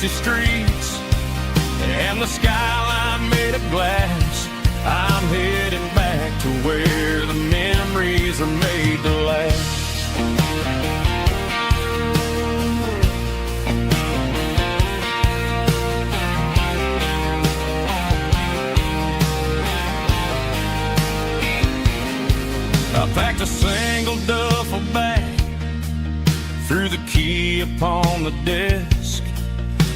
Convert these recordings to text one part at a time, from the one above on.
streets and the skyline made of glass. I'm heading back to where the memories are made to last. I packed a single duffel bag, threw the key upon the desk,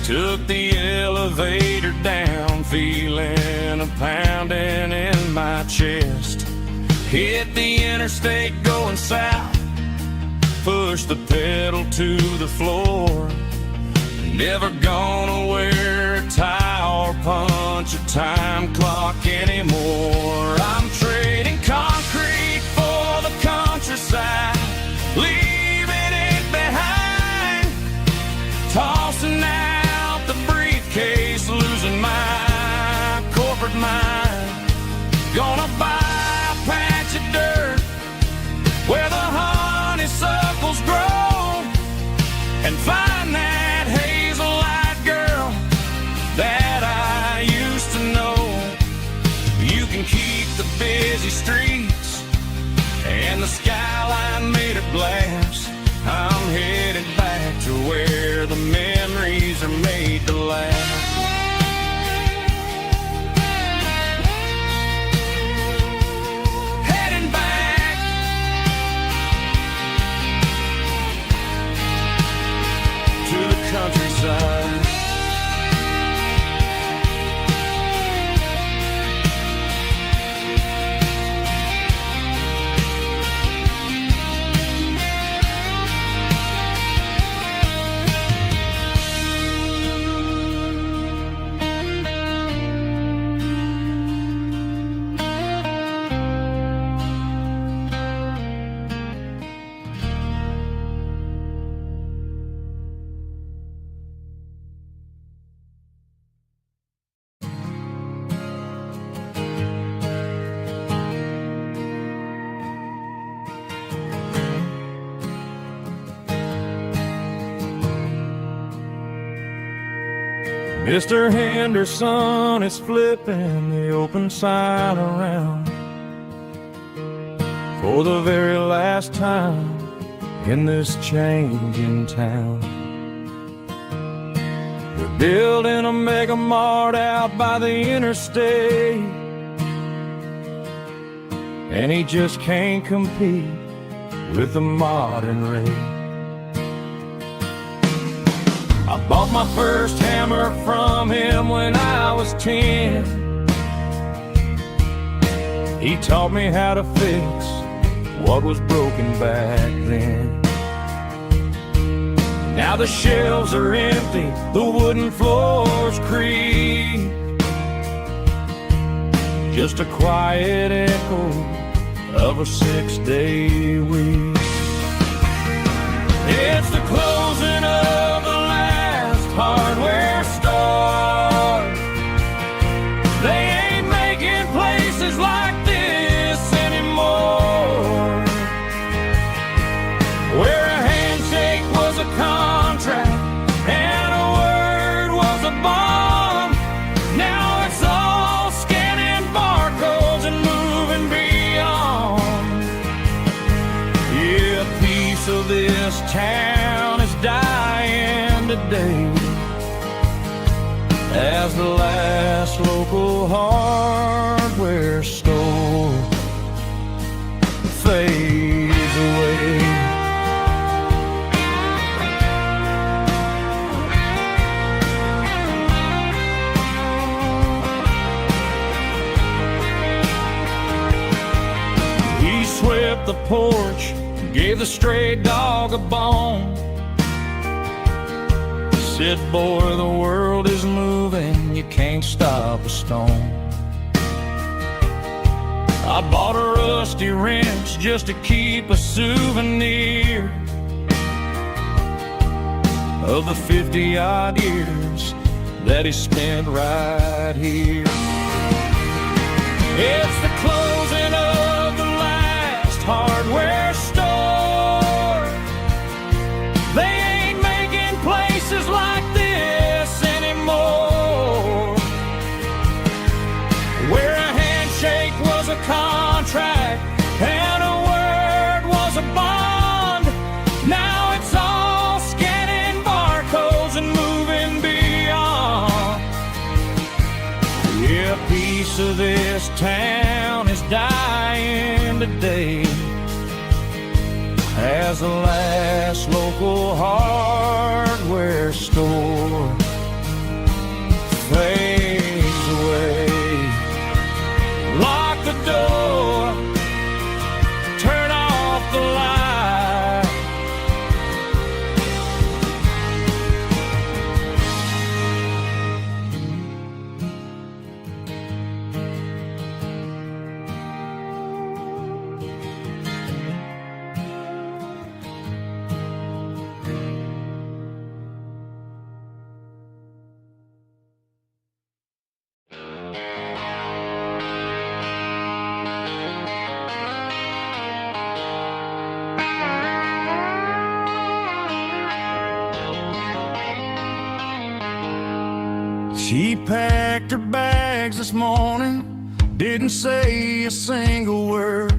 took the elevator down, feeling a pounding in my chest. Hit the interstate going south, pushed the pedal to the floor. Never gonna wear a tie or punch a time clock anymore. I'm trading concrete for the countryside, leaving it behind, tossing out the briefcase, losing my corporate mind. Gonna buy a patch of dirt where the honeysuckles grow and find that hazel-eyed girl that I used to know. You can keep the busy streets and the skyline made of glass. I'm headed back to where the memories are made to last. Heading back to the countryside. Mr. Henderson is flipping the open sign around for the very last time in this changing town. They're building a mega mart out by the interstate, and he just can't compete with the modern rate. I bought my first hammer from him when I was 10. He taught me how to fix what was broken back then. Now the shelves are empty, the wooden floors creak, just a quiet echo of a 6-day week. It's the closing of the hardware store. They ain't making places like this anymore, where a handshake was a contract and a word was a bomb. Now it's all scanning barcodes and moving beyond. Yeah, a piece of this town is dying today as the last local hardware store fades away. He swept the porch, gave the stray dog a bone, said, boy, the world is moving, you can't stop a stone. I bought a rusty wrench just to keep a souvenir of the 50-odd years that he spent right here. It's the closing of the last hardware store. They ain't making places like this piece of this town is dying today as the last local hardware store fades away. Lock the door, turn off the light. She packed her bags this morning, didn't say a single word,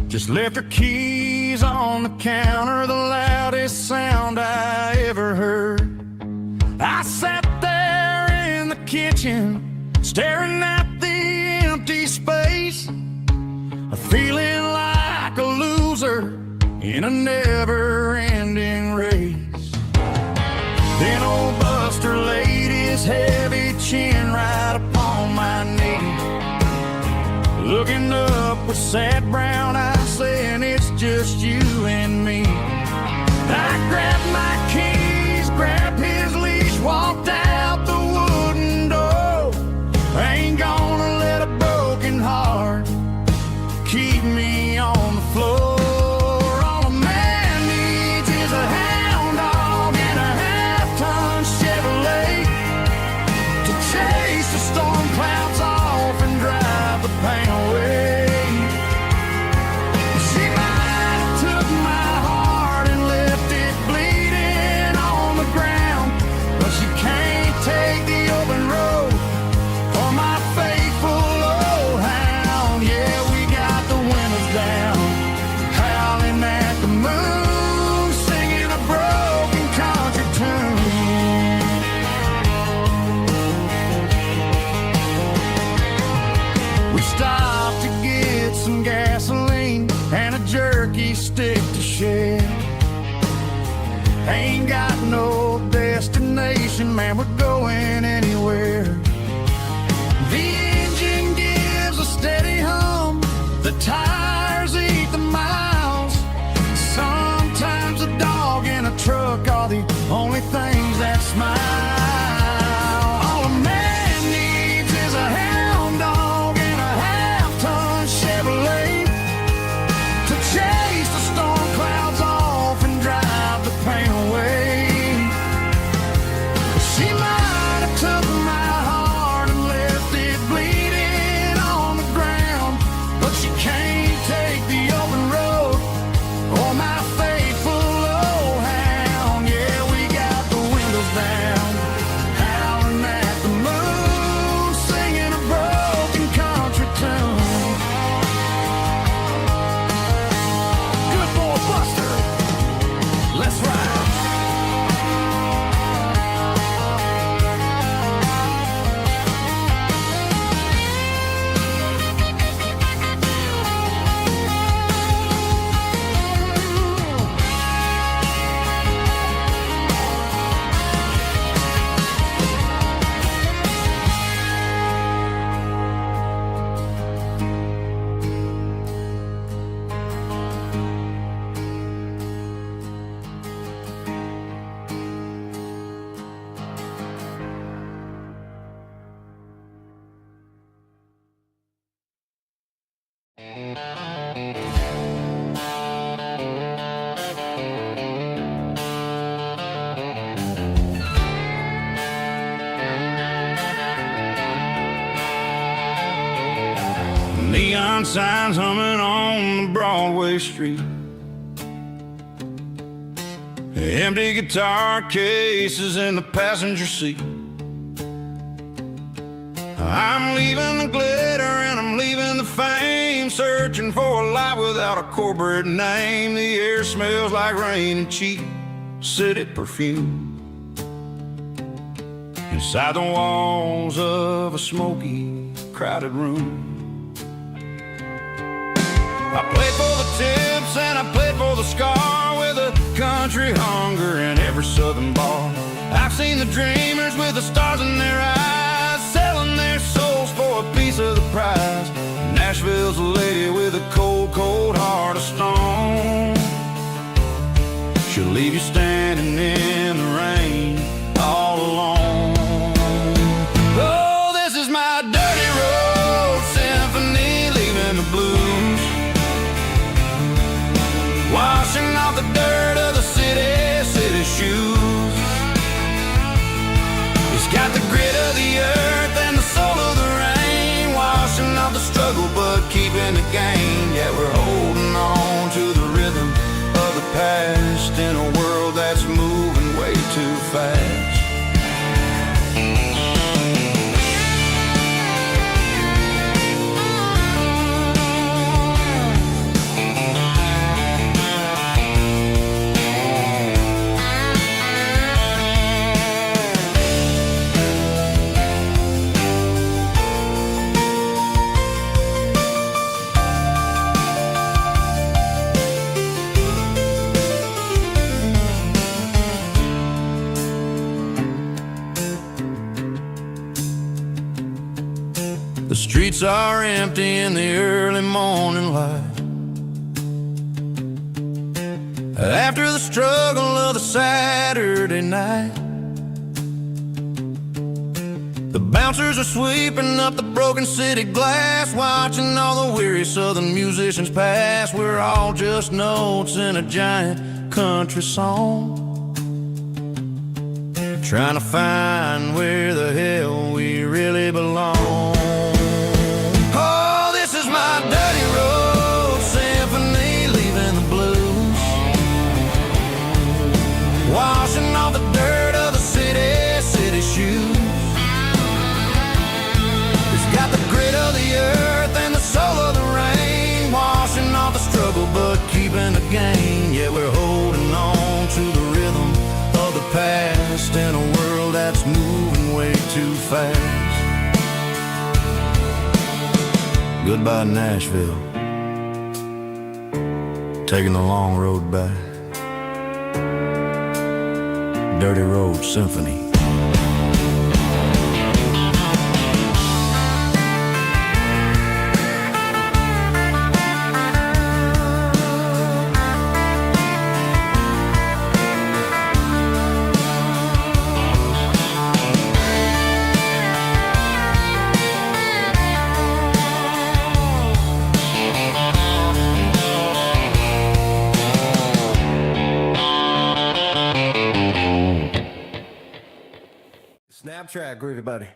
just left her keys on the counter, the loudest sound I ever heard. I sat there in the kitchen, staring at the empty space, feeling like a loser in a never-ending race. Then old Buster laid his heavy chin right upon my knee, looking up with sad brown eyes, saying it's just you and me. I grabbed my keys, grabbed his leash, walked out the wooden door. I ain't gonna let a broken heart keep me on the floor. All a man needs is a hound dog and a half-ton Chevrolet to chase the storm clouds off and drive the pain away. She might have took my heart and left it bleeding on the ground, but she can't take the open road for my faithful old hound. Yeah, we got the windows down, howling at the moon, singing a broken country tune. We stopped to get some gasoline and a jerky stick to share. Ain't got no destination, man, we're going anywhere. The engine gives a steady hum, the tires eat the miles. Sometimes a dog and a truck are the only things that smile. All a man needs is a hound dog and a half-ton Chevrolet to chase the storm clouds off and drive the pain away. She might have took my heart and left it bleeding on the ground, but she can't take the open road or my faithful old hound. Yeah, we got the windows down, howling at the moon, singing a broken country tune. Good boy Buster, let's ride. Neon signs humming on the Broadway street, empty guitar cases in the passenger seat. I'm leaving the glitter and I'm leaving the fame, searching for a life without a corporate name. The air smells like rain and cheap city perfume inside the walls of a smoky crowded room. I played for the tips and I played for the scar, with a country hunger in every southern bar. I've seen the dreamers with the stars in their eyes, selling their souls for a piece of the prize. Nashville's a lady with a cold, cold heart of stone. She'll leave you standing in the rain all alone. Oh, this is my dirty road symphony, leaving the blues, washing off the dirt of the city shoes. It's got the grit of the earth and the soul of the rain, washing off the struggle but keeping the gain. Yeah, we're holding on to the rhythm of the past in a world that's moving way too fast. The streets are empty in the early morning light, after the struggle of the Saturday night. The bouncers are sweeping up the broken city glass, watching all the weary southern musicians pass. We're all just notes in a giant country song, trying to find where the hell we really belong. My dirty road symphony, leaving the blues, washing off the dirt of the city shoes. It's got the grit of the earth and the soul of the rain, washing off the struggle but keeping the gain. Yeah, we're holding on to the rhythm of the past in a world that's moving way too fast. Goodbye, Nashville, taking the long road back. Dirty Road Symphony. Snap track, groovy buddy.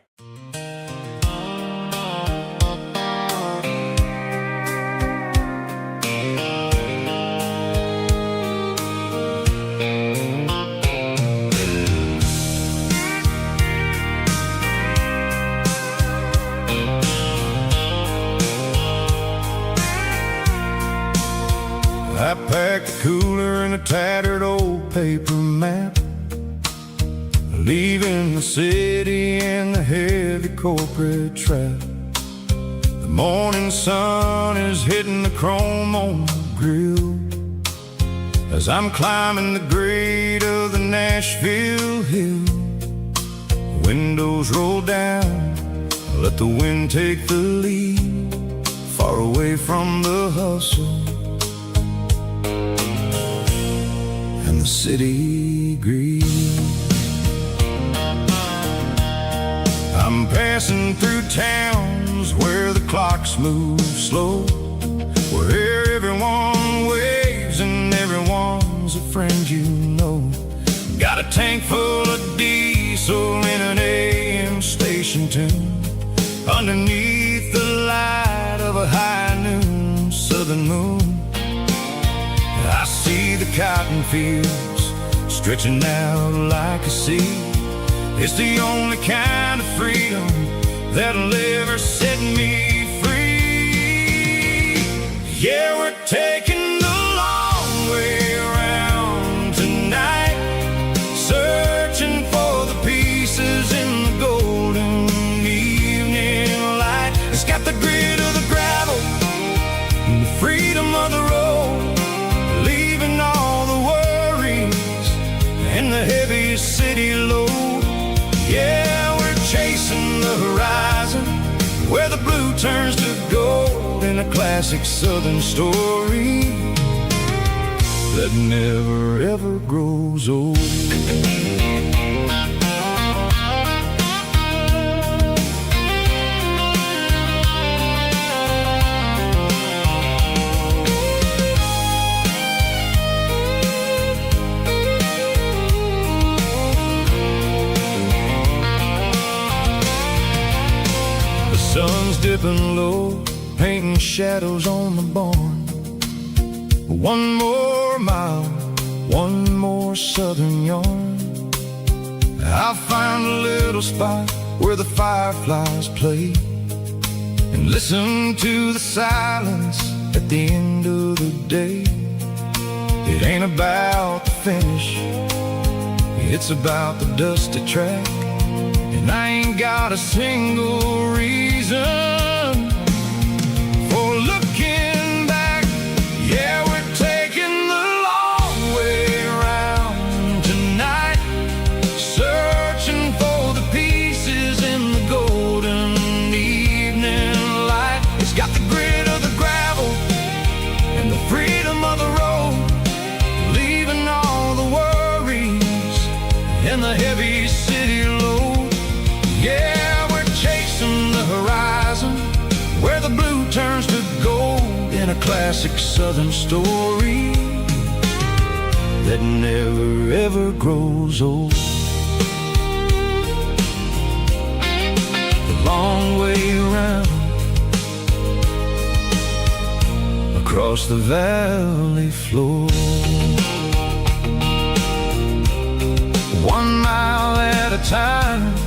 I packed a cooler and a tattered old paper map, leaving the city and the heavy corporate trap. The morning sun is hitting the chrome on the grill as I'm climbing the grade of the Nashville hill. Windows roll down, let the wind take the lead, far away from the hustle and the city greed. I'm passing through towns where the clocks move slow, where everyone waves and everyone's a friend you know. Got a tank full of diesel in an AM station tune, underneath the light of a high noon southern moon. I see the cotton fields stretching out like a sea. It's the only kind of freedom that'll ever set me free. Yeah, we're taking the long way around tonight, searching for the pieces in the golden evening light. It's got the grit of the gravel and the freedom of the road, leaving all the worries and the heavy city load. Yeah, we're chasing the horizon where the blue turns to gold, in a classic southern story that never ever grows old. Sun's dipping low, painting shadows on the barn. One more mile, one more southern yarn. I'll find a little spot where the fireflies play and listen to the silence at the end of the day. It ain't about the finish, it's about the dusty track. And I ain't got a single reason for looking back. Yeah, we're taking the long way around tonight, searching for the pieces in the golden evening light. It's got the grit of the gravel and the freedom of the road, leaving all the worries and the heavy city load. Yeah, we're chasing the horizon where the blue turns to gold, in a classic southern story that never ever grows old. The long way around across the valley floor, 1 mile at a time.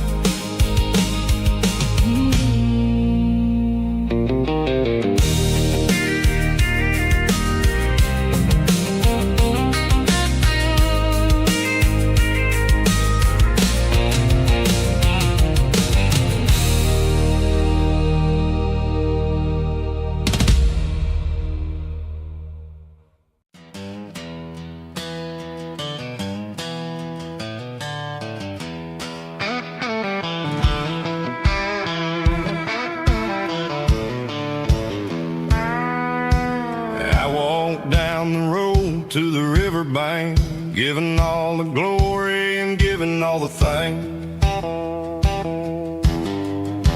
To the riverbank, giving all the glory and giving all the thanks.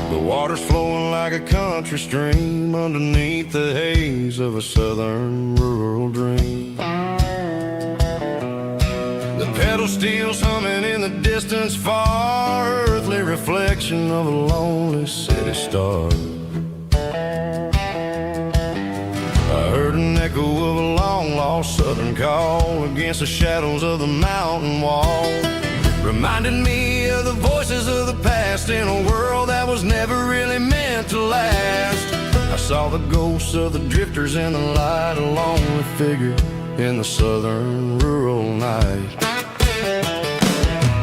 The water's flowing like a country stream underneath the haze of a southern rural dream. The pedal steel's humming in the distance far, earthly reflection of a lonely city star. I heard an echo of a long-lost southern call against the shadows of the mountain wall, reminded me of the voices of the past in a world that was never really meant to last. I saw the ghosts of the drifters in the light, a lonely figure in the southern rural night.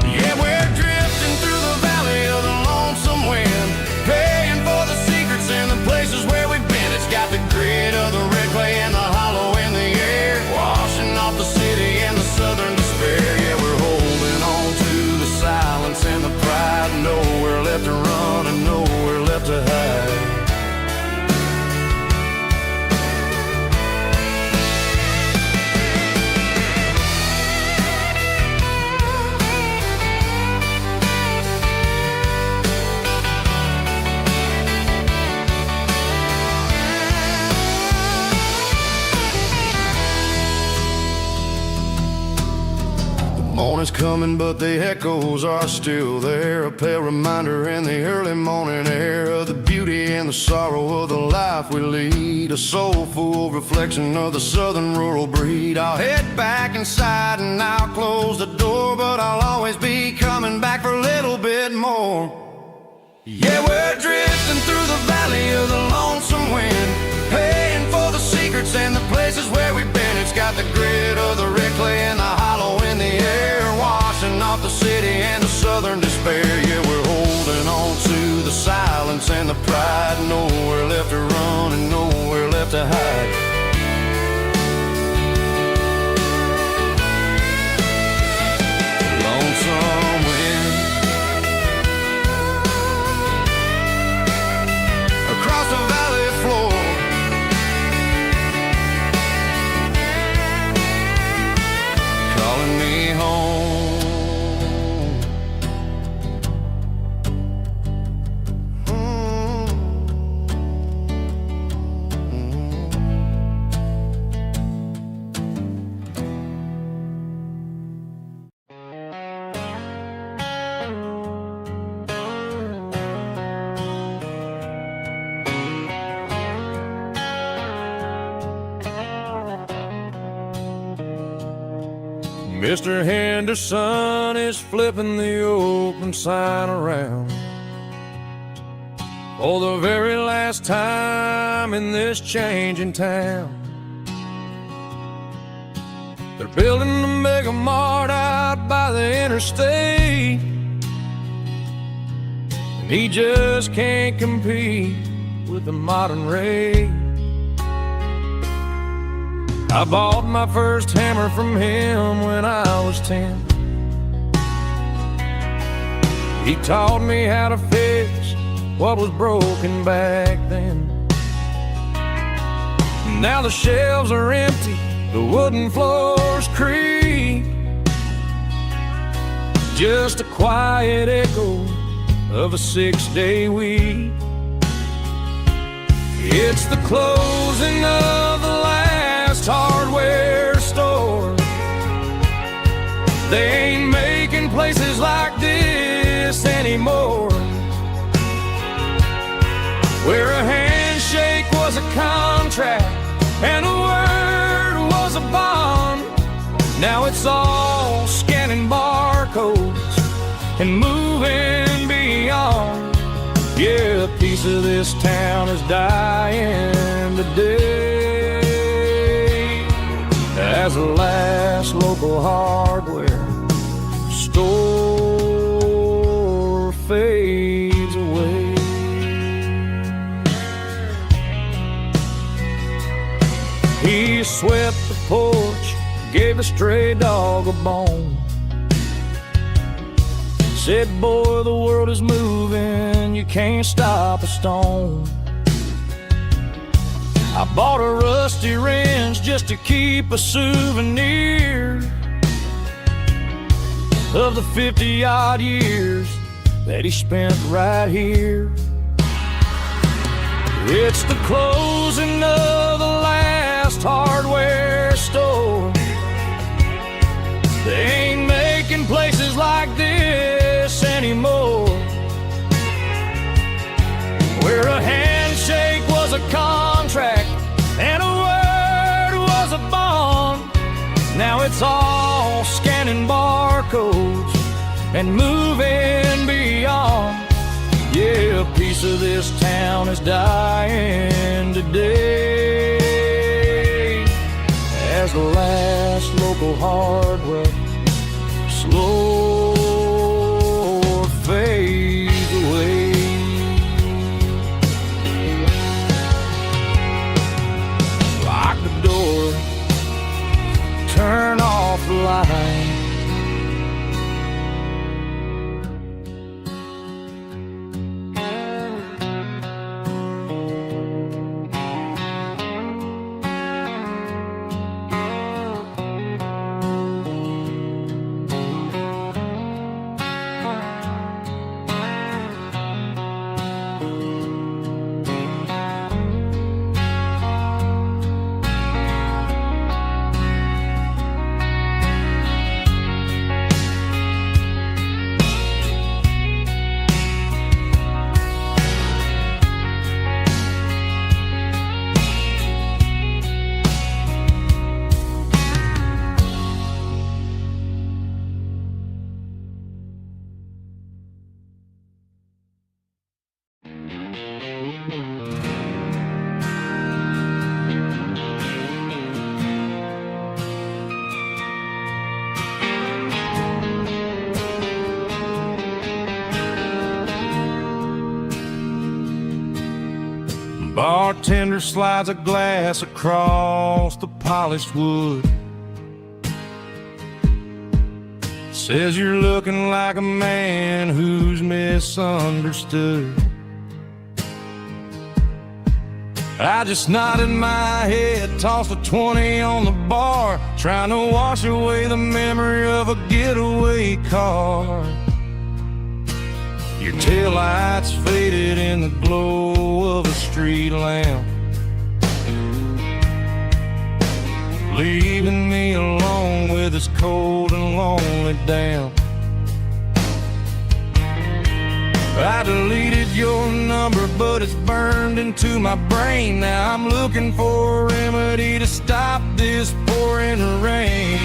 Yeah, we're drifting through the valley of the lonesome wind, paying for the secrets and the places where we've been. It's got the grit of the red clay and the hollow in the air, washing off the city and the southern despair. Yeah, we're holding on to the silence and the pride, nowhere left to run and nowhere left to hide. Morning's coming, but the echoes are still there, a pale reminder in the early morning air of the beauty and the sorrow of the life we lead, a soulful reflection of the southern rural breed. I'll head back inside and I'll close the door, but I'll always be coming back for a little bit more. Yeah, we're drifting through the valley of the lonesome wind, paying for the secrets and the places where we've been. It's got the grit of the red clay and the hollow in the air, washing off the city and the southern despair. Yeah, we're holding on to the silence and the pride, nowhere to hide. Lonesome wind across the valley floor, calling me home. Mr. Henderson is flipping the open sign around for the very last time in this changing town. They're building a mega mart out by the interstate, and he just can't compete with the modern rate. I bought my first hammer from him when I was 10. He taught me how to fix what was broken back then. Now the shelves are empty, the wooden floors creak, just a quiet echo of a 6-day week. It's the closing of the last hardware store. They ain't making places like this anymore, where a handshake was a contract and a word was a bond. Now it's all scanning barcodes and moving beyond. Yeah, a piece of this town is dying today as the last local hardware store fades away. He swept the porch, gave a stray dog a bone, said, boy, the world is moving, you can't stop a stone. I bought a rusty wrench just to keep a souvenir of the 50-odd years that he spent right here. It's the closing of the last hardware store. They ain't making places like this anymore, where a handshake was a contract and a word was a bond. Now it's all scanning barcodes and moving beyond. Yeah, a piece of this town is dying today as the last local hardware slow fades away. Lock the door, turn off the light. Bartender slides a glass across the polished wood. Says you're looking like a man who's misunderstood. I just nodded my head, tossed a 20 on the bar, trying to wash away the memory of a getaway car. Your taillights faded in the glow of a street lamp, leaving me alone with this cold and lonely damp. I deleted your number, but it's burned into my brain. Now I'm looking for a remedy to stop this pouring rain.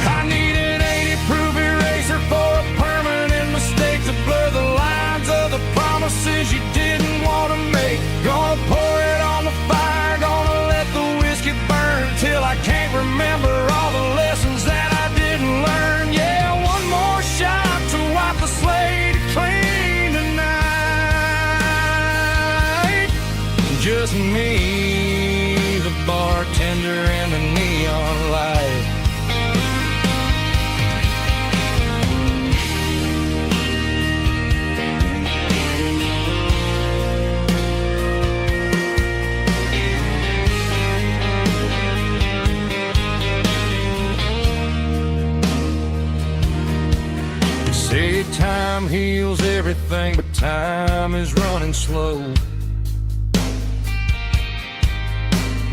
I need an 80-proof eraser for a permanent mistake to blur the lines of the promises you didn't want to make. Gonna pour it on the fire, gonna let the whiskey burn till I can't remember all the lessons that I didn't learn. Yeah, one more shot to wipe the slate clean tonight. Just me, the bartender, and the neon light. Say time heals everything, but time is running slow.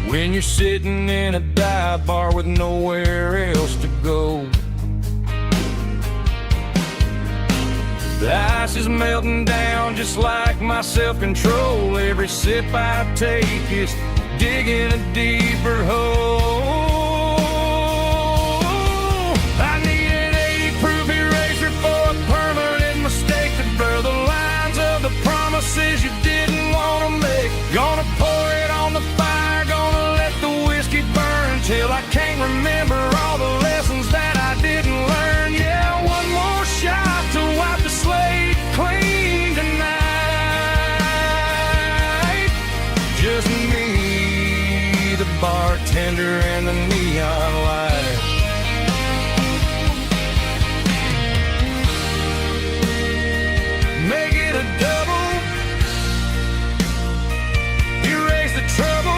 When you're sitting in a dive bar with nowhere else to go, the ice is melting down just like my self-control. Every sip I take is digging a deeper hole. I need an 80-proof eraser for a permanent mistake to blur the lines of the promises you didn't want to make. Gonna pour it on the fire, gonna let the whiskey burn till I can't remember all the lessons that I didn't learn. Yeah, one more shot to wipe the slate clean tonight. Just me, the bartender, and the neon light. Make it a double, erase the trouble.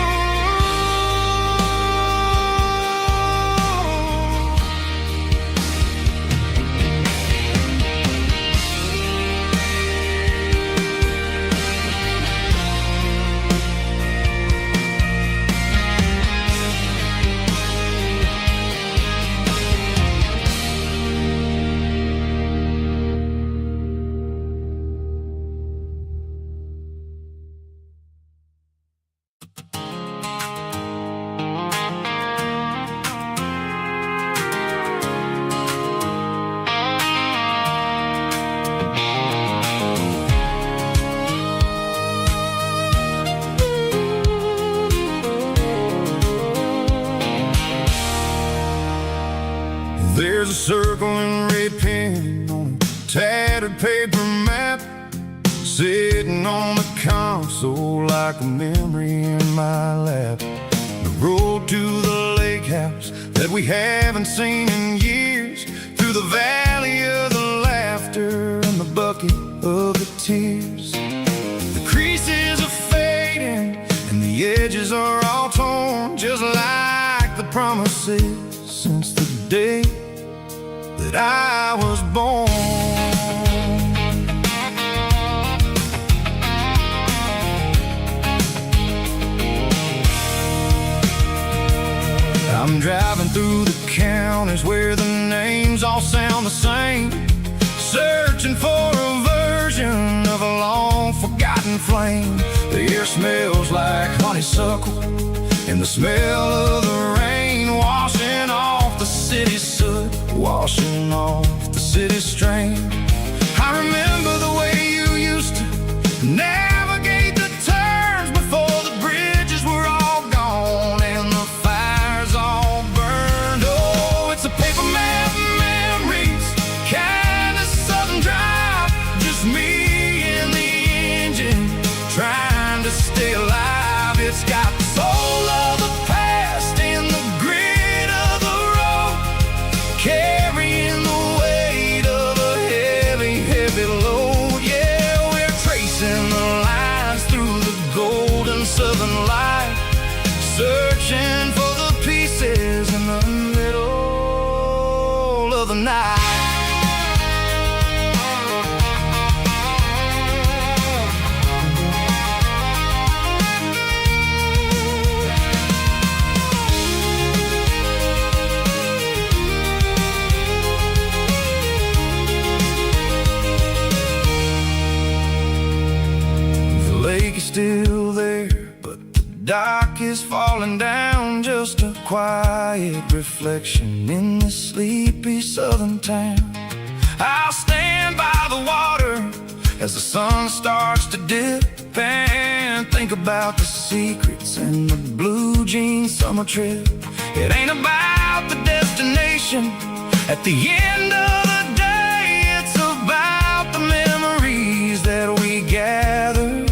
There's a circle and red pen on a tattered paper map, sitting on the console like a memory in my lap. The road to the lake house that we haven't seen in years, through the valley of the laughter and the bucket of the tears. The creases are fading and the edges are all torn, just like the promises since the day that I was born. I'm driving through the counties where the names all sound the same, searching for a version of a long forgotten flame. The air smells like honeysuckle and the smell of the rain washing off the city's soot, washing off the city's strain. I remember the way you used to navigate the turns before the bridges were all gone and the fires all burned. Oh, it's a paper map memories, kind of sudden drive, just me and the engine to stay alive. It's got the soul of the past and the grit of the road, carrying the weight of a heavy, heavy load. Yeah, we're tracing the lines through the golden southern light, searching for the pieces in the middle of the night. The lake is still there, but the dock is falling down, just a quiet reflection in the sleepy southern town. I'll stand by the water as the sun starts to dip and think about the secrets and the blue jean summer trip. It ain't about the destination at the end of the day, it's about the memories that we gather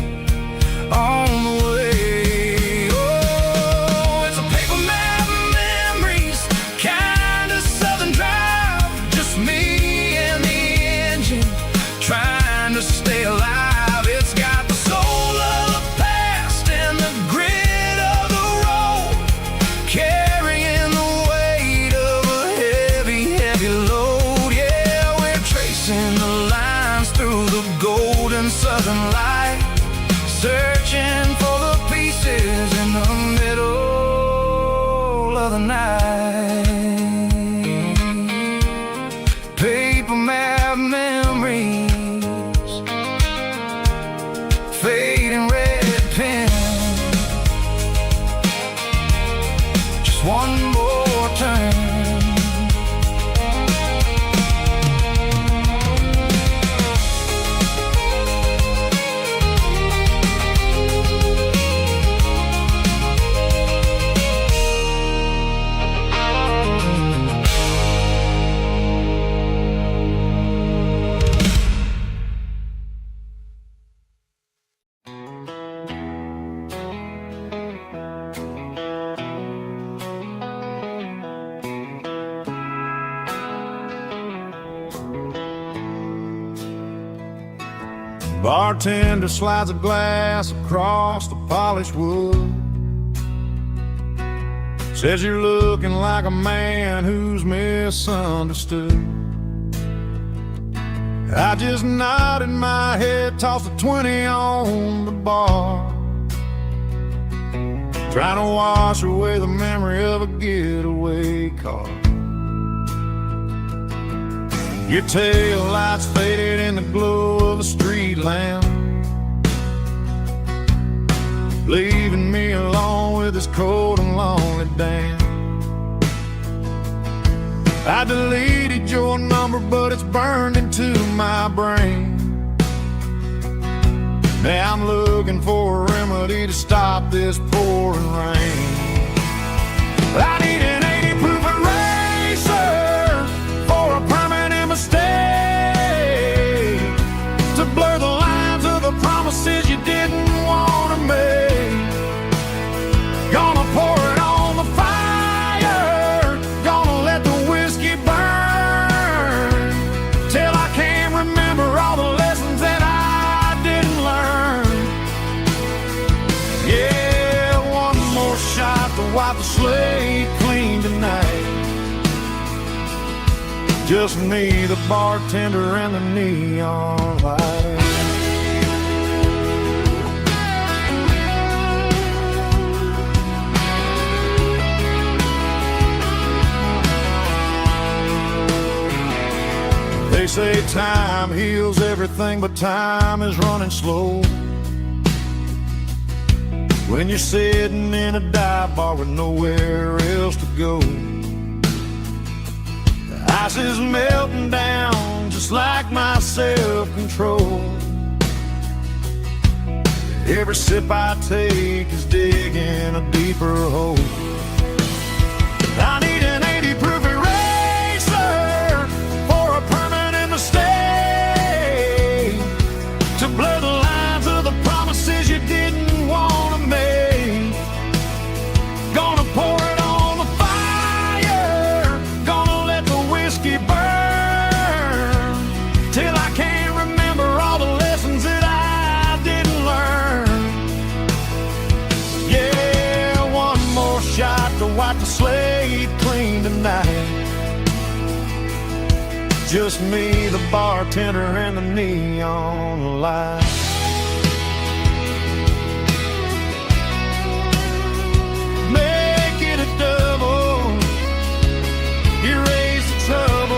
on the way. Oh, it's a paper map of memories, kind of southern drive, just me and the engine trying to stay alive. It's got the soul of the past and the grit of the road, carrying the weight of a heavy, heavy load. Yeah, we're tracing the lines through the golden southern light, searching for the pieces in the middle of the night. Paper map memories, fading red pen, just one more turn. Bartender slides a glass across the polished wood, says you're looking like a man who's misunderstood. I just nodded my head, tossed a 20 on the bar, trying to wash away the memory of a getaway car. Your tail lights faded in the glow of a street lamp, leaving me alone with this cold and lonely damn. I deleted your number, but it's burned into my brain. Now I'm looking for a remedy to stop this pouring rain. I need an 80 proof eraser for a permanent mistake, to blur the lines of the promises you didn't want to make. Gonna pour it on the fire, gonna let the whiskey burn, till I can't remember all the lessons that I didn't learn. Yeah, one more shot to wipe the slate clean tonight. Just me, the bartender, and the neon light. They say time heals everything, but time is running slow when you're sitting in a dive bar with nowhere else to go. The ice is melting down just like my self-control. Every sip I take is digging a deeper hole. I need an 80 proof eraser for a permanent mistake, to blur the lines of the promise promises you didn't want to make. Gonna pour it on the fire, gonna let the whiskey burn, till I can't remember all the lessons that I didn't learn. Yeah, one more shot to wipe the slate clean tonight. Just me, the bartender, and the neon light. Make it a double, erase the trouble.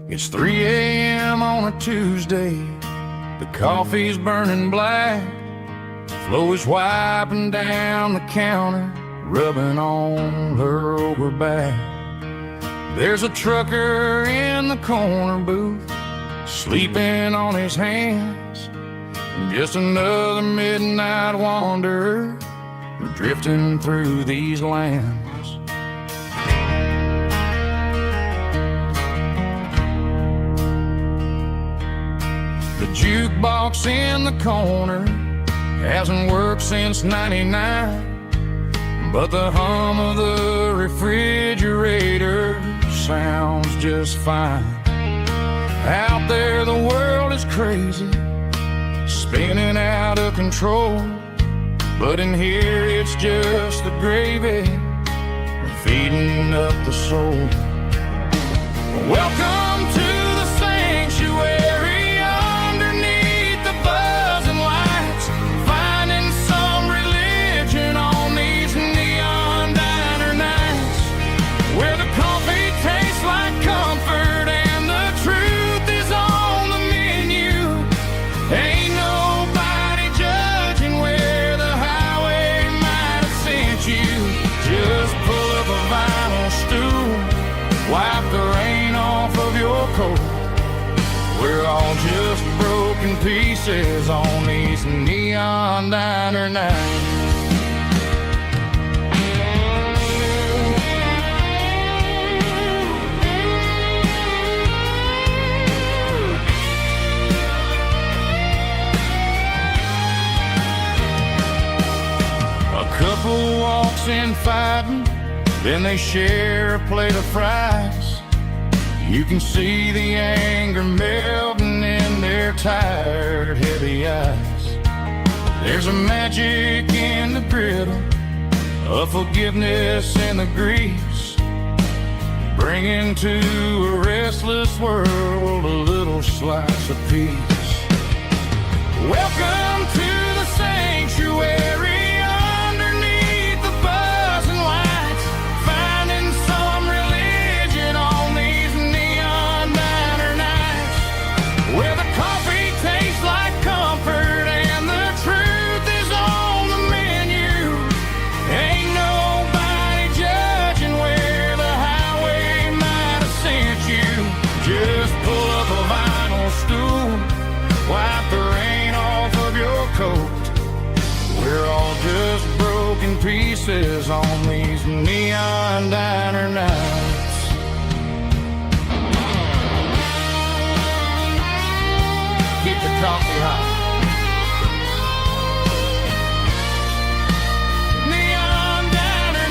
It's 3 a.m. on a Tuesday. The coffee's burning black. Flo is wiping down the counter, rubbing on her over back. There's a trucker in the corner booth, sleeping on his hands. Just another midnight wanderer, drifting through these lands. The jukebox in the corner hasn't worked since '99, but the hum of the refrigerator sounds just fine. Out there the world is crazy, spinning out of control, but in here it's just the gravy feeding up the soul. Welcome to the sanctuary, underneath the buzzing lights, finding some religion on these neon diner nights, where the coffee tastes like comfort and the truth is on the menu. Ain't nobody judging where the highway might have sent you. Just pull up a vinyl stool, wipe the rain off of your coat. We're all just broken pieces on these neon diner nights. A couple walks in fighting, then they share a plate of fries. You can see the anger melting in their tired, heavy eyes. There's a magic in the griddle, a forgiveness in the grease, bringing to a restless world a little slice of peace. Welcome to the sanctuary, underneath the buzzing lights, finding some religion on these neon diner nights, where the coffee tastes like comfort and the truth is on the menu. Ain't nobody judging where the highway might have sent you. Just pull up a vinyl stool, wipe the rain off of your coat. We're all just broken pieces on these neon diner nights. Keep the coffee hot. Neon diner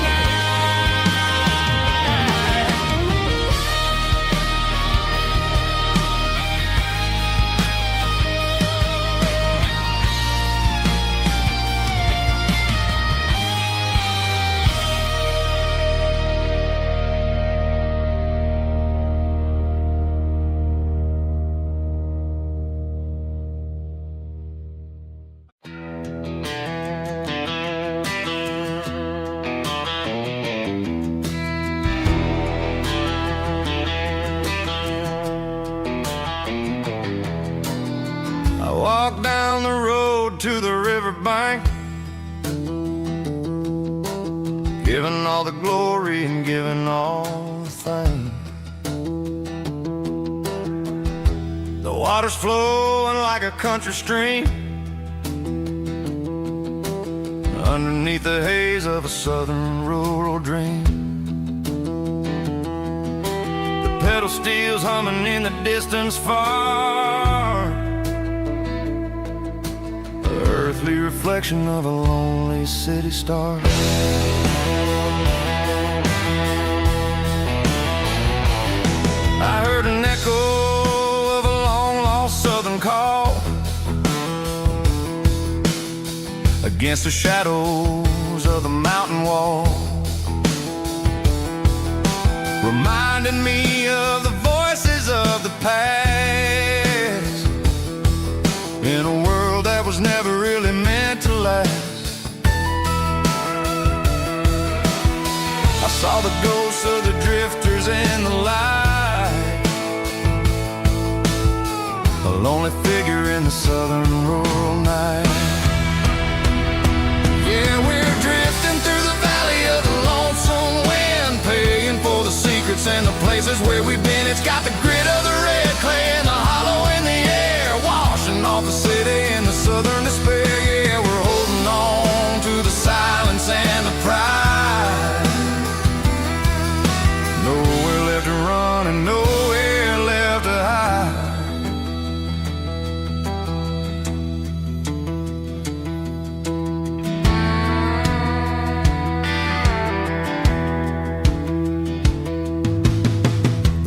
all the glory and giving all the thanks. The water's flowing like a country stream underneath the haze of a southern rural dream. The pedal steel's humming in the distance far, the earthly reflection of a lonely city star. I heard an echo of a long-lost southern call against the shadows of the mountain wall, reminding me of the voices of the past in a world that was never really meant to last. I saw the ghosts of the drifters in the light, a lonely figure in the southern rural night. Yeah, we're drifting through the valley of the lonesome wind, paying for the secrets and the places where we've been. It's got the grit of the red clay and the hollow in the air, washing off the city in the southern despair. Yeah, we're holding on to the silence and the pride. Nowhere left to run and nowhere left to hide.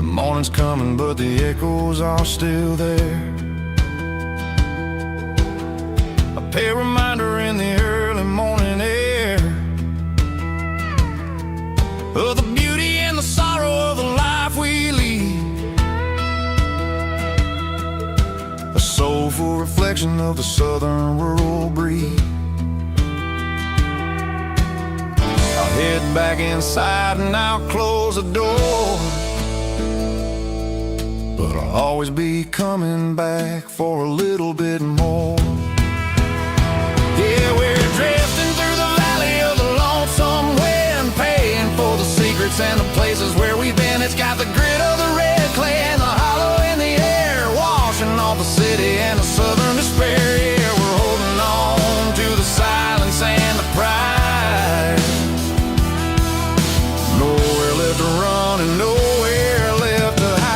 Morning's coming, but the echoes are still there. A pale reminder in the early morning air of the beauty and the sorrow of the life we lead, a soulful reflection of the southern rural breed. I'll head back inside and I'll close the door, but I'll always be coming back for a little bit more. Yeah, we're drifting through the valley of the lonesome wind, paying for the secrets and the places where we've been. It's got the grit of the red clay and the hollow in the air, washing off the city and the southern despair. Yeah, we're holding on to the silence and the pride. Nowhere left to run and nowhere left to hide.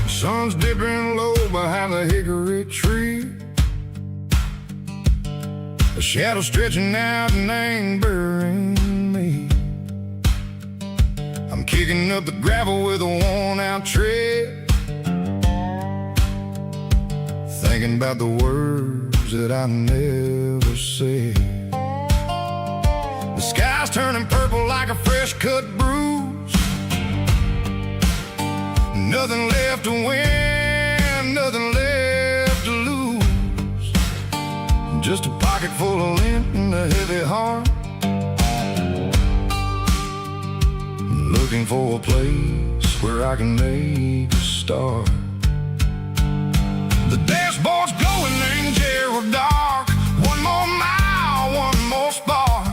Sun's dipping low behind the hickory tree, a shadow stretching out and ain't burying me. I'm kicking up the gravel with a worn-out tread, thinking about the words that I never said. The sky's turning purple like a fresh-cut bruise, nothing left to win, nothing left to lose, just a pocket full of lint and a heavy heart, looking for a place where I can make a start. The dashboard's glowing angel dark, one more mile, one more spark.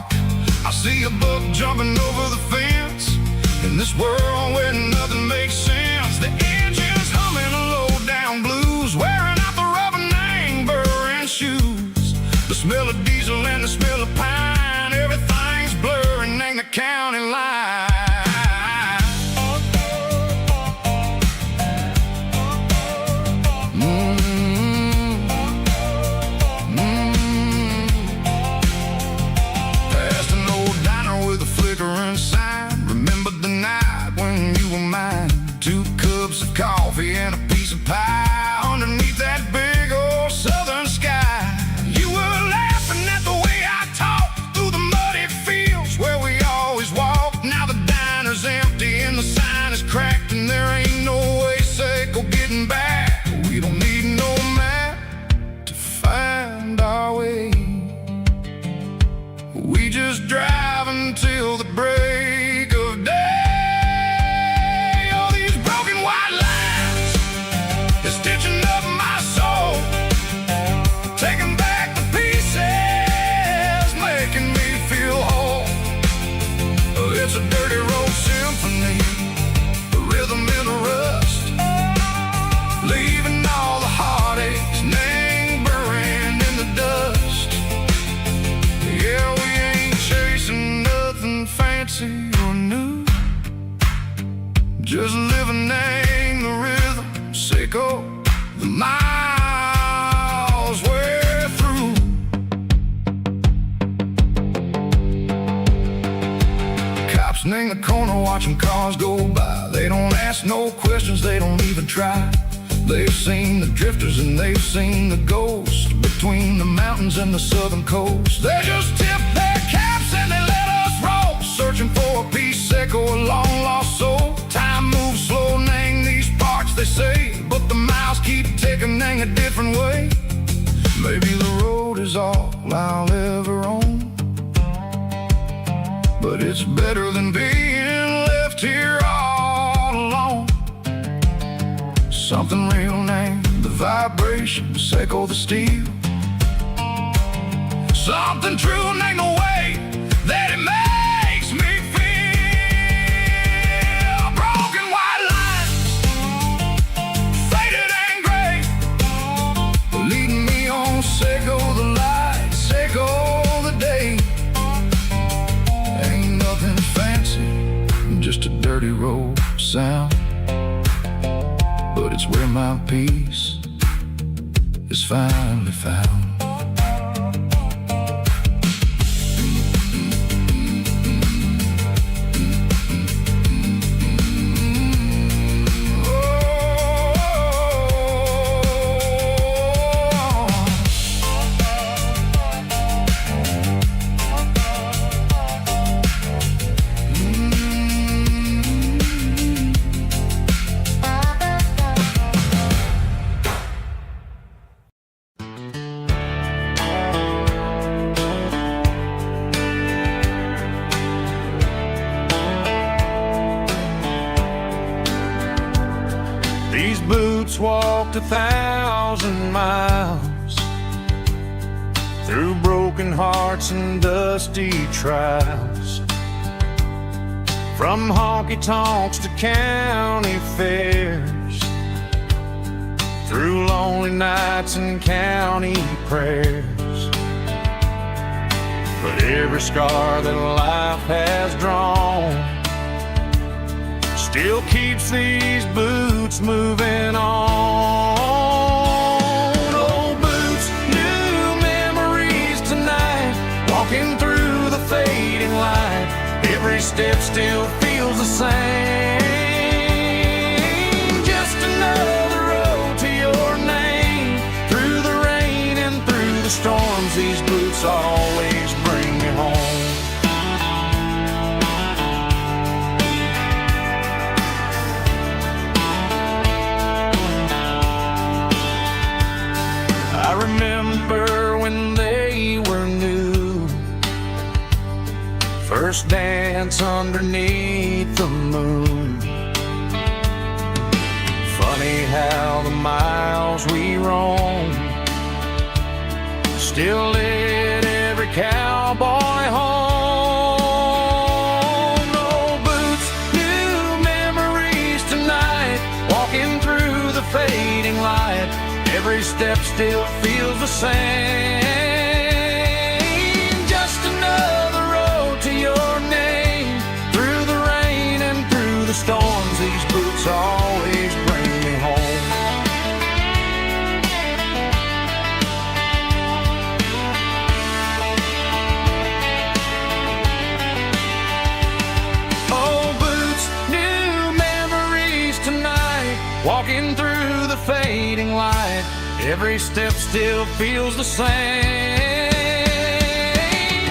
I see a buck jumping over the fence in this world where nothing makes sense. The engine's humming a low-down blues, wearing out the rubber name, burring shoes. The smell of diesel and the smell of pine were mine. 2 cups of coffee and a piece of pie underneath that big old southern sky. You were laughing at the way I talked through the muddy fields where we always walked. Now the diner's empty and the sign is cracked, and there ain't no way safe or getting back. We don't need no map to find our way. We just drive until the break of day. All these broken white lines is stitching up my soul, taking back the pieces, making me feel whole. It's a dirty road symphony, a rhythm in a rust, leaving all the heartaches lingering in the dust. Yeah, we ain't chasing nothing fancy or new, just living in the rhythm, sicko, the miles we're through. Cops in the corner watching cars go by. They don't ask no questions, they don't even try. They've seen the drifters and they've seen the ghosts between the mountains and the southern coast. They just tip their caps and they let us roll, searching for a piece sick or a long lost soul. Time moves slow, nang these parts they say, but the miles keep ticking, nang a different way. Maybe the road is all I'll ever own, but it's better than being left here all alone. Something real named the vibration, echo the steel. Something true named the way that it makes me feel. Broken white lines, faded and gray, leading me on, echo the light, echo the day. Ain't nothing fancy, just a dirty road sound, but it's where my peace is finally found. These boots walked 1,000 miles through broken hearts and dusty trials, from honky-tonks to county fairs, through lonely nights and county prayers. But every scar that life has drawn still keeps these boots moving on. Old boots, new memories tonight, walking through the fading light. Every step still feels the same. Just another road to your name. Through the rain and through the storms, these boots always bring me home. I remember when they were new, first dance underneath the moon. Funny how the miles we roam still lit every cowboy home. Old boots, new memories tonight, walking through the fading light. Every step still feels the same. Just another road to your name. Through the rain and through the storms, these boots always bring me home. Old boots, new memories. Walking through the fading light, every step still feels the same.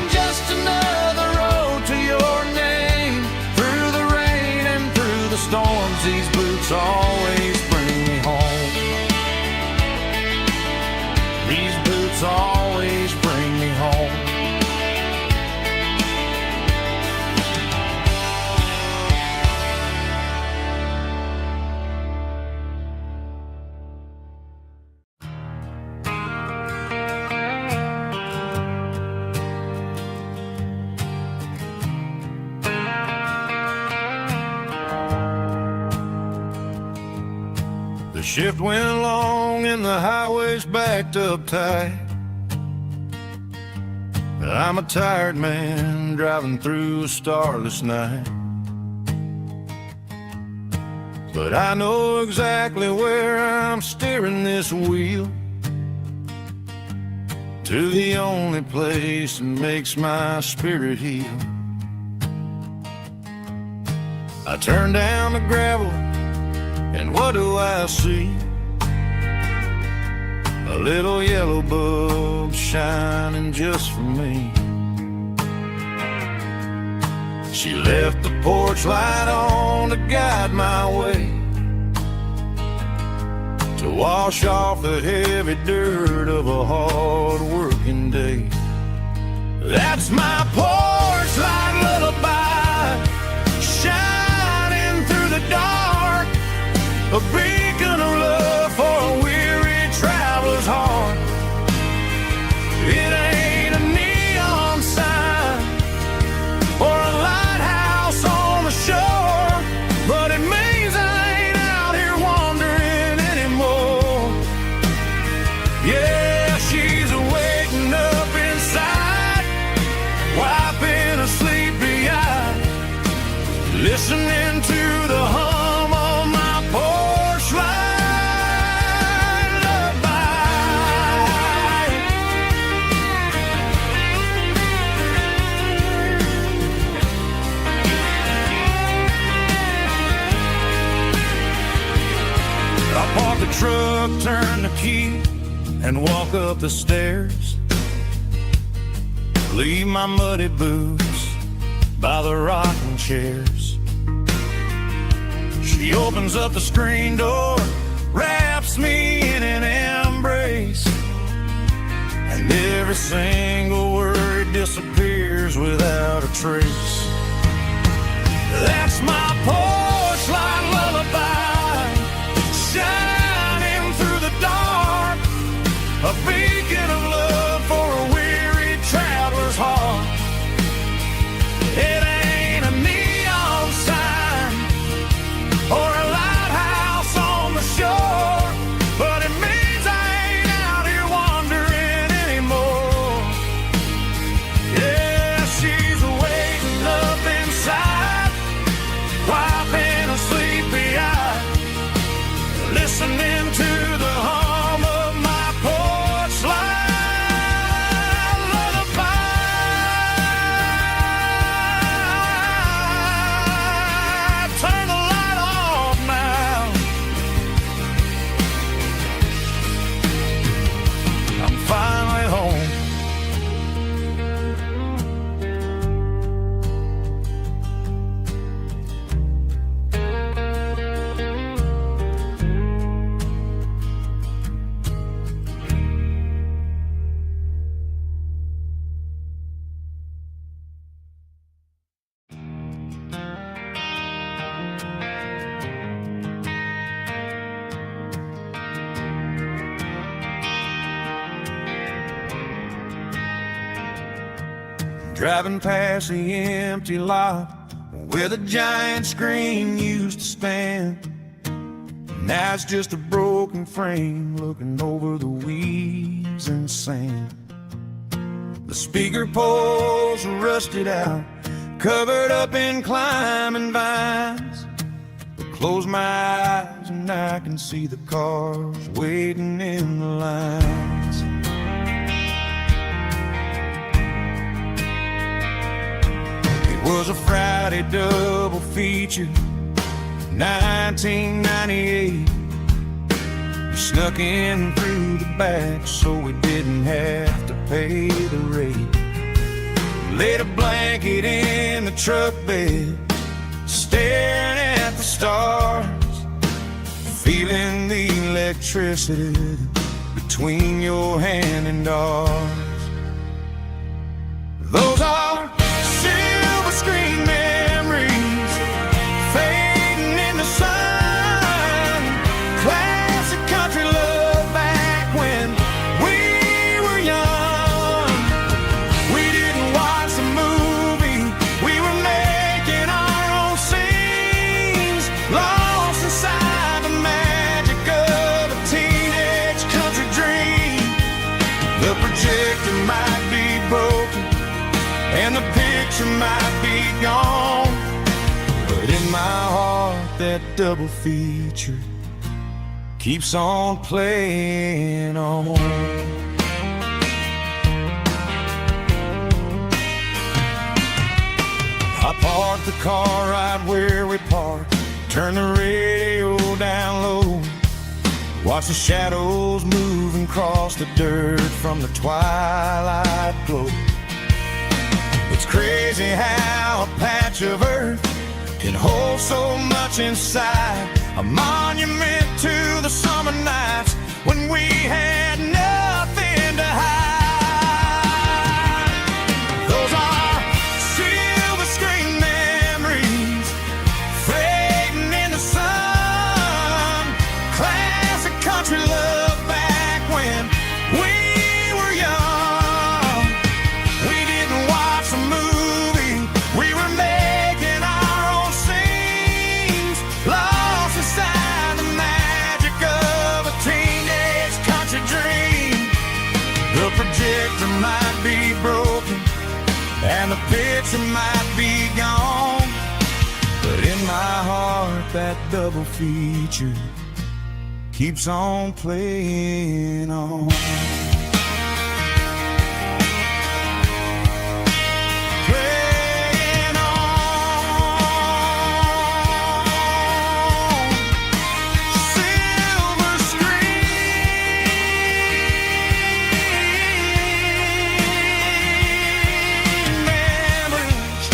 Just another road to your name. Through the rain and through the storms, these boots always bring me home. These boots always bring me home. The shift went long and the highway's backed up tight. I'm a tired man driving through a starless night. But I know exactly where I'm steering this wheel, to the only place that makes my spirit heal. I turn down the gravel, and what do I see? A little yellow bulb shining just for me. She left the porch light on to guide my way, to wash off the heavy dirt of a hard-working day. That's my porch light lullaby, shining through the dark, a beacon of love for a weary traveler's heart. It ain't a neon sign or a lighthouse on the shore, but it means I ain't out here wandering anymore. Yeah, she's waking up inside, wiping a sleepy eye, listening to the hum of my porch light lullaby. I park the truck, turn the key, and walk up the stairs. Leave my muddy boots by the rocking chairs. She opens up the screen door, wraps me in an embrace, and every single word disappears without a trace. That's my porch light lullaby, shining through the dark, a beacon of love for a weary traveler's heart. It ain't a neon sign or a lighthouse on the shore, but it means I ain't out here wandering anymore. Yeah, she's waiting up inside, wiping a sleepy eye, listening to the hum of my porch light lullaby. Turn the light off now. I'm finally home. Driving past the empty lot where the giant screen used to stand. Now it's just a broken frame looking over the weeds and sand. The speaker poles are rusted out, covered up in climbing vines. But close my eyes and I can see the cars waiting in the lines. It was a Friday double feature, 1998, Snuck in through the back so we didn't have to pay the rate. Laid a blanket in the truck bed, staring at the stars, feeling the electricity between your hand and ours. Those are silver screen memories fading in the sun. Classic country love back when we were young. We didn't watch the movie, we were making our own scenes, lost inside the magic of a teenage country dream. The projector might be broken and the picture might be gone, but in my heart that double feature keeps on playing on. I parked the car right where we parked, turned the radio down low, watch the shadows moving across the dirt from the twilight glow. It's crazy how a patch of earth can hold so much inside, a monument to the summer nights when we had nothing to hide. Those are silver screen memories fading in the sun. Classic country love back when we were young. We didn't watch the movie, we were making our own scenes, lost inside the magic of a teenage country dream. The projector might be broken and the picture might be gone, but in my heart that double feature keeps on playing on. Playing on. Silver screen memories.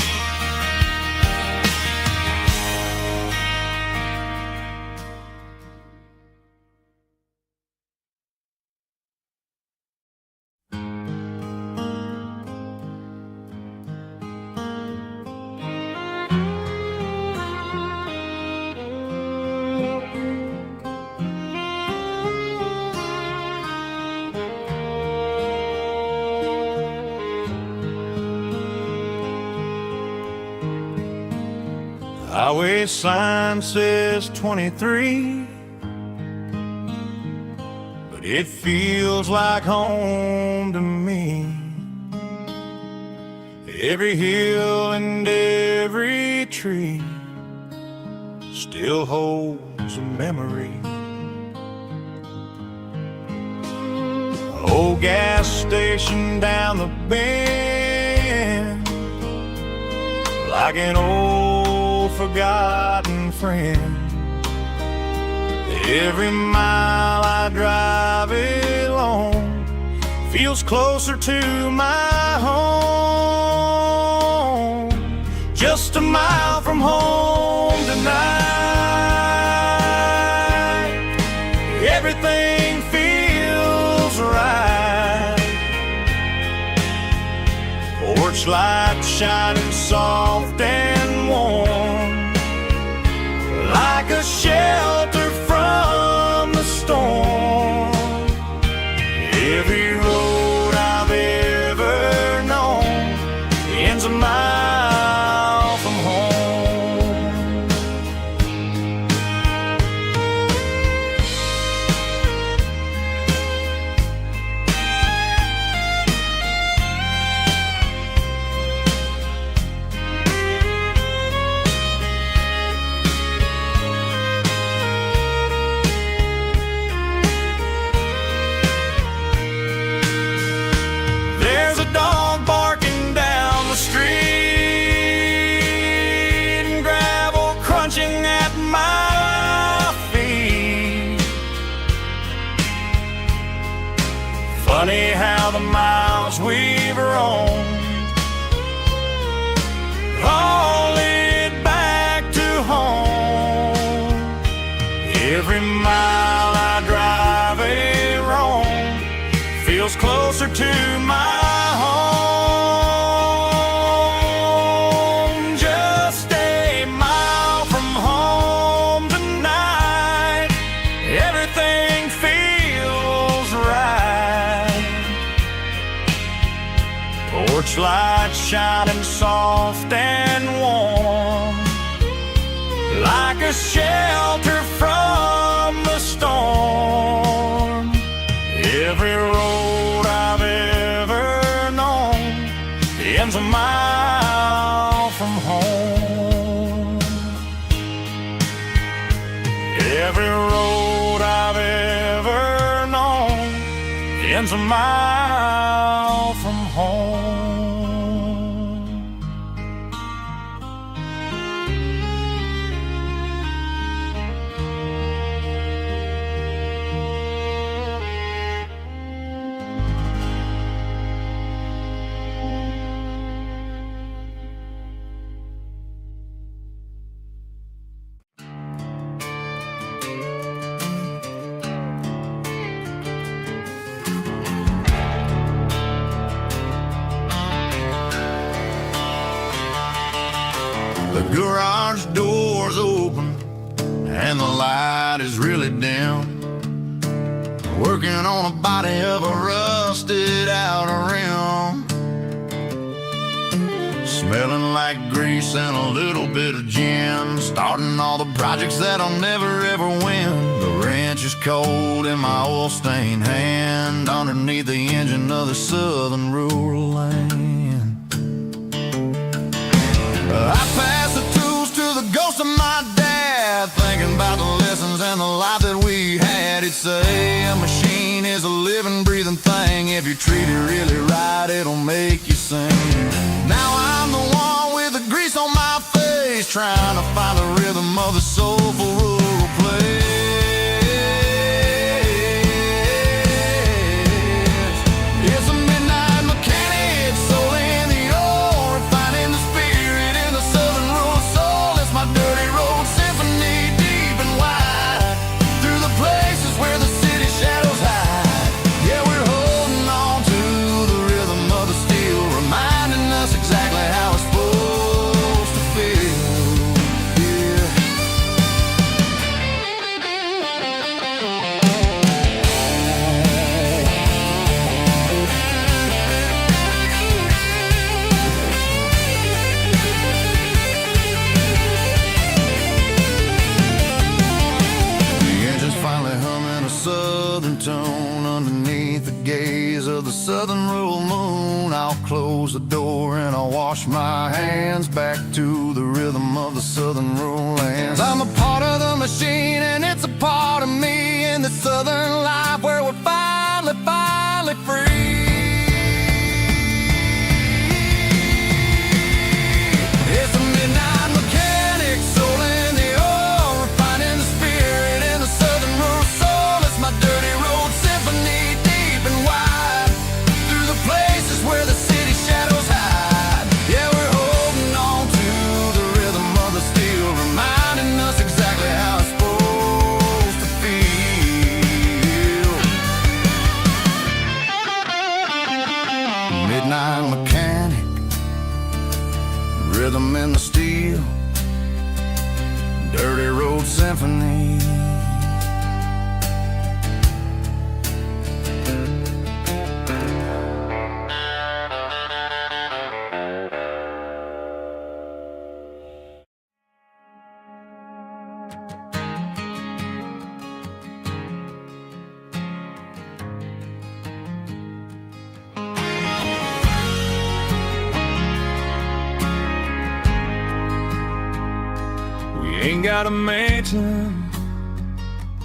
Highway sign says 23, but it feels like home to me. Every hill and every tree still holds a memory. Old gas station down the bend, like an old forgotten friend. Every mile I drive it along feels closer to my home. Just a mile from home tonight, everything feels right. Porch light shining soft and warm, like a shelter from the storm. Every road I've ever known ends a mile from home. Every mile I drive a roam feels closer to my home. Just a mile from home tonight, everything feels right. Porch light shining soft and warm, like a shelter from the storm. Every road I've ever known ends a mile from home. Every road I've ever known ends a mile from home. The garage door's open and the light is really dim. Working on a body of a rusted out rim. Smelling like grease and a little bit of gin. Starting all the projects that I'll never ever win. The wrench is cold in my oil-stained hand, underneath the engine of the southern rural land. I pass the tools to the ghost of my dad, thinking about the lessons and the life that we had. He'd say a machine is a living, breathing thing. If you treat it really right, it'll make you sing. Now I'm the one with the grease on my face, trying to find the rhythm of the soulful rural place. It's a midnight mechanic, soul in the ore, finding the spirit in the southern rural soul. It's my dirty road symphony, deep and wide, through the places where the city shadows hide. Yeah, we're holding on to the rhythm of the steel, reminding us exactly how it's supposed to feel. Yeah. The engine's finally humming a southern tone underneath the gaze of the southern rural moon. I'll close the door and I'll wash my hands, back to the rhythm of the southern rural lands. I'm a part of the machine and it's a part of me, in the southern life where we're finally free. It's a midnight mechanic, soul in the ore, refining the spirit in the southern rural soul. It's my dirty road symphony, deep and wide, through the places where the city shadows hide. Yeah, we're holding on to the rhythm of the steel, reminding us exactly how it's supposed to feel. Midnight mechanic, rhythm in the steel, dirty road symphony. Ain't got a mansion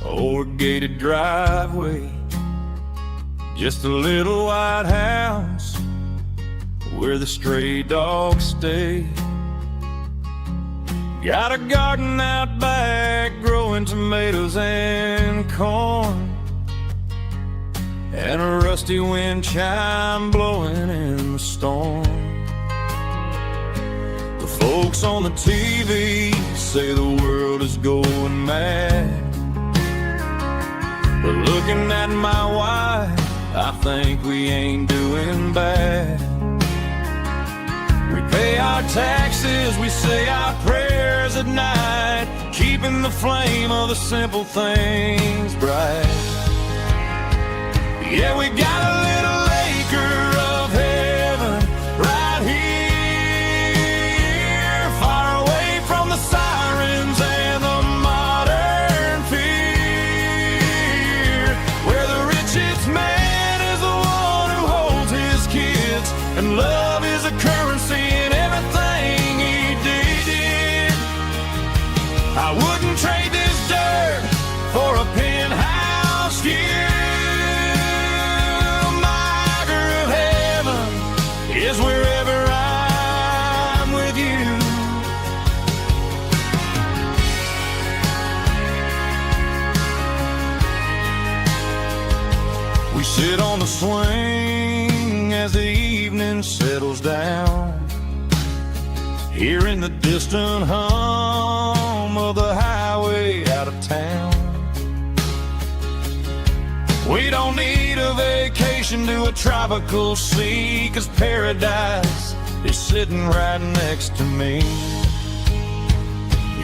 or a gated driveway, just a little white house where the stray dogs stay. Got a garden out back growing tomatoes and corn, and a rusty wind chime blowing in the storm. The folks on the TV say the world is going mad, Looking at my wife, I think we ain't doing bad. We pay our taxes, we say our prayers at night, keeping the flame of the simple things bright. Yeah, we got a little acre of heaven right here, far away from the sirens and the modern fear, where the richest man is the one who holds his kids, and love is a currency in everything he did. I wouldn't trade this dirt for a penthouse view. Is wherever I'm with you. We sit on the swing as the evening settles down, hearing the distant hum of the highway out of town. We don't need a vacation to a tropical sea, 'cause paradise is sitting right next to me.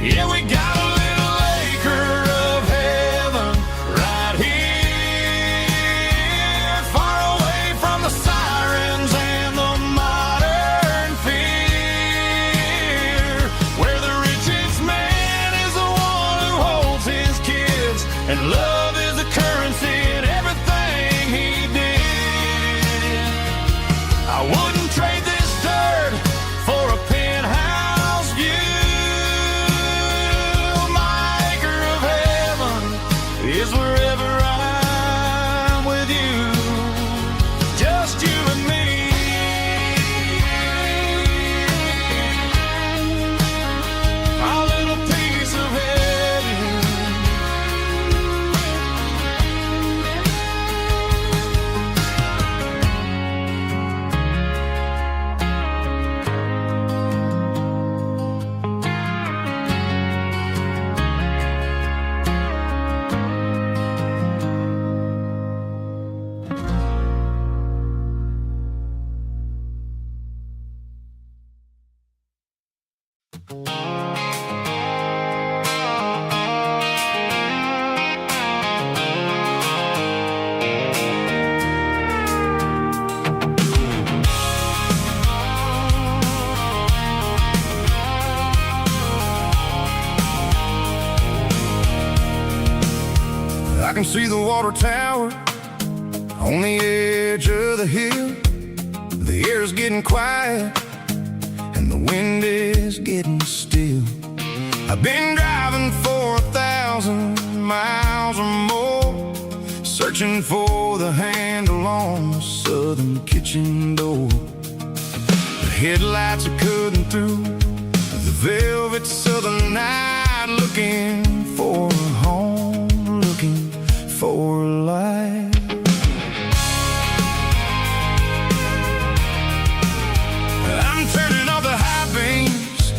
Yeah, we got a little acre of heaven right here, far away from the sirens and the modern fear, where the richest man is the one who holds his kids, and love is the currency in everything he did. I wouldn't trade this dirt for a penthouse view. My acre of heaven is wherever I'm with you, just you and me. Our little piece of heaven. I can see the water tower on the edge of the hill. The air's getting quiet and the wind is getting still. I've been driving for 1,000 miles or more, searching for the handle on the southern kitchen door. The headlights are cutting through the velvet southern night, looking for a home, looking for life. I'm turning off the high beams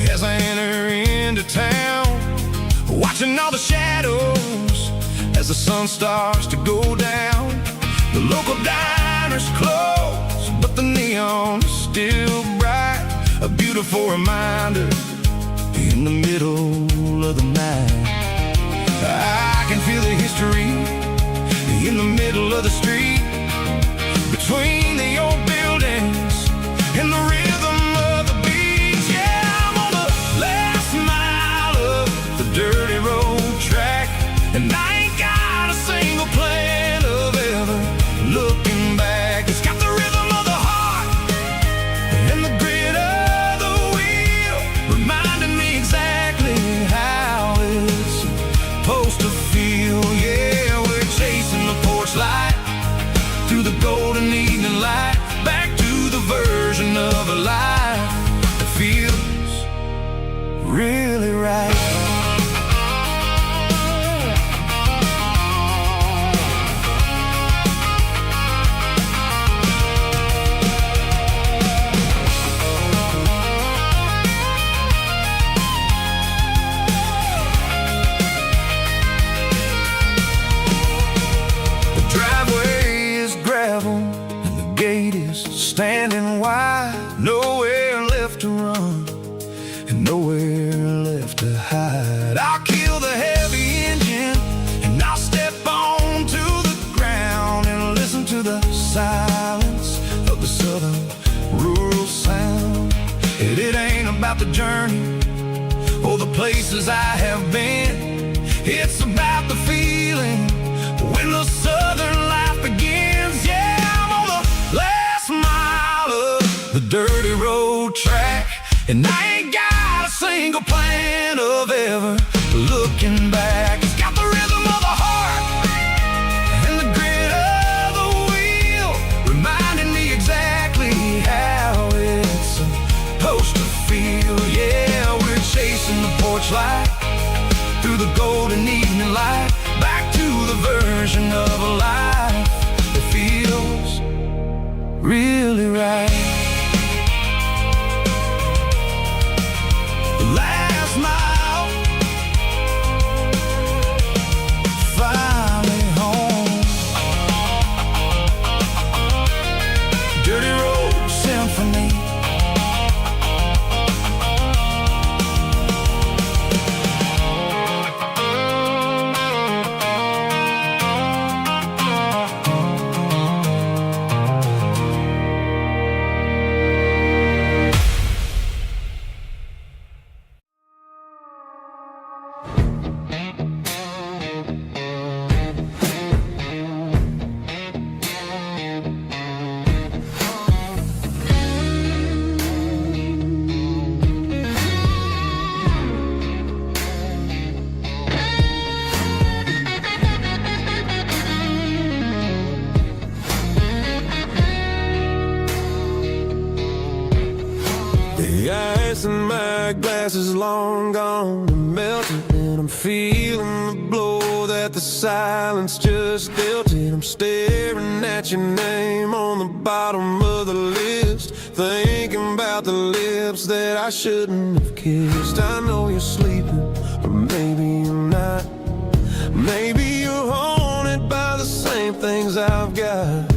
as I enter into town, watching all the shadows as the sun starts to go down. The local diner's closed, but the neon is still bright, a beautiful reminder in the middle of the night. I can feel the history in the middle of the street, between the old buildings and the rhythm of the beat. Yeah, I'm on the last mile of the dirty road track, and I ain't got a single plan of ever looking back. It's got the rhythm of the heart and the grit of the wheel, reminding me exactly how it's supposed to feel. Yeah, we're chasing the porch light through the golden evening light, back to the version of a life that feels really right. about the journey or the places I have been. It's about the feeling when the southern life begins. Yeah, I'm on the last mile of the dirty road track, and I ain't got a single plan of ever looking back. It's got the rhythm of the heart and the grit of the wheel, reminding me exactly how it's supposed to feel. Yeah, we're chasing the porch light through the golden evening light, back to the version of a life that feels really right. The last mile, finally home. Dirty Road Symphony. The ice in my glass is long gone and melted, and I'm feeling the blow that the silence just dealt it. I'm staring at your name on the bottom of the list, thinking about the lips that I shouldn't have kissed. I know you're sleeping, or maybe you're not. Maybe you're haunted by the same things I've got.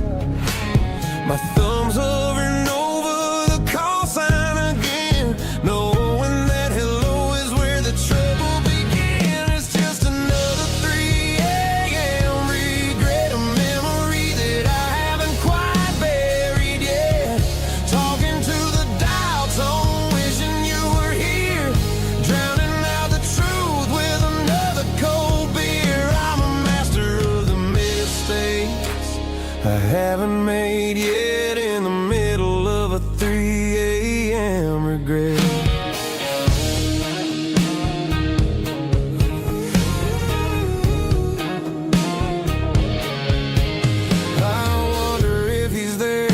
My thumb's hovering over the call sign again, knowing that hello is where the trouble began. It's just another 3 a.m. regret, a memory that I haven't quite buried yet. Talking to the dial tone, wishing you were here, drowning out the truth with another cold beer. I'm a master of the mistakes I haven't made yet, in the middle of a 3 a.m. regret. I wonder if he's there,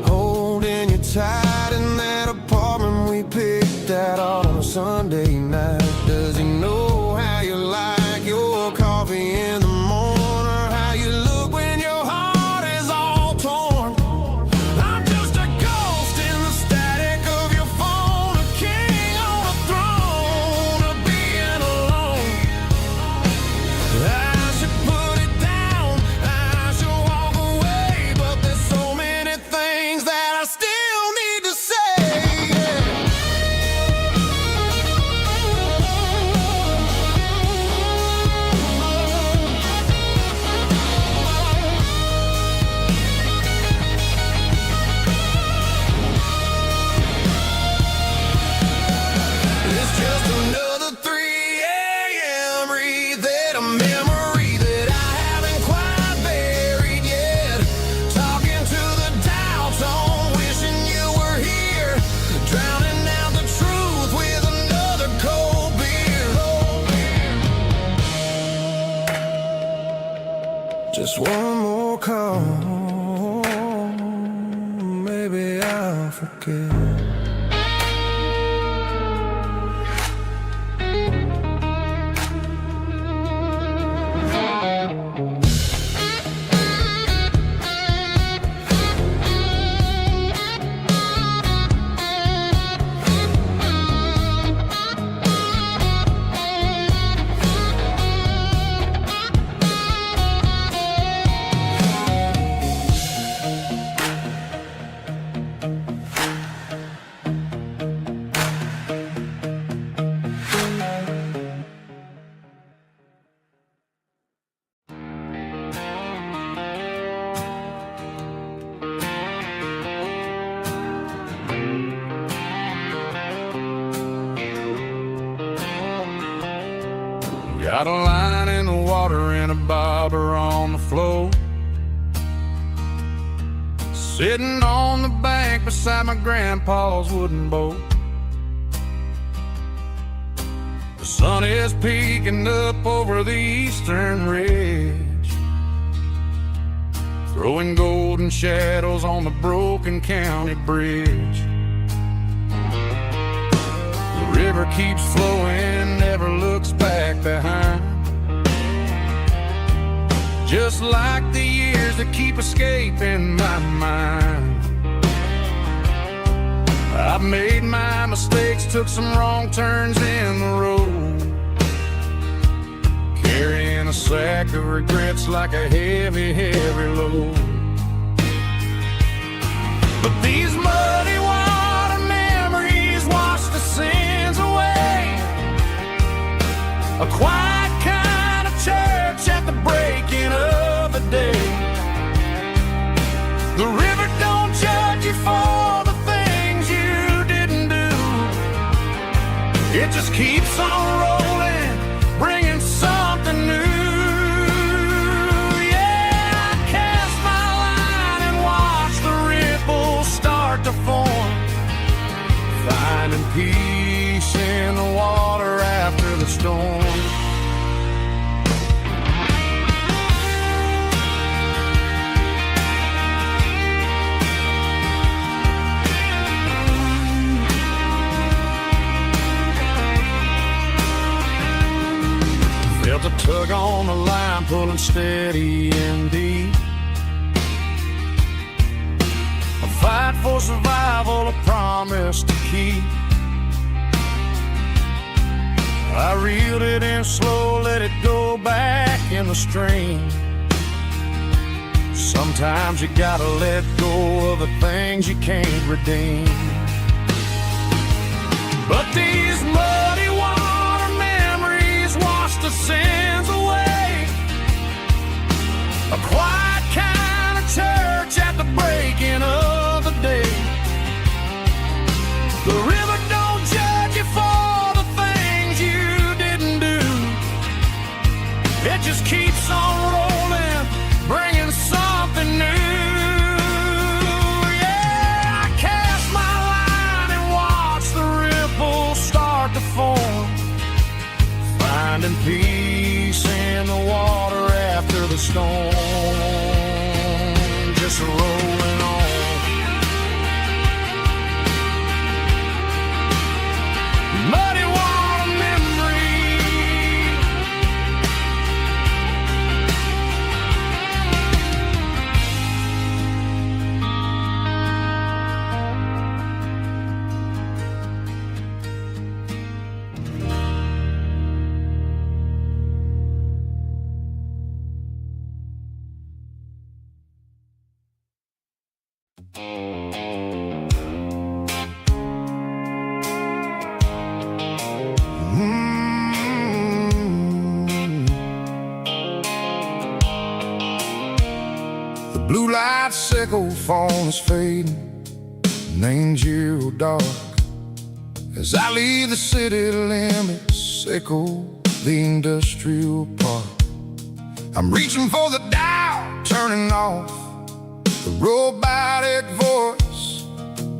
holding you tight in that apartment we picked out on a Sunday night. Does he know how you like your coffee in the morning, or how you look when your heart is all torn? I'm just a ghost in the static of your phone, a king on a throne of being alone. I should put it down, I should walk away, but there's so many things that I still need to say. It's just another 3 a.m. read, a memory that I haven't quite buried yet. Talking to the dial tone, wishing you were here, drowning out the truth with another cold beer. Just one more call, maybe I'll forget. Got a line in the water and a bobber on the floor. Sitting on the bank beside my grandpa's wooden boat. The sun is peeking up over the eastern ridge, throwing golden shadows on the broken county bridge. The river keeps flowing, never looks back behind, just like the years that keep escaping my mind. I've made my mistakes, took some wrong turns in the road, carrying a sack of regrets like a heavy, heavy load. But these muddy water memories wash the sins away. A quiet kind of church at the breaking of the day. The river don't judge you for the things you didn't do. It just keeps on rolling, bringing something new. Yeah, I cast my line and watch the ripples start to form, finding peace in the water after the storm. Felt a tug on the line, pulling steady and deep. A fight for survival, a promise to keep. I reeled it in slow, let it go back in the stream. Sometimes you gotta let go of the things you can't redeem. But these muddy water memories wash the sins away. A quiet kind of church at the breaking of the day. The river don't judge you for the things you didn't do. It just keeps on rolling, bringing something new. Yeah, I cast my line and watch the ripples start to form, finding peace in the water after the storm. Just rolling on. Muddy water memory. The blue light sickle phone is fading, named you dark. As I leave the city limits, echo the industrial park. I'm reaching for the dial, turning off the robotic voice,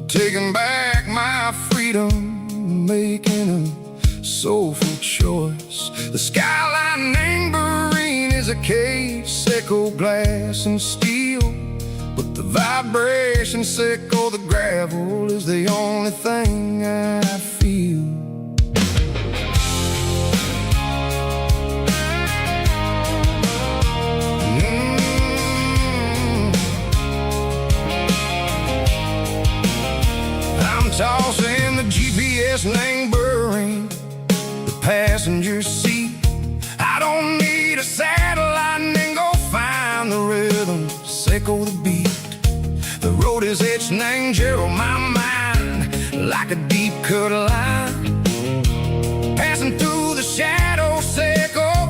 taking back my freedom, making a soulful choice. The skyline Lambert is a case, echo glass and steel, but the vibration sickle, the gravel is the only thing I feel. I'm tossing the GPS Lambert, the passenger seat. I don't need a satellite and go find the rhythm, sickle the beat. The road is etched and angel on my mind like a deep cut line, passing through the shadow sickle,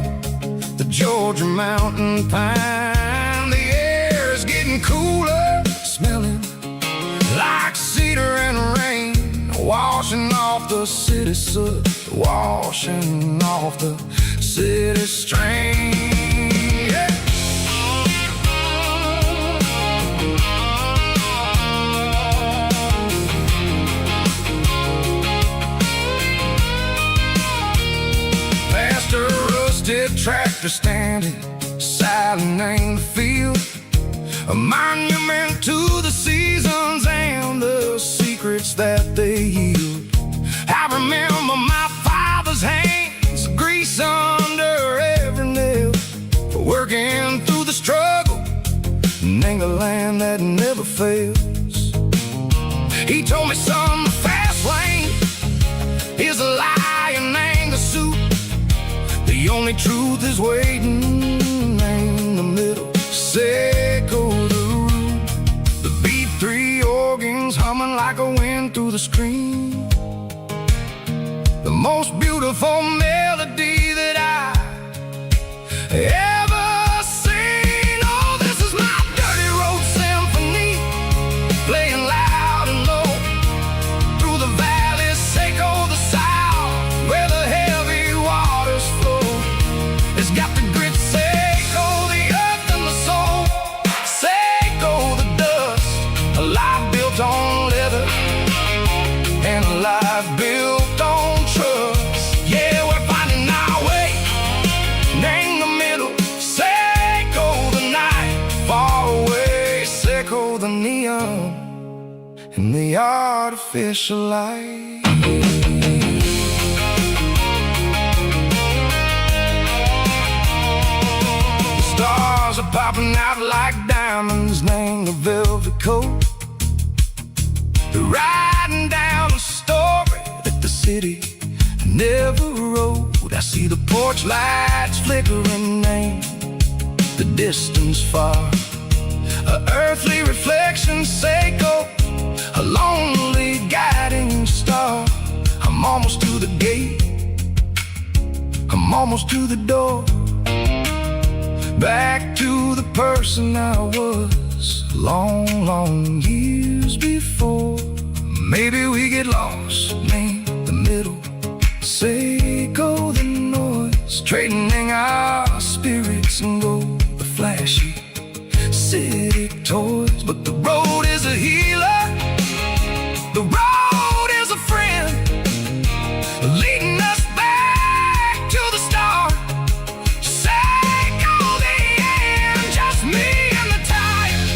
the Georgia mountain pine. The air is getting cooler, smelling like cedar and rain, washing off the city soot, washing off the city strain. Yeah. Past a rusted tractor standing silent in the field, a monument to the seasons and the secrets that they yield. I remember my father's hands, grease under every nail, for working through the struggle in the land that never fails. He told me, son, the fast lane is a lie and ain't the suit. The only truth is waiting in the middle. Say go the root. The B3 organs humming like a wind through the screen. The most beautiful melody that I ever seen. Oh, this is my dirty road symphony, playing loud and low through the valleys, Seco the south, where the heavy waters flow. It's got the grit, Seco the earth and the soul, Seco the dust, a life built on leather and a life built on trust. Yeah, we're finding our way in the middle. Seco the night, far away, Seco the neon and the artificial light. The stars are popping out like diamonds, named the velvet coat. They're riding down a story that the city never wrote. I see the porch lights flickering, name the distance far. A earthly reflection, Seco, a lonely guiding star. I'm almost to the gate, I'm almost to the door, back to the person I was long, long years before. Maybe we get lost in the middle, Seco the noise, trading our spirits and go the flashy city toys. But the road is a healer, the road is a friend, leading us back to the start. Seco the end, just me and the tires,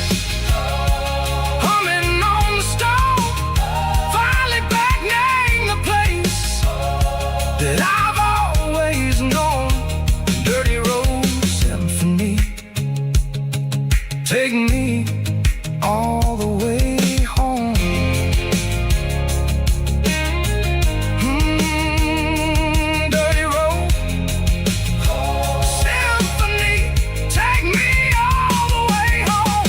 humming on the stove, finally back name the place that I've always known. Dirty road symphony, take me all the way home. Dirty road symphony, take me all the way home.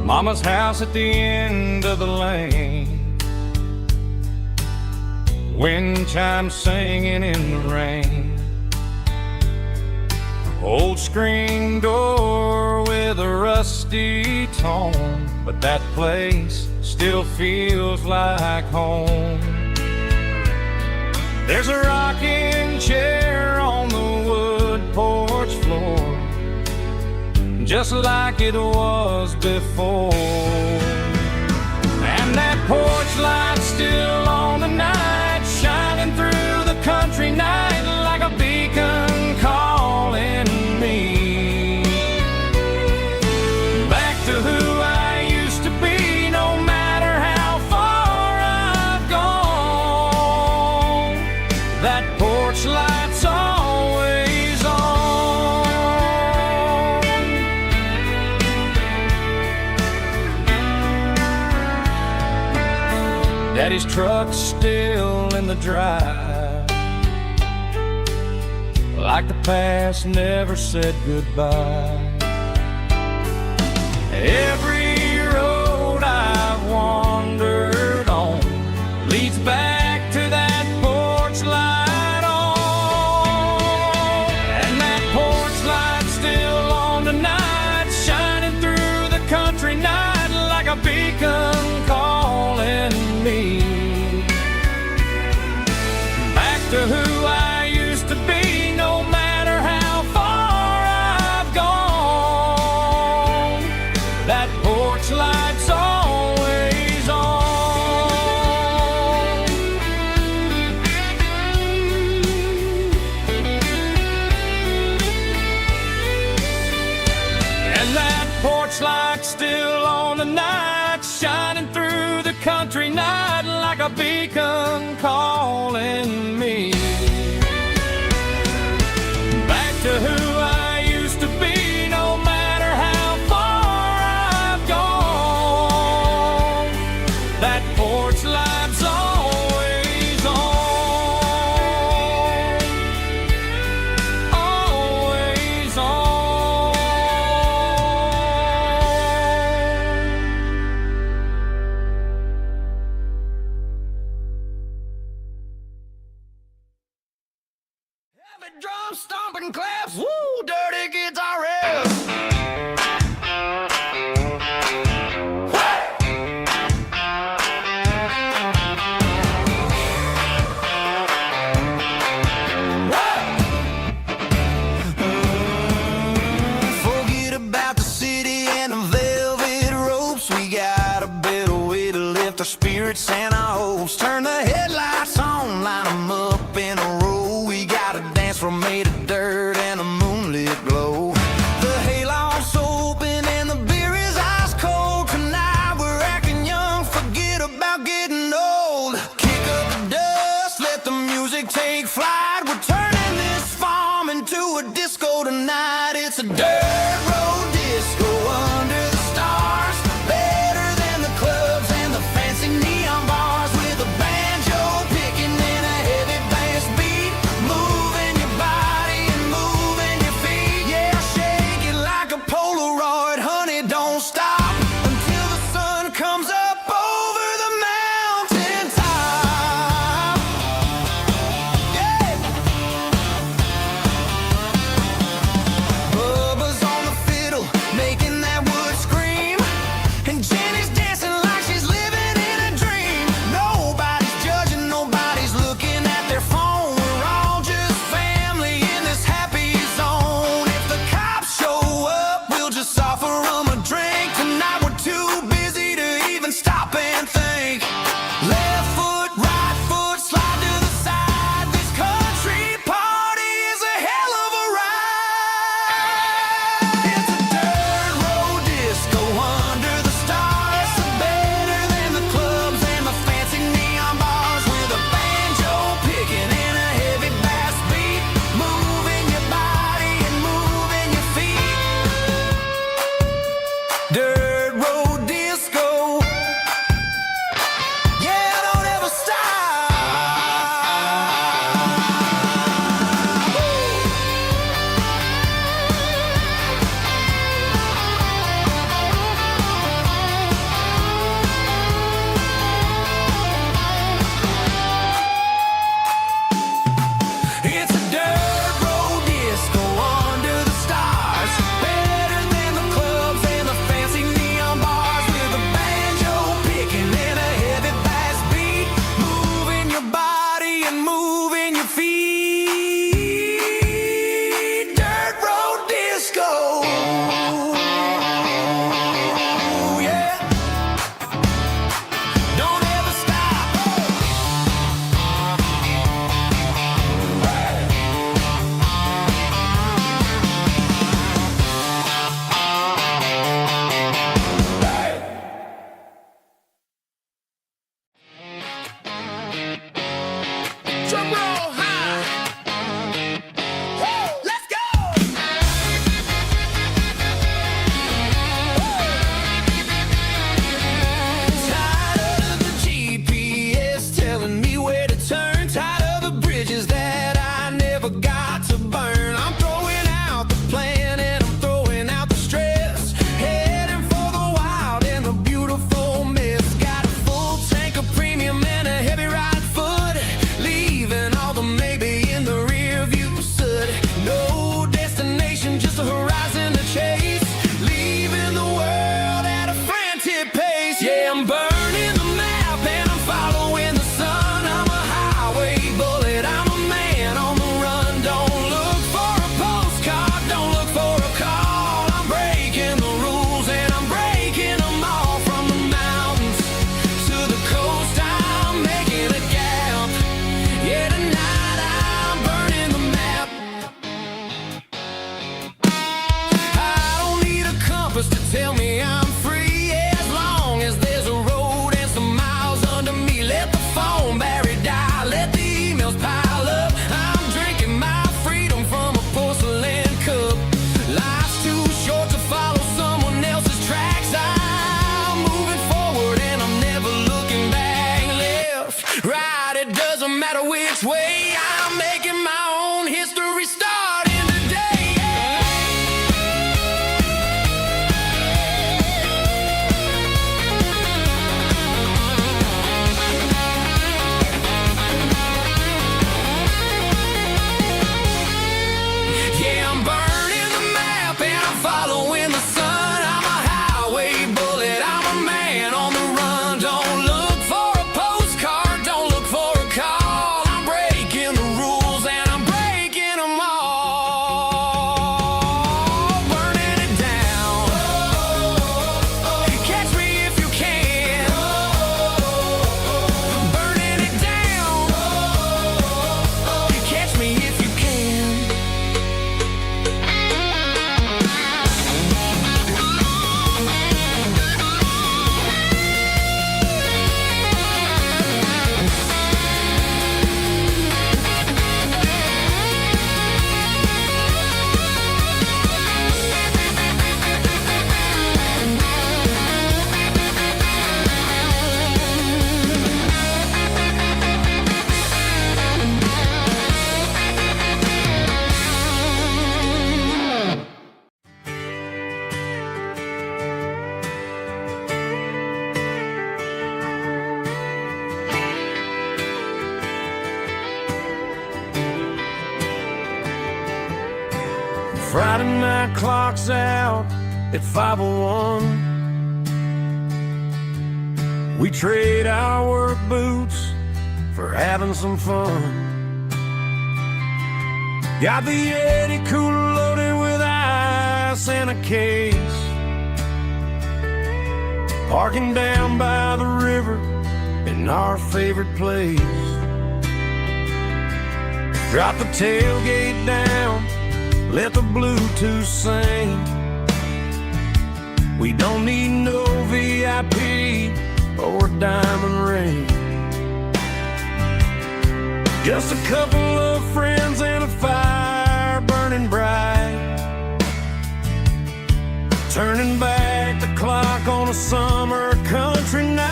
Mama's house at the end of the lane, wind chimes singing in the rain. Old screen door with a rusty tone, but that place still feels like home. There's a rocking chair on the wood porch floor, just like it was before. And that porch light's still on the night, shining through the country night like a beacon calling me back to who I used to be. No matter how far I've gone, that porch light's always on. Daddy's truck's still in the drive, like the past never said goodbye. Porch light still on the night, shining through the country night like a beacon calling me back to who I used to be. No matter how far I've gone, that porch light's always on, always on. Heavy drum stomping claps, woo, dirty guitar riffs. Forget about the city and the velvet ropes. We got a better way to lift our spirits and our hopes. Turn the headlights on, line them up in a row. We got a dance floor made of dirt and a moonlit glow. The hayloft's open and the beer is ice cold. Tonight we're acting young, forget about getting old. Kick up the dust, let the music take flight. We're turning this farm into a disco tonight. It's a dirt road disco under the stars. Better than the clubs and the fancy neon bars. With a banjo tell me I'm free as long as there's a road and some miles under me. Let the phone battery die, let the emails pile up. I'm drinking my freedom from a porcelain cup. Life's too short to follow someone else's tracks. I'm moving forward and I'm never looking back. Left, right, it doesn't matter which way. I'm making my own history starting today. Yeah, I'm burning the map and I'm following the sun. I'm a highway bullet, I'm a man on the run. Don't look for a postcard, don't look for a call. I'm breaking the rules and I'm breaking them all. Burning it down. Catch me if you can. Burning it down. Catch me if you can. Friday night clock's out at 5:01. We trade our work boots for having some fun. Got the Yeti cooler loaded with ice and a case. Parking down by the river in our favorite place. Drop the tailgate down, let the Bluetooth sing. We don't need no VIP or diamond ring. Just a couple of friends and a fire burning bright. Turning back the clock on a summer country night.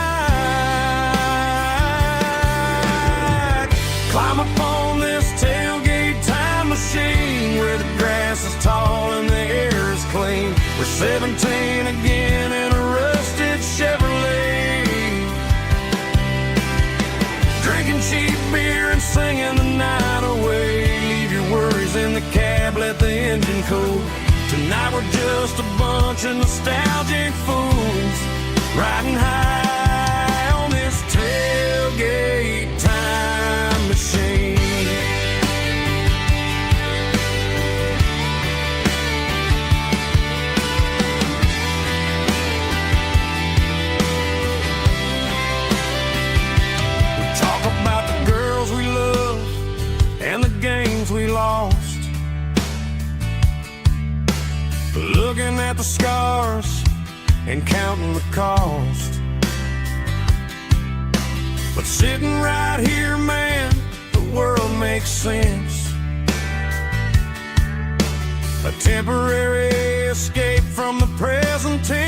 Climb up on this tailgate time machine where the grass is tall and the air is clean. We're 17 again in a rusted Chevrolet. Drinking cheap beer and singing the night away. Leave your worries in the cab, let the engine cool. Tonight we're just a bunch of nostalgic fools riding high on this tailgate time machine. We talk about the girls we love and the games we lost. Looking at the scars and counting the cost. But sitting right here, man, the world makes sense. A temporary escape from the present tense.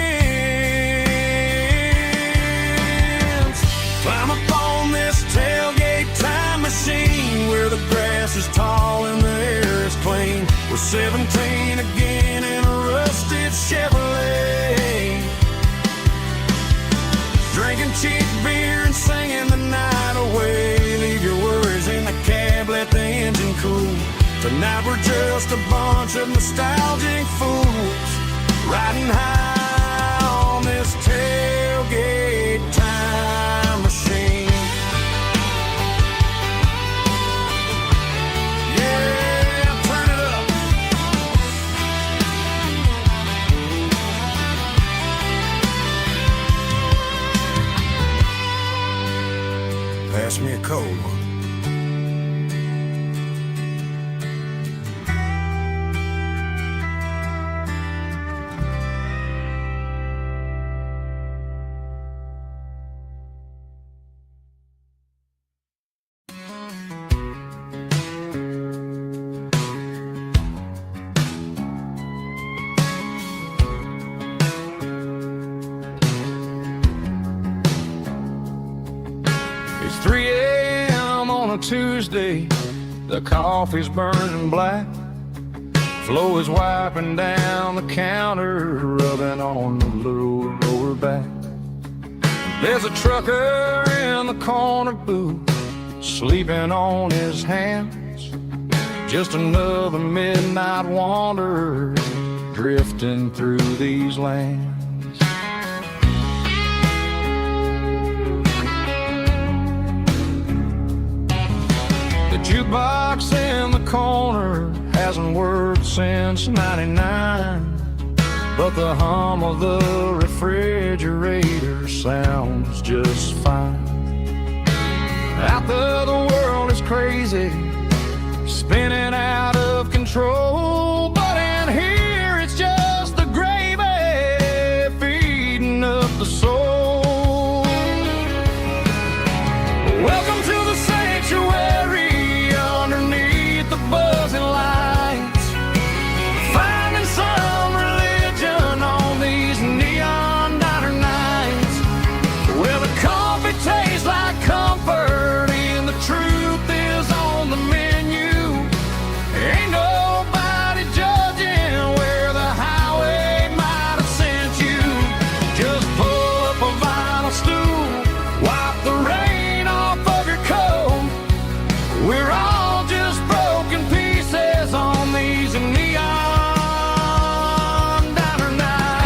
Climb up on this tailgate time machine where the grass is tall and the air is clean. We're 17 again in a rusted Chevrolet. Drinking cheap beer and singing the night away. Leave your worries in the cab, let the engine cool. Tonight we're just a bunch of nostalgic fools riding high on this tailgate time machine. Pass me a cold one. Tuesday, the coffee's burning black. Flo is wiping down the counter, rubbing on the lower back. There's a trucker in the corner booth, sleeping on his hands. Just another midnight wanderer, drifting through these lands. The jukebox in the corner hasn't worked since '99, but the hum of the refrigerator sounds just fine. Out there the world is crazy, spinning out of control, but in here it's just the gravy feeding up the soul. Welcome to the sanctuary underneath the buzzing lights, finding some religion on these neon diner nights, where the coffee tastes like comfort and the truth is on the menu. Ain't nobody judging where the highway might have sent you. Just pull up a vinyl stool, wipe the rain off of your coat. We're all just broken pieces on these neon diner nights.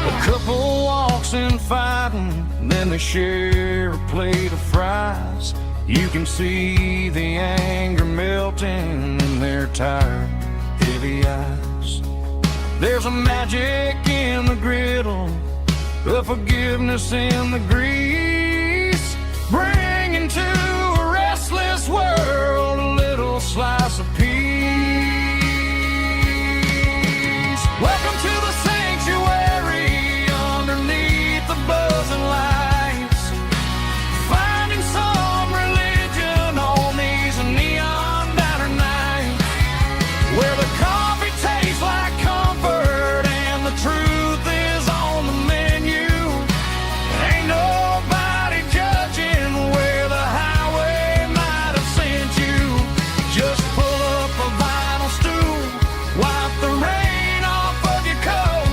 A couple walks in fighting, then they share a plate of fries. You can see the anger melting in their tired, heavy eyes. There's a magic in the griddle, a forgiveness in the grease, bringing to a restless world a little slice of peace. Welcome to the sanctuary underneath the buzzing lights, finding some religion on these neon diner nights, where the coffee tastes like comfort and the truth is on the menu. Ain't nobody judging where the highway might have sent you. Just pull up a vinyl stool, wipe the rain off of your coat.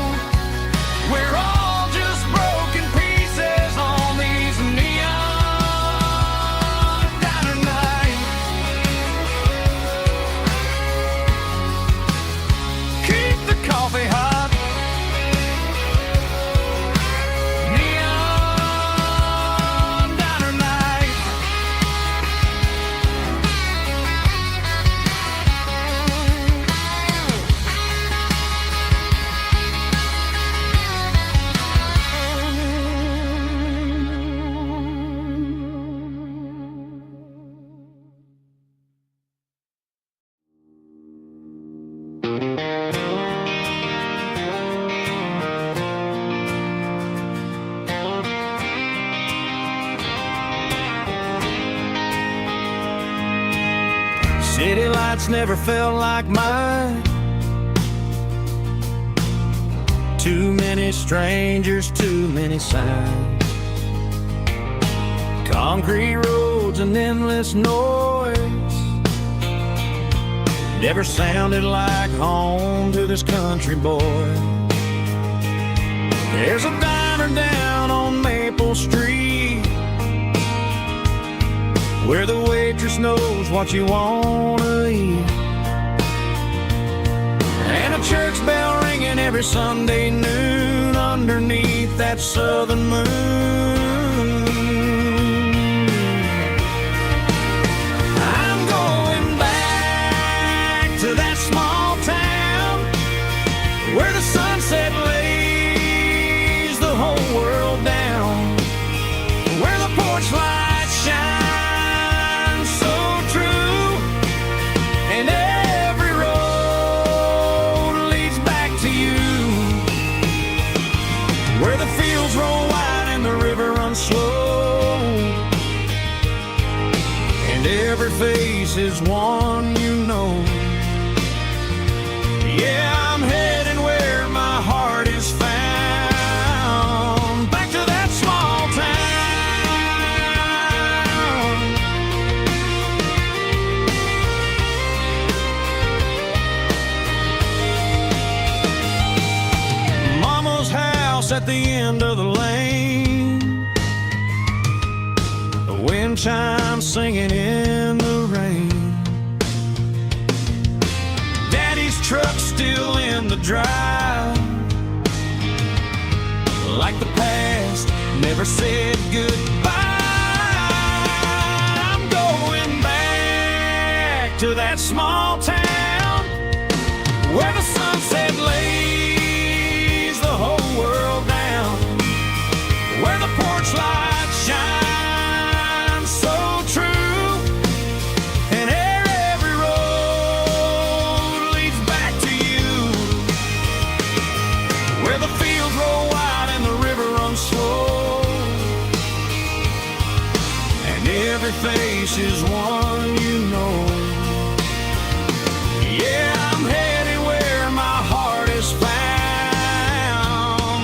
We're all just broken pieces on these neon diner nights. Keep the coffee hot. Neon diner night. City lights never felt like mine. Too many strangers, too many signs. Concrete roads and endless noise never sounded like home to this country boy. There's a diner down on Maple Street where the waitress knows what you wanna eat, and a church bell ringing every Sunday noon underneath that southern moon. I'm going back to that small town where the sunset lays the whole world down, where the porch lights shine so true, and every road leads back to you, where the fields roll wide and the river runs slow, and every face is one you know. the end of the lane. The wind chimes singing in the rain. Daddy's truck's still in the drive, like the past never said goodbye. I'm going back to that small town where the sunset lays the whole world down, where the porch light shines so true, and every road leads back to you, where the fields roll wide and the river runs slow, and every face is one you know. Yeah, I'm headed where my heart is found,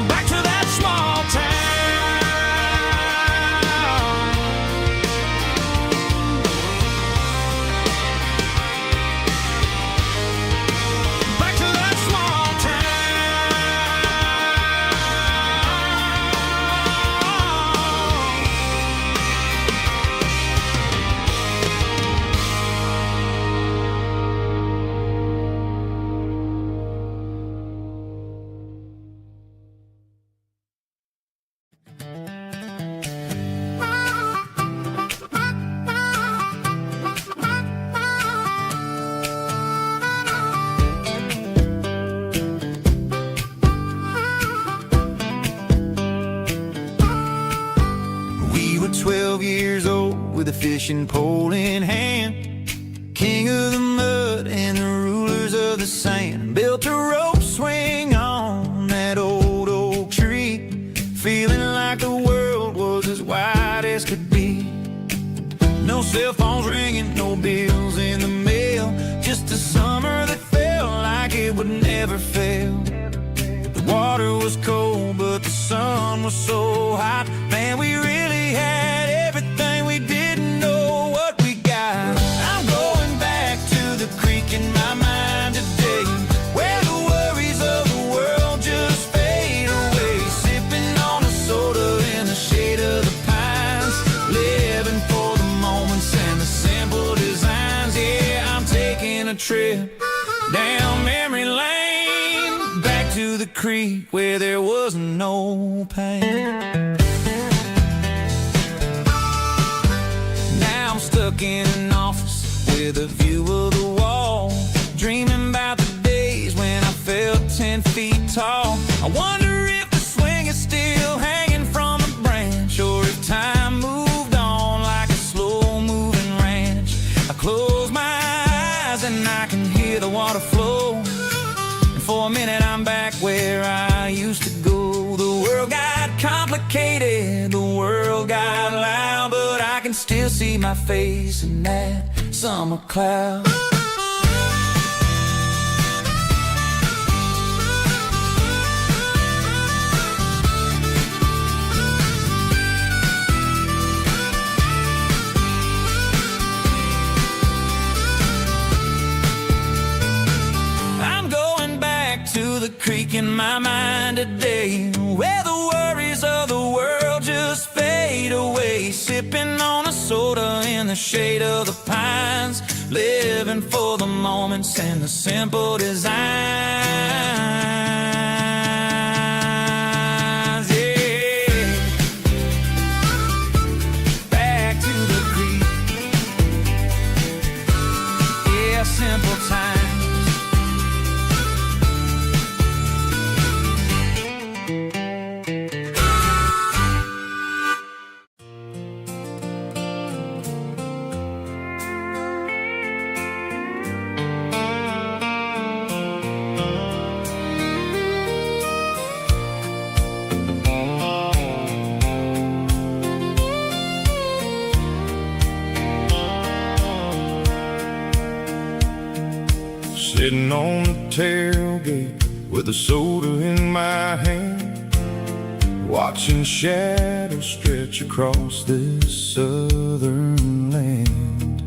back to that small town. Back to that small We were 12 years old with a fishing pole in hand, king of the mud and the rulers of the sand. Built a rope swing on that old oak tree, feeling like the world was as wide as could be. No cell phones ringing, no bills in the mail, just a summer that felt like it would never fail. The water was cold, but the sun was so hot. Man, we really had everything, we didn't know what we got. I'm going back to the creek in my mind today, where the worries of the world just fade away. Sipping on a soda in the shade of the pines, living for the moments and the simple designs. Yeah, I'm taking a trip down memory lane, back to the creek where there was no pain. Now I'm stuck in an office with a view of the wall, dreaming about the days when I felt 10 feet tall. I wonder if the swing is still hanging from a branch, or if time moved on like a slow-moving ranch. I close my eyes and I can hear the water flow, and for a minute I'm back where I used to go. The world got complicated, the world got loud, but I can still see my face in that summer cloud. I'm going back to the creek in my mind today, where the worries of the world just fade away. Sipping on a soda in the shade of the pines, living for the moments and the simple designs. Yeah, back to the creek. Yeah, simple times. Sitting on the tailgate with a soda in my hand, watching shadows stretch across this southern land.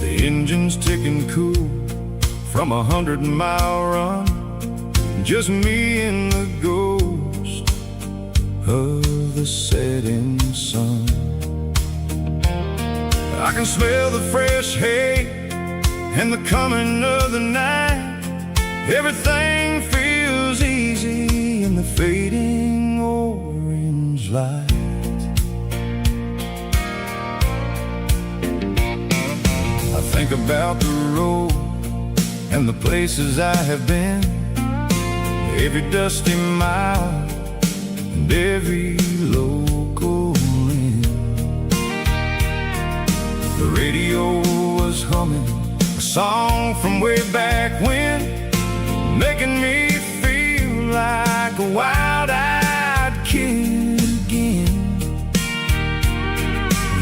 The engine's ticking cool from 100-mile run, just me and the ghost of the setting sun. I can smell the fresh hay and the coming of the night. Everything feels easy in the fading orange light. I think about the road and the places I have been, every dusty mile and every local inn. The radio was humming a song from way back when, making me feel like a wild-eyed kid again.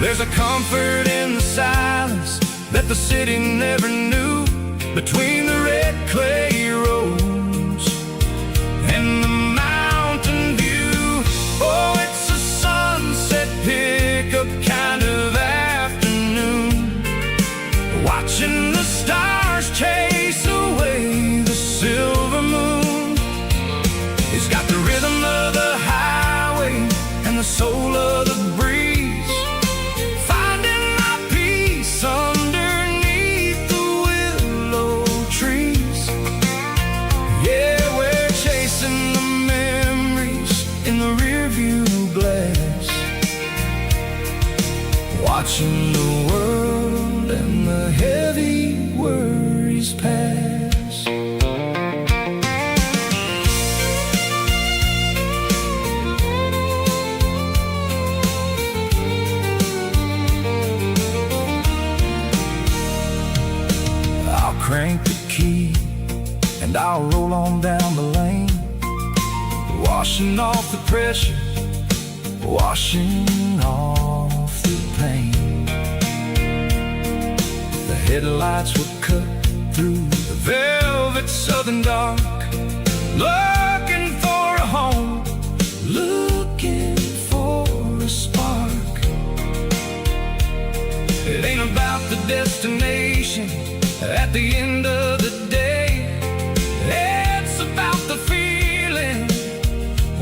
There's a comfort in the silence that the city never knew, between the red clay roads and the mountain view. Oh, it's a sunset pickup kind of afternoon, watching the stars chase away the silver moon. It's got the rhythm of the highway and the soul of the breeze, finding my peace underneath the willow trees. Yeah, we're chasing the memories in the rearview glass, watching the world and the heavy worries pass. I'll crank the key and I'll roll on down the lane, washing off the pressure, washing off the pain. The headlights will cut through the velvet southern dark, looking for a home, looking for a spark. It ain't about the destination at the end of the day, it's about the feeling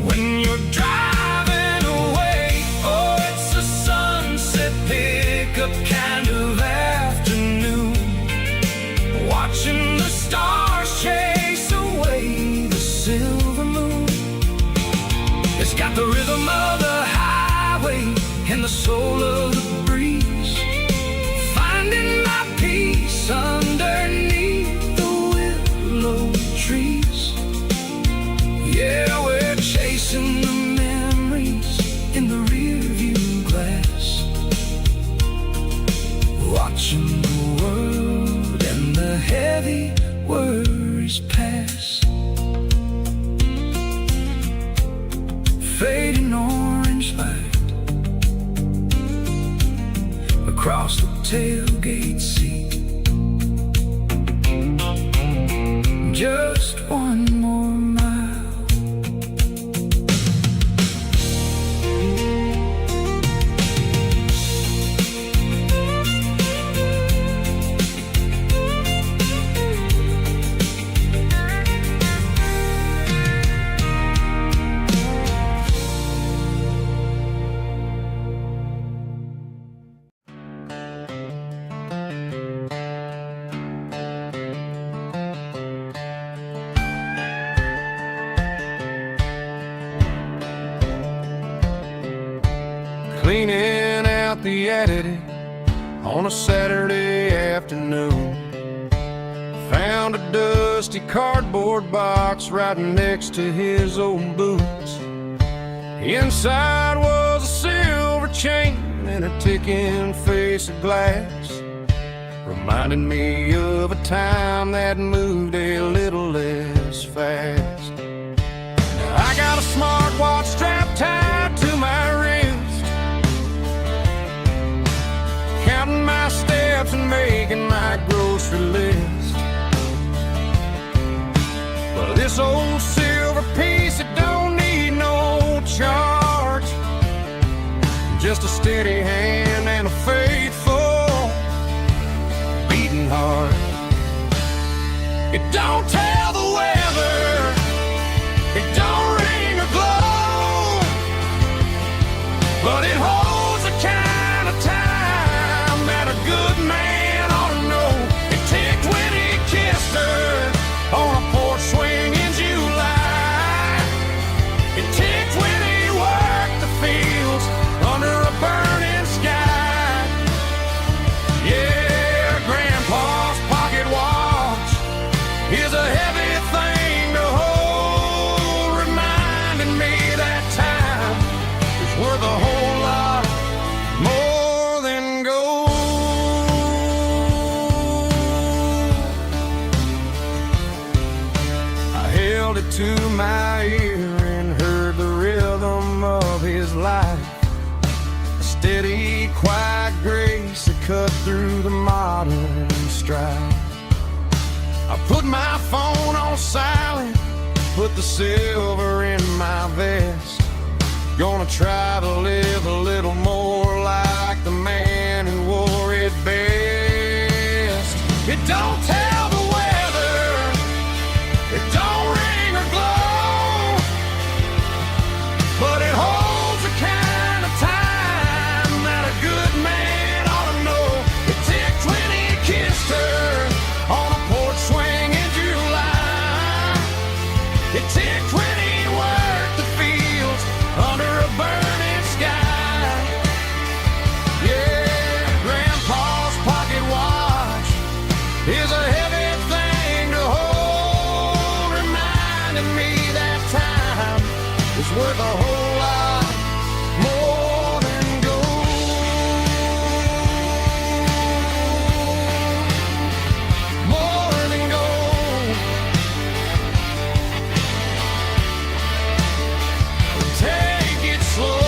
when you're driving away. Oh, it's a sunset pickup kind of afternoon, watching the stars chase away the silver moon. It's got the rhythm of the highway and the soul of the breeze, finding my peace underneath the willow trees. Yeah, we're chasing the memories in the rearview glass, watching the world and the heavy worries pass. Fading orange light across the tailgate seat, just one more mile. Cleaning out the attic on a Saturday afternoon, found a dusty cardboard box right next to his old boots. Inside was a silver chain and a ticking face of glass, reminding me of a time that moved a little less fast. Now I got a smartwatch strapped tied to my wrist, counting my steps and making my grocery list. But this old silver piece, it don't need no charge, just a steady hand and a faithful beating heart. It don't tell the weather, it don't ring or glow, but it holds the kind of time that a good man ought to know. It ticked when he kissed her on a porch swing in July. It ticked when he worked the fields under a burning sky. Yeah, Grandpa's pocket watch is a heavy thing to hold, reminding me that time is worth a whole lot more than gold. I held it to my ear and heard the rhythm of his life, a steady, quiet grace that cut through the modern strife. I put my phone on silent, put the silver in my vest. Gonna try to live a little more like the man who wore it best. It don't tell the weather, it don't ring or glow, but it holds the kind of time that a good man ought to know. It ticked when he kissed her on a porch swing in July. It ticked when he worked the fields under a burning sky. Yeah, Grandpa's pocket watch is a heavy thing to hold, reminding me that time is worth a whole lot more than gold. More than gold. Take it slow.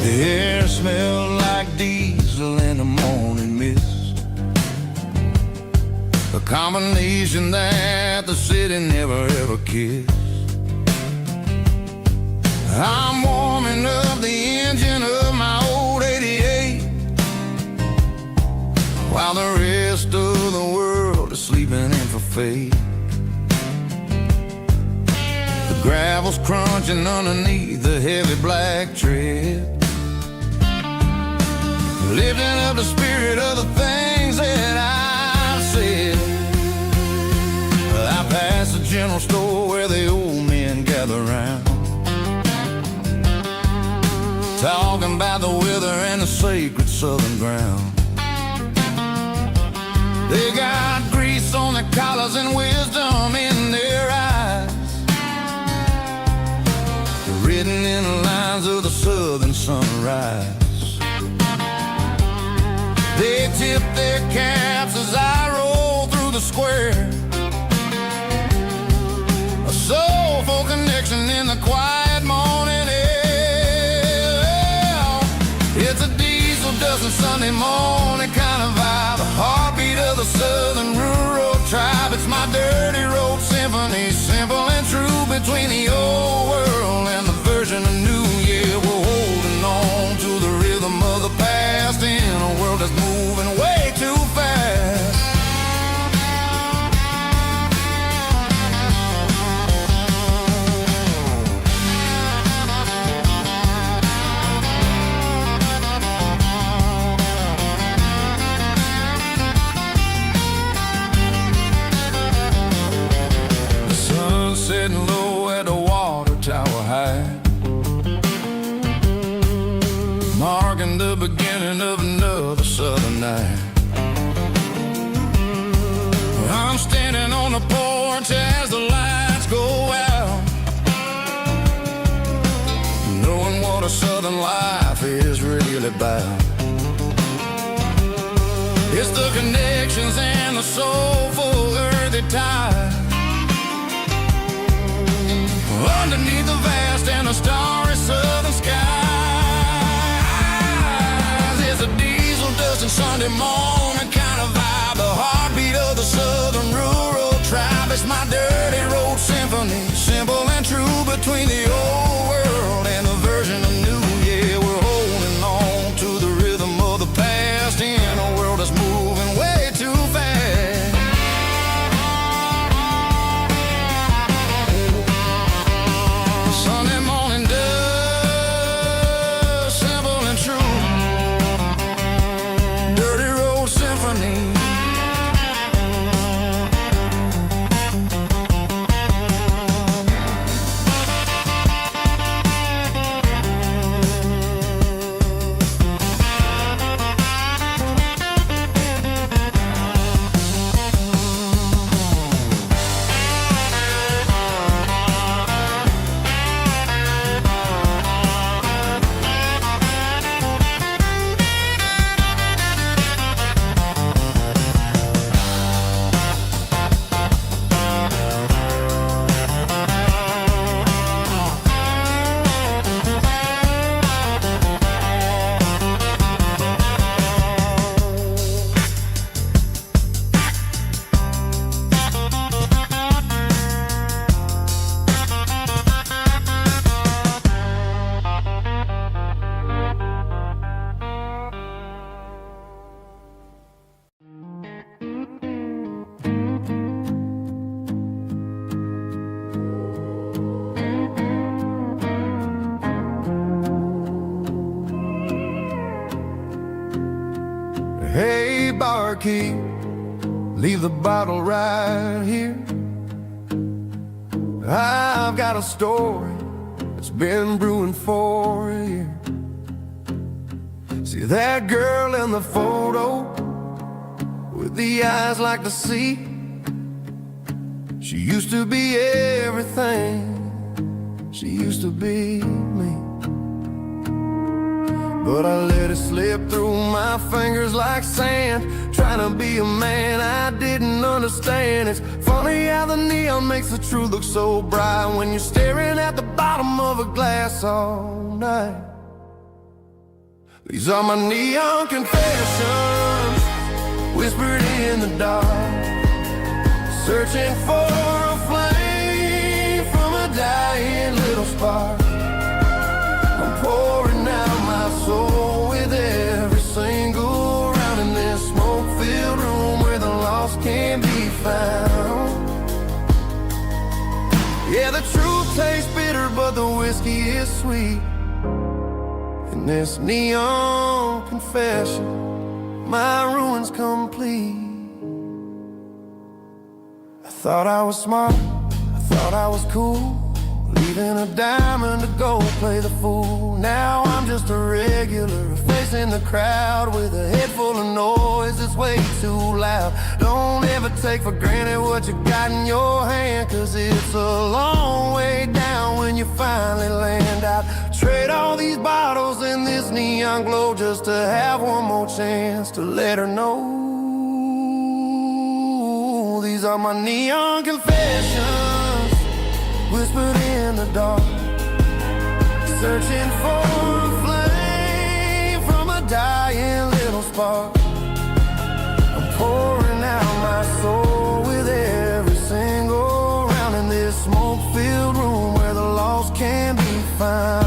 The air smelled like diesel in the morning mist, a combination that the city never ever kissed. I'm warming up the engine of my old 88 while the rest of the world is sleeping in for fate. The gravel's crunching underneath the heavy black tread, lifting up the spirit of the things that I've said. I passed the general store where the old men gather round, talking about the weather and the sacred southern ground. They got grease on their collars and wisdom in their eyes, written in the lines of the southern sunrise. They tip their caps as I roll through the square, a soulful connection in the quiet morning air. It's a diesel dusting Sunday morning kind of vibe, a heartbeat of the southern rural tribe. It's my dirty road symphony, simple and true, between the old world and the version of new. Yeah, we're holding on to the rhythm of the past in a world that's moving way too fast. marking the beginning of another southern night. I'm standing on the porch as the lights go out, knowing what a southern life is really about. It's the connections and the soulful earthy tide underneath the vast and the starry southern skies. It's a diesel dust and Sunday morning kind of vibe, the heartbeat of the southern rural tribe. It's my dirty road symphony, simple and true between the old world and the version of new. Yeah, we're holding on to the rhythm of the past in a world that's moving way too fast. Sunday morning dust, simple and true, dirty road symphony. Hey, barkeep, leave the bottle right here. I've got a story that's been brewing for a year. See that girl in the photo with the eyes like the sea? She used to be everything, she used to be me. But I let it slip through my fingers like sand, trying to be a man I didn't understand. It's funny how the neon makes the truth look so bright when you're staring at the bottom of a glass all night. These are my neon confessions, whispered in the dark, searching for a flame from a dying little spark. I'm pouring out my soul with every single round in this smoke-filled room where the lost can be found. Yeah, the truth tastes bitter, but the whiskey is sweet. In this neon confession, my ruin's complete. I thought I was smart, I thought I was cool, leaving a diamond to go play the fool. Now I'm just a regular, facing the crowd with a head full of noise that's way too loud. Don't ever take for granted what you got in your hand, cause it's a long way down when you finally land out. Trade all these bottles and this neon glow just to have one more chance to let her know. These are my neon confessions, whispered in the dark, searching for a flame from a dying little spark. I'm pouring out my soul with every single round in this smoke-filled room where the lost can be found.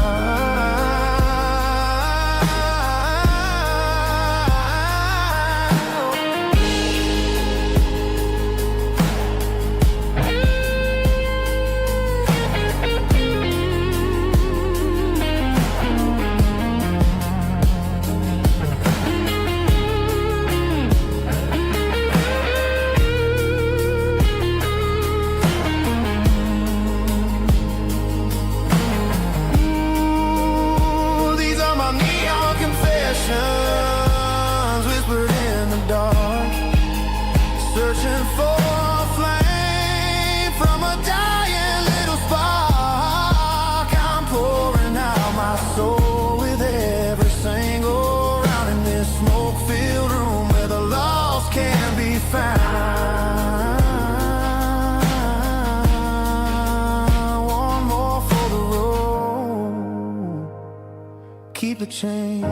keep the change.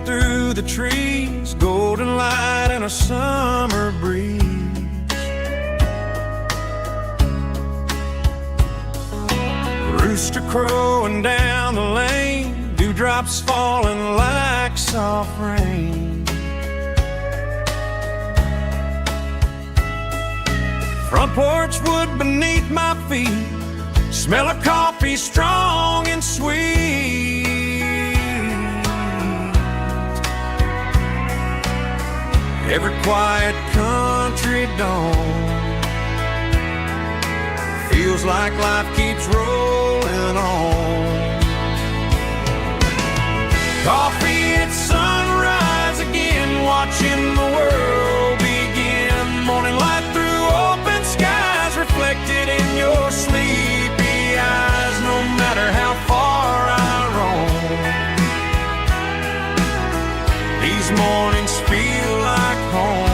Through the trees, golden light and a summer breeze. Rooster crowing down the lane, dewdrops falling like soft rain. Front porch wood beneath my feet, smell of coffee strong and sweet. Every quiet country dawn feels like life keeps rolling on. Coffee at sunrise again, watching the world begin. Morning light through open skies, reflected in your sleepy eyes. No matter how far I roam, these mornings feel like home.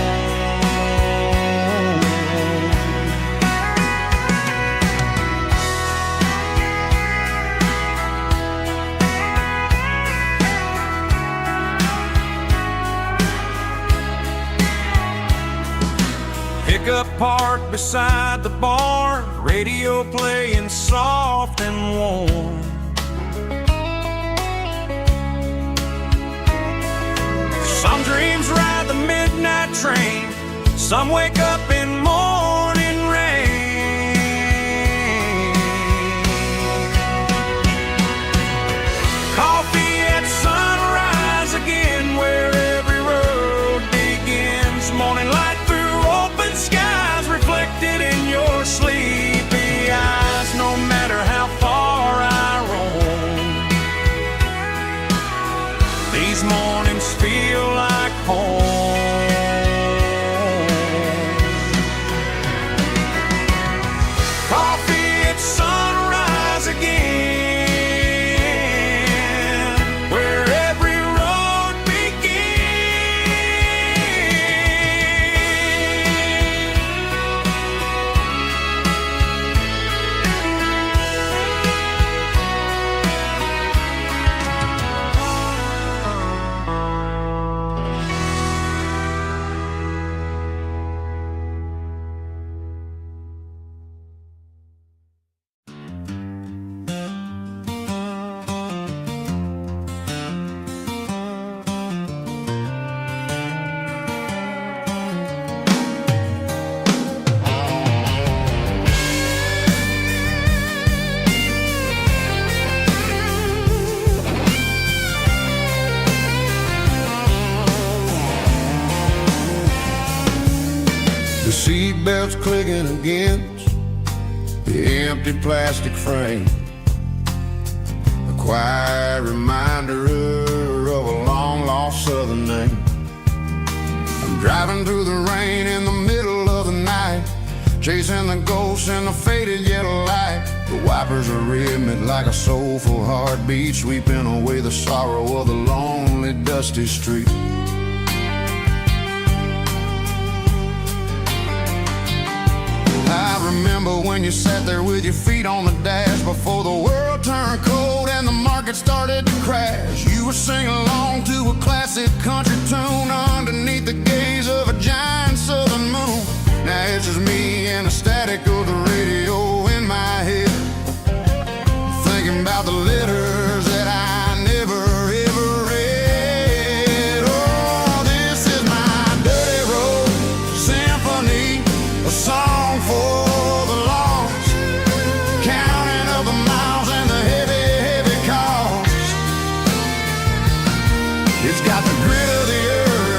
Pickup parked beside the barn, radio playing soft and warm. Some dreams ride the midnight train, some wake up in morning rain. Coffee at sunrise again, where every road begins. Morning light through open skies, reflected in your sleepy eyes. No matter how far I roam, these mornings feel like home. Coffee at sunrise again, where every road The seatbelt's clicking against the empty plastic frame, a quiet reminder of a long-lost southern name. I'm driving through the rain in the middle of the night, chasing the ghosts in the faded yellow light. The wipers are rhythmic like a soulful heartbeat, sweeping away the sorrow of the lonely, dusty street. I remember when you sat there with your feet on the dash, before the world turned cold and the market started to crash. You were singing along to a classic country tune underneath the gaze of a giant southern moon. Now it's just me and the static of the radio in my head, thinking about the letters that I never ever read. Oh, this is my dirty road symphony, a song for the lost, counting up the miles and the heavy, heavy cost. It's got the grit of the earth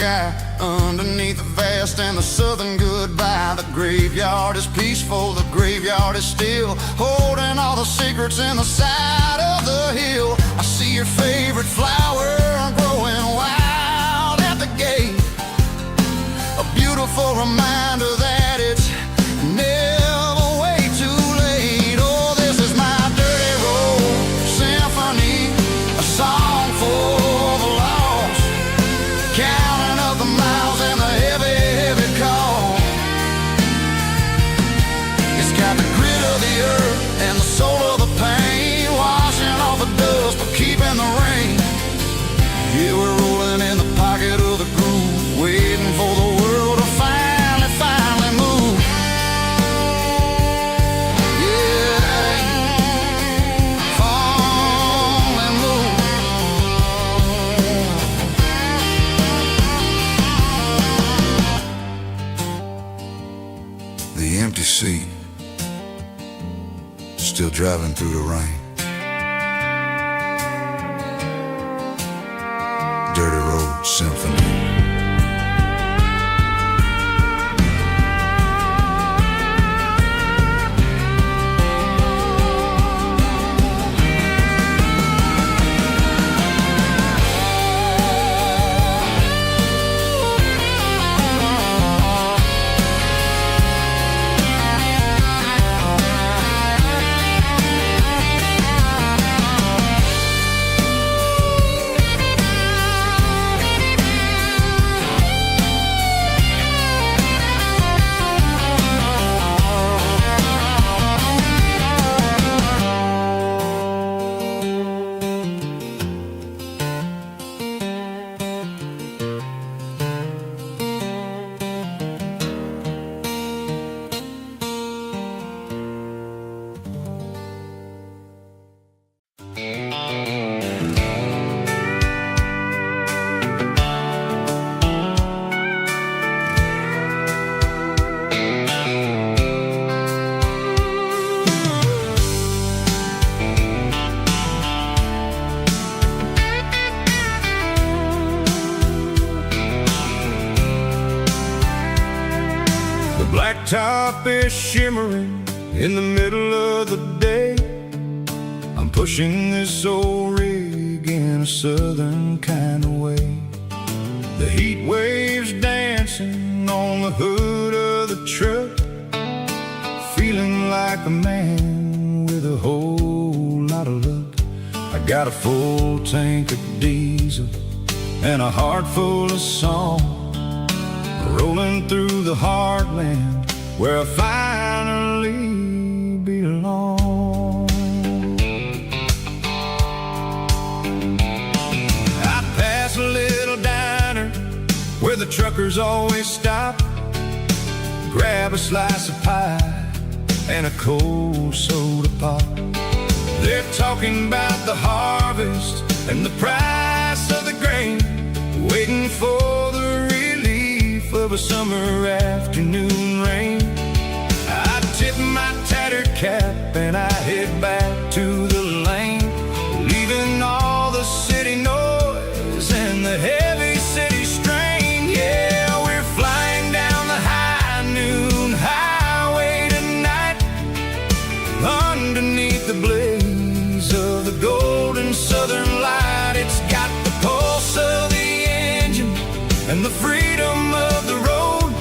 sky, underneath the vast and the southern goodbye. The graveyard is peaceful, the graveyard is still, holding all the secrets in the side of the hill. I see your favorite flower growing wild at the gate, a beautiful reminder that it's never way too late. Oh, this is my dirty road symphony, a song for the lost, counting up the miles and the heavy, heavy call. It's got the grit of the earth and the soul of the pain, washing off the dust but keeping the rain. Yeah, we're rolling in the pocket of the groove, waiting for the world to finally move. Yeah, finally move. The empty seat, still driving through the rain. Dirty Road Symphony. Blacktop is shimmering in the middle of the day. I'm pushing this old rig in a southern kind of way. The heat waves dancing on the hood of the truck, feeling like a man with a whole lot of luck. I got a full tank of diesel and a heart full of song, rolling through the heartland where I finally belong. I pass a little diner where the truckers always stop, grab a slice of pie and a cold soda pop. They're talking about the harvest and the price of the grain, waiting for the relief of a summer afternoon rain. I tip my tattered cap and I head back to the lane, leaving all the city noise and the heavy city strain. Yeah, we're flying down the high noon highway tonight, underneath the blaze of the golden southern light. It's got the pulse of the engine and the freedom of the road,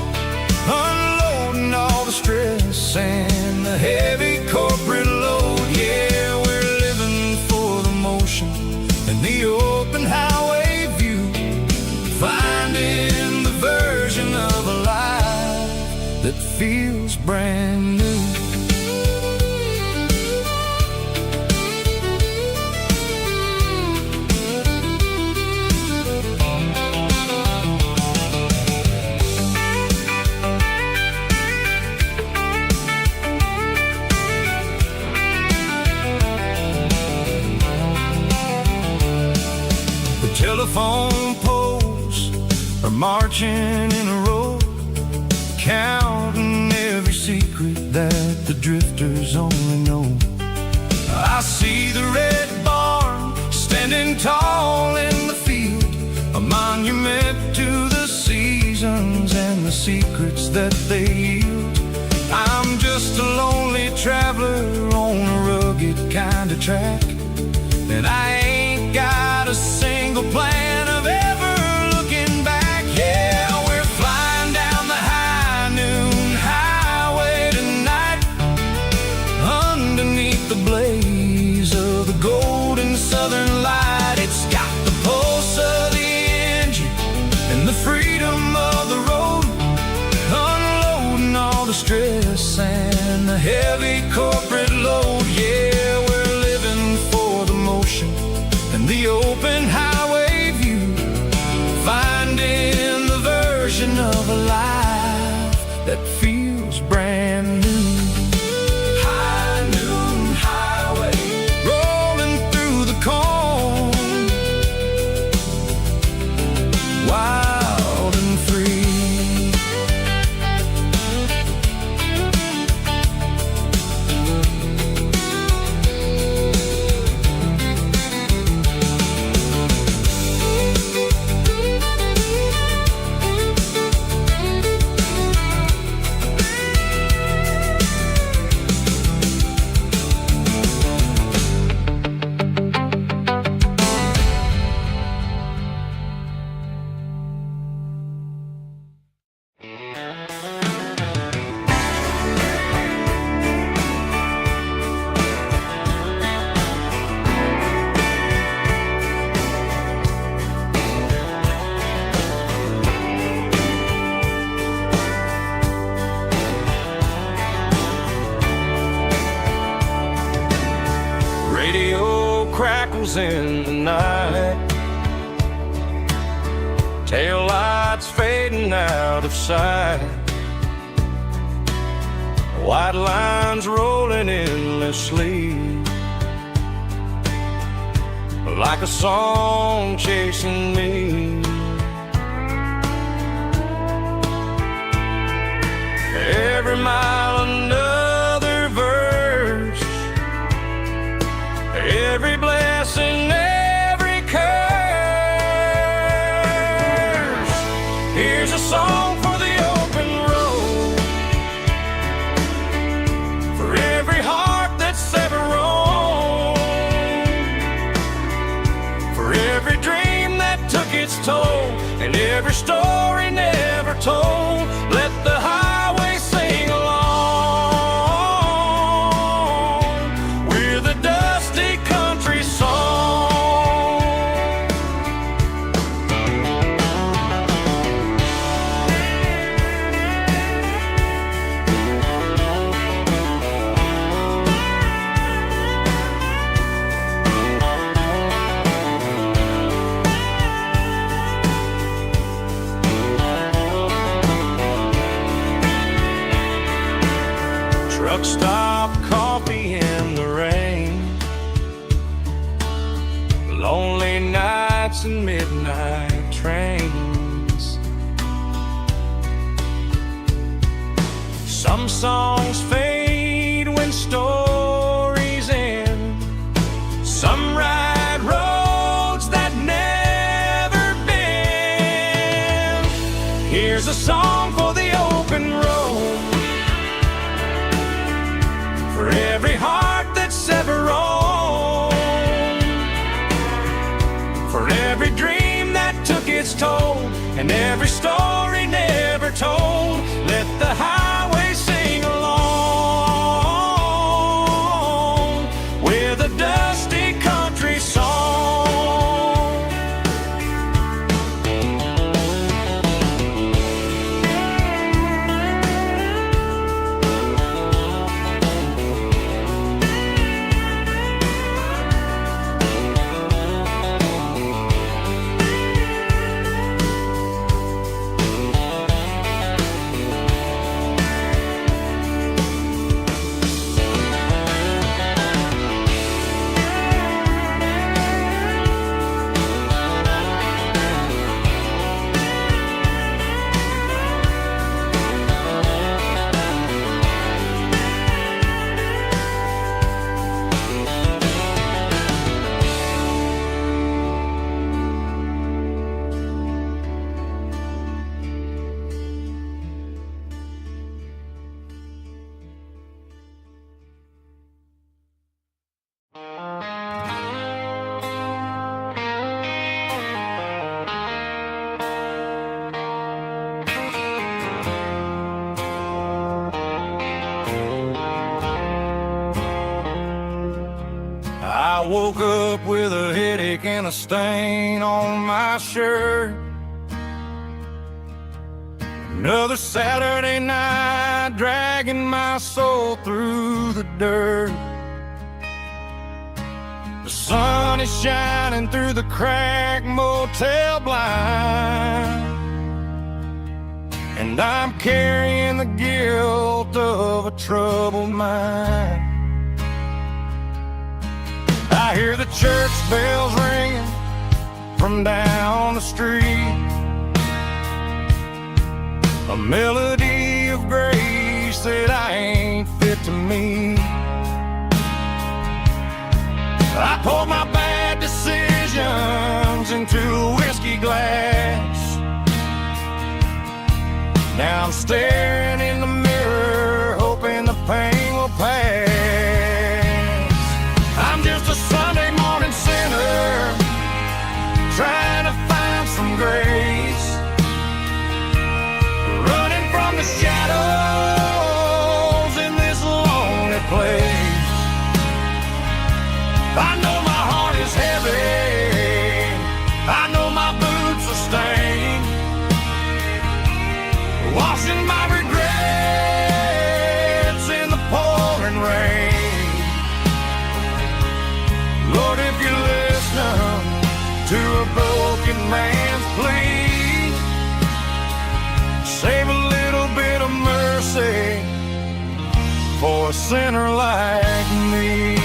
unloading all the stress and the heavy corporate load. Yeah, we're living for the motion and the open highway view, finding the version of a life that feels brand new. Telephone poles are marching in a row, counting every secret that the drifters only know. I see the red barn standing tall in the field, a monument to the seasons and the secrets that they yield. I'm just a lonely traveler on a rugged kind of track, and I ain't got a single plan of ever looking back. Yeah, we're flying down the high noon highway tonight, underneath the blaze of the golden southern light. It's got the pulse of the engine and the freedom of the road, unloading all the stress and the heavy corporate load. Yeah, we're living for the motion and the open highway view, finding the version of a life that feels brand new. High noon highway, rolling through the corn, wild and free. Radio crackles in the night, tail lights fading out of sight, white lines rolling endlessly, like a song chasing me. Every mile another verse, every blessing, every curse. Here's a song for the open road, for every heart that's ever roamed, for every dream that took its toll, and every story never told. Let the highway sing along with a dusty country song. Truck stop, coffee in the rain, lonely nights and midnight trains. Some songs fade when stories end, some ride roads that never bend. Here's a song for the open road, for every heart that's ever roamed, for every dream that took its toll, and every story never told. Let the highway sing along with a dusty country song. I woke up with a headache and a stain on my shirt. Another Saturday night, dragging my soul through the dirt. The sun is shining through the cracked motel blind, and I'm carrying the guilt of a troubled mind. I hear the church bells ringing from down the street, a melody of grace that I ain't fit to meet. I poured my bad decisions into a whiskey glass. Now I'm staring in the mirror, hoping the pain will pass. I'm just a Sunday morning sinner, trying to find some grace, running from the shadows in this lonely place. I know my heart is heavy, I know my boots are stained, washing my regrets in the pouring rain. Lord, if you're listening to a broken man's plea, save a little bit of mercy for a sinner like me.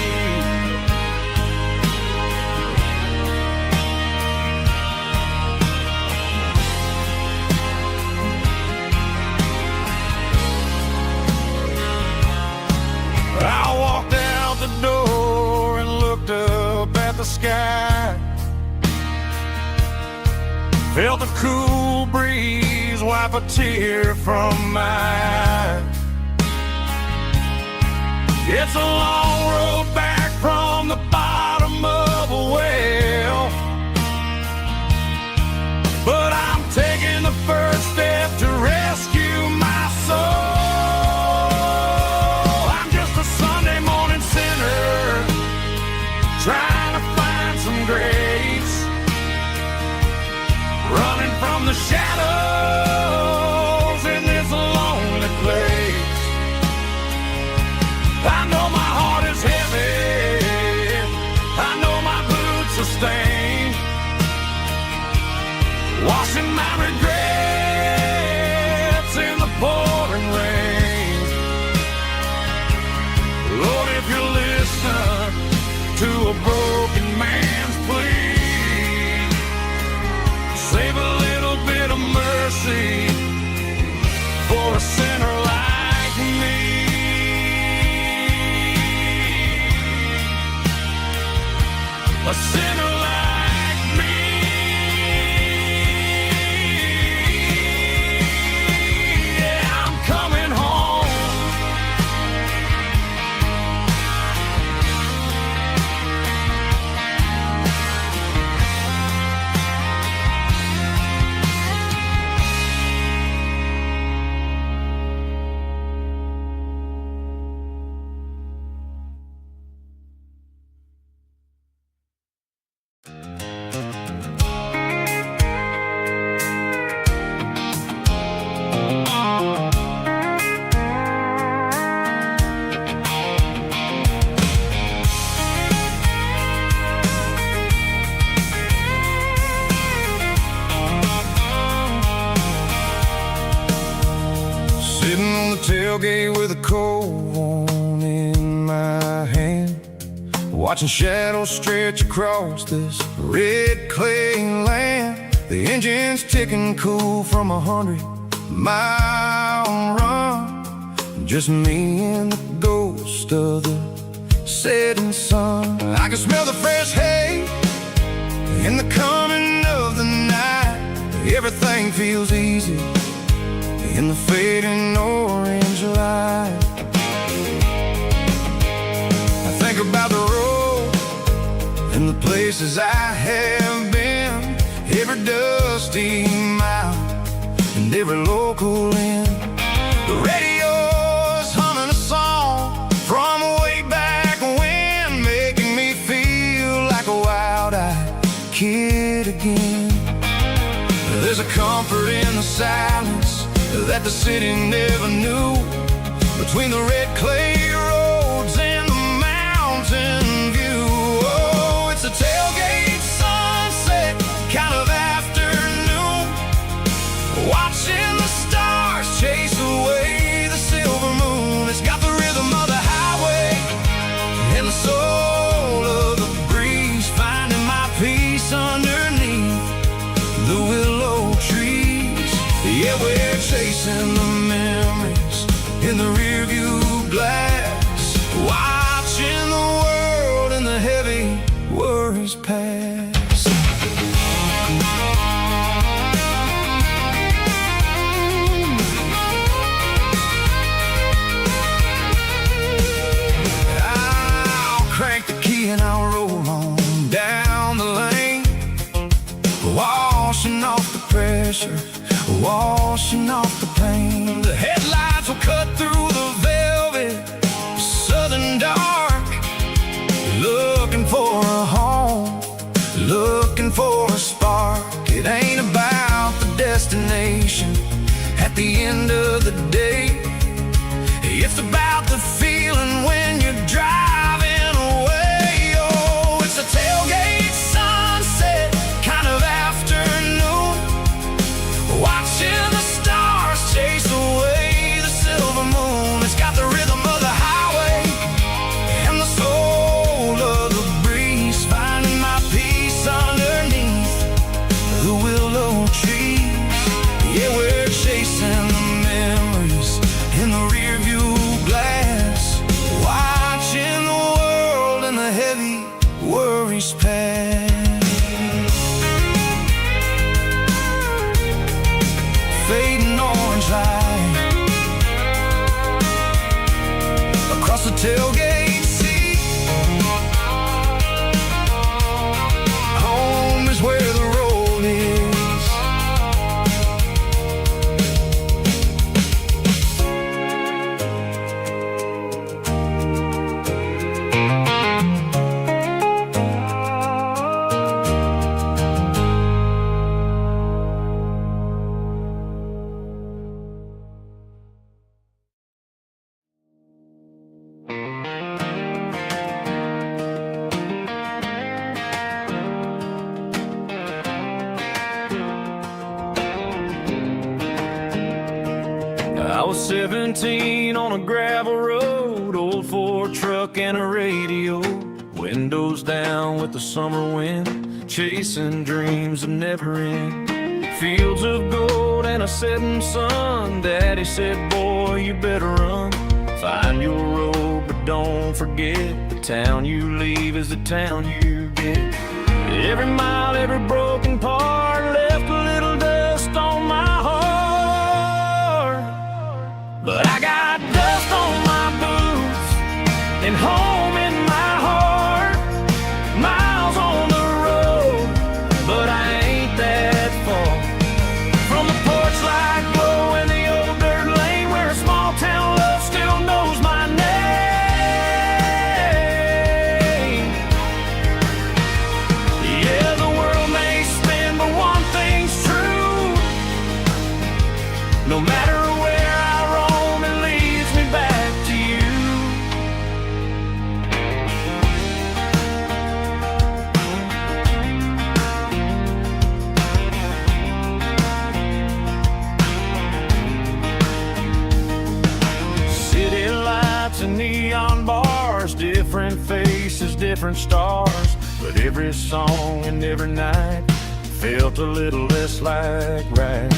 I walked out the door and looked up at the sky, felt a cool breeze wipe a tear from my eye. It's a long road back from the bottom of a well, but I'm taking the first step to rescue my soul. Trying to find some grace, running from the shadows in this lonely place. I know my heart is heavy, I know my boots are stained, washing my regrets in the pouring rain. Lord, if you're listening to a broken man's plea, save a little bit of mercy for a sinner like me. A sinner like me. Yeah, I'm coming home. Sitting on the tailgate with a cold one in my hand, watching shadows stretch across this red clay land. The engine's ticking cool from 100-mile run, just me and the ghost of the setting sun. I can smell the fresh hay and the coming of the night. Everything feels easy in the fading orange light. I think about the road and the places I have been, every dusty mile and every local inn. The radio's humming a song from way back when, making me feel that the city never knew. Between the red clay roads and the mountain view. Oh, it's a tailgate sunset kind of afternoon, watching the stars chase away the silver moon. It's got the rhythm of the highway and the soul of the breeze, finding my peace underneath the willow trees. Yeah, we're chasing the memories in the rearview glass, watching the world and the heavy worries pass. I'll crank the key and I'll roll on down the lane, washing off the pressure, washing off the pain. The headlights will cut through the velvet southern dark, looking for a home, looking for a spark. It ain't about the destination at the end of the day, it's about the feeling when you're driving away. Oh, it's a tailgate sunset kind of afternoon, watching the stars chase away the silver moon. It's got the rhythm of the highway and the soul of the breeze, finding my peace underneath the willow trees. Yeah, we're chasing the memories in the rearview glass, watching the world and the heavy worries pass. Fading orange light across the tailgate seat. Home is where the road is. I was 17 on a gravel road, old Ford truck and a radio, windows down with the summer wind, chasing dreams that never end. Fields of gold and a setting sun, Daddy said, boy, you better run. Find your road, but don't forget, the town you leave is the town you get. Every mile, every broken part left a little dust on my heart, but I got dust on my boots and home in my heart. Miles on the road, but I ain't that far from the porch light glow in the old dirt lane where a small town love still knows my name. Yeah, the world may spin, but one thing's true. No matter where I roam, it leads me back to you. City lights and neon bars, different faces, different stars, but every song and every night felt a little less like right.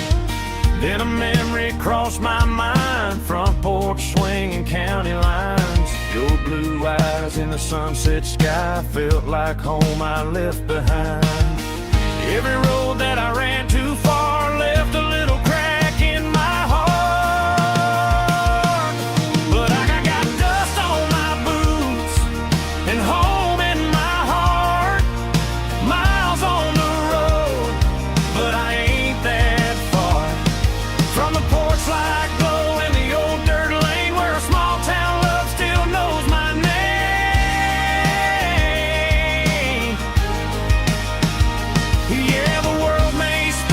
Then a memory crossed my mind, front porch swinging county lines, your blue eyes in the sunset sky felt like home I left behind. Every road that I ran too far left a little crack in my heart, but I got dust on my boots and home in my heart. Miles on the road, but I ain't that far from the porch light glow in the old dirt lane where a small town love still knows my name. Yeah, the world may spin,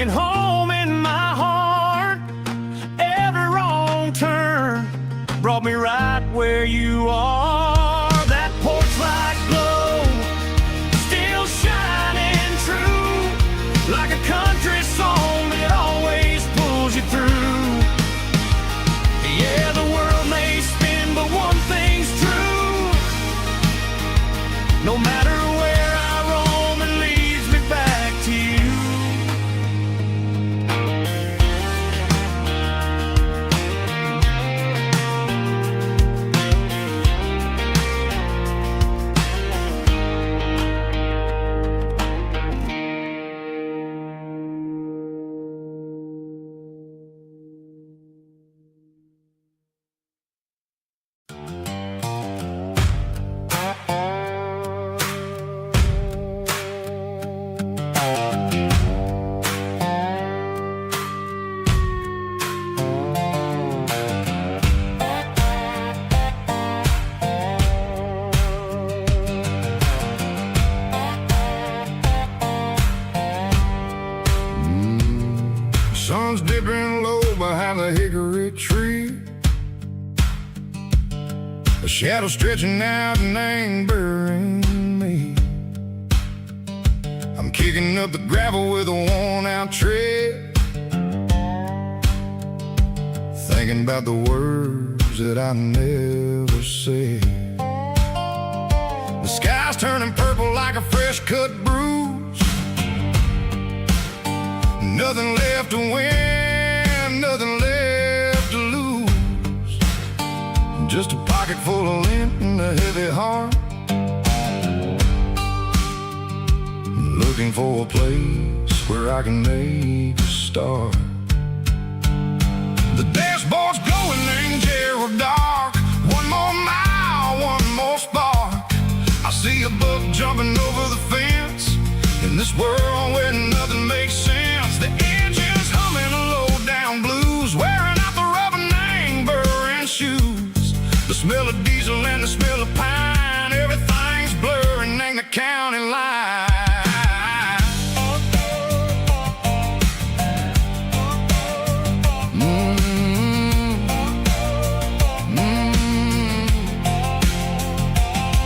and home in my heart. Every wrong turn brought me right where you are. That porch light glow, still shining true, like a country song that always pulls you through. Yeah, the world may spin, but one thing's true. No matter where I roam, it leads me back to you. Sun's dipping low behind the hickory tree. A shadow stretching out and ain't burying me. I'm kicking up the gravel with a worn-out tread, thinking about the words that I never said. The sky's turning purple like a fresh-cut bruise. Nothing left to win, nothing left to lose. Just a pocket full of lint and a heavy heart, looking for a place where I can make a start. The dashboard's glowing, ain't Gerald dark. One more mile, one more spark. I see a buck jumping over the fence in this world where nothing makes sense. The engine's humming a low-down blues, wearing out the rubber name, burring shoes. The smell of diesel and the smell of pine, everything's blurring, ain't the county line.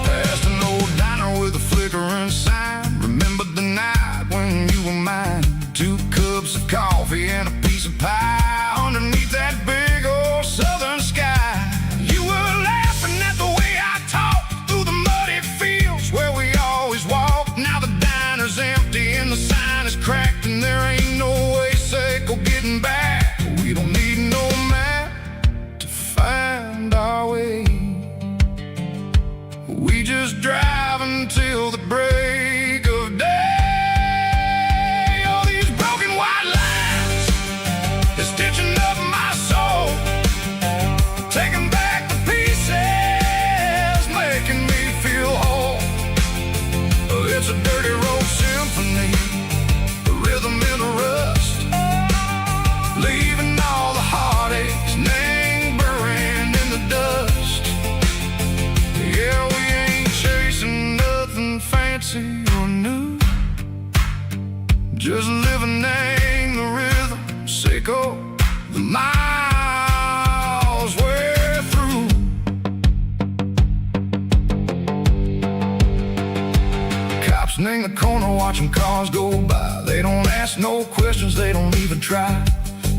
Past an old diner with a flickering sign. Remember the night when you were mine? 2 cups of coffee and a piece of pie underneath that big old southern sky. You were laughing at the way I talked through the muddy fields where we always walked. Now the diner's empty and the sign is cracked, and there ain't no way safe or getting back. We don't need no map to find our way. We just drive until the break of day. It's a dirty road symphony, a rhythm in the rust, leaving all the heartaches, name buried in the dust. Yeah, we ain't chasing nothing fancy or new, just living in the rhythm, sick of the miles we're through. In the corner watching cars go by. They don't ask no questions, they don't even try.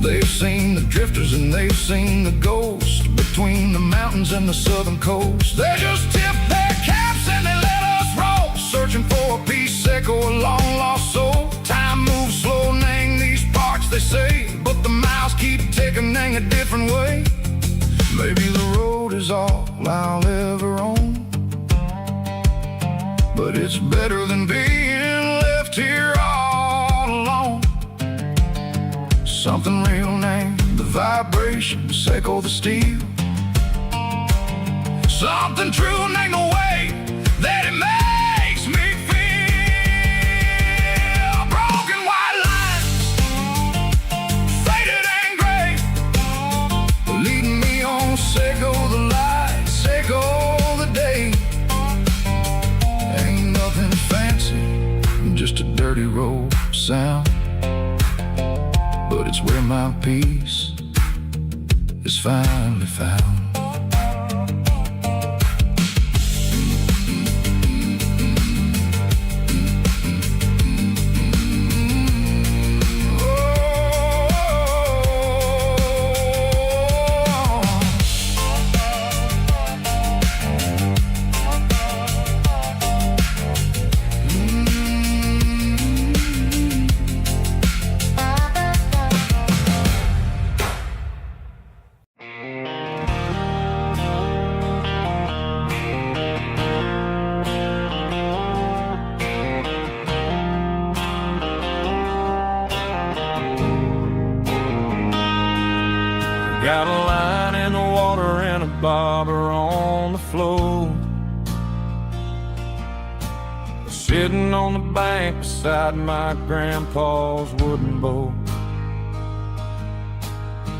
They've seen the drifters and they've seen the ghosts between the mountains and the southern coast. They just tip their caps and they let us roll, searching for a piece sick or a long lost soul. Time moves slow, nang these parts they say, but the miles keep ticking, nang a different way. Maybe the road is all I'll ever own, but it's better than being left here all alone. Something real named the vibration, echo the steel. Something true named the way that it makes me feel. Broken white lines, faded and gray, leading me on, echo the light, echo the day. Ain't nothing fancy, just a dirty road sound. but it's where my peace is finally found. Got a line in the water and a bobber on the floor, sitting on the bank beside my grandpa's wooden boat.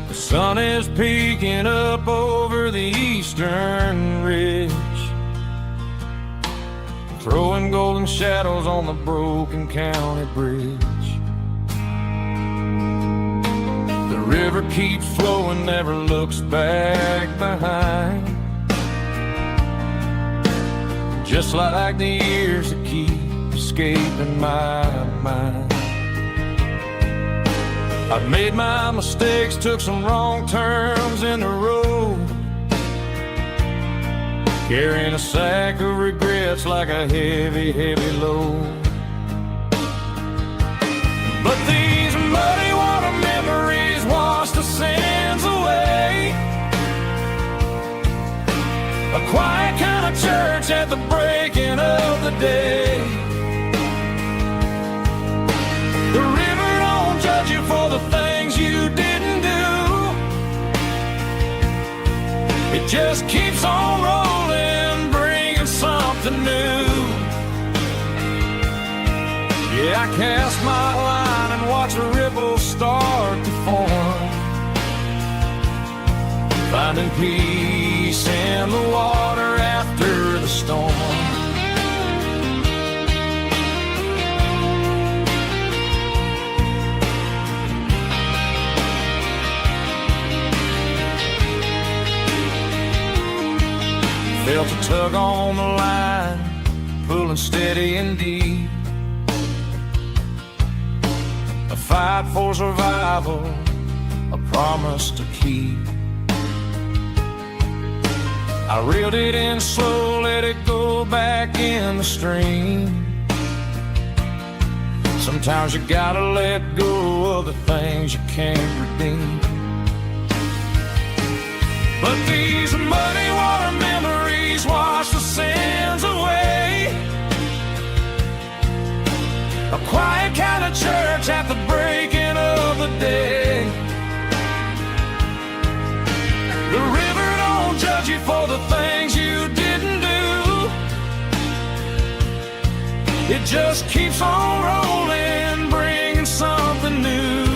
The sun is peeking up over the eastern ridge, throwing golden shadows on the broken county bridge. The river keeps flowing, never looks back behind, just like the years that keep escaping my mind. I've made my mistakes, took some wrong turns in the road, carrying a sack of regrets like a heavy, heavy load. But these muddy water memories wash the sins away. A quiet kind of church at the breaking of the day. The river don't judge you for the things you didn't do. It just keeps on rolling, bringing something new. Yeah, I cast my line and watch the ripples start to form, finding peace in the water after the storm. Felt a tug on the line, pulling steady and deep. A fight for survival, a promise to keep. I reeled it in slow, let it go back in the stream. Sometimes you gotta let go of the things you can't redeem. But these muddy water memories wash the sins away. A quiet kind of church at the breaking of the day. The river don't judge you for the things you didn't do. It just keeps on rolling, bringing something new.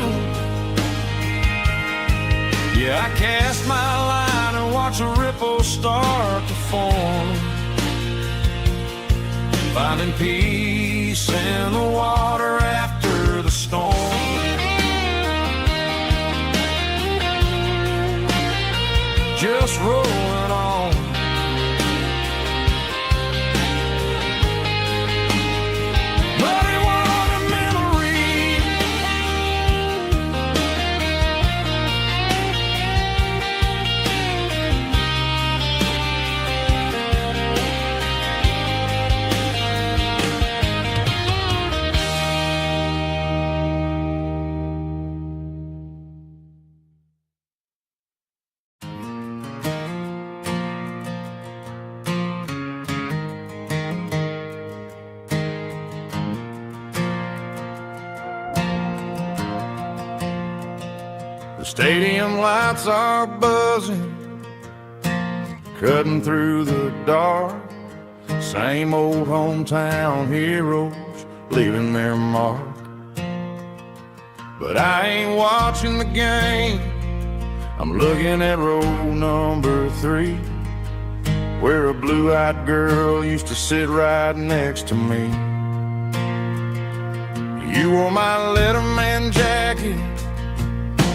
Yeah, I cast my line and watch a ripple start to form, finding peace in the water after the storm. Just rolling on. Muddy water memory. The stadium lights are buzzing, cutting through the dark. Same old hometown heroes leaving their mark. But I ain't watching the game, I'm looking at row number 3, where a blue-eyed girl used to sit right next to me. You wore my Letterman jacket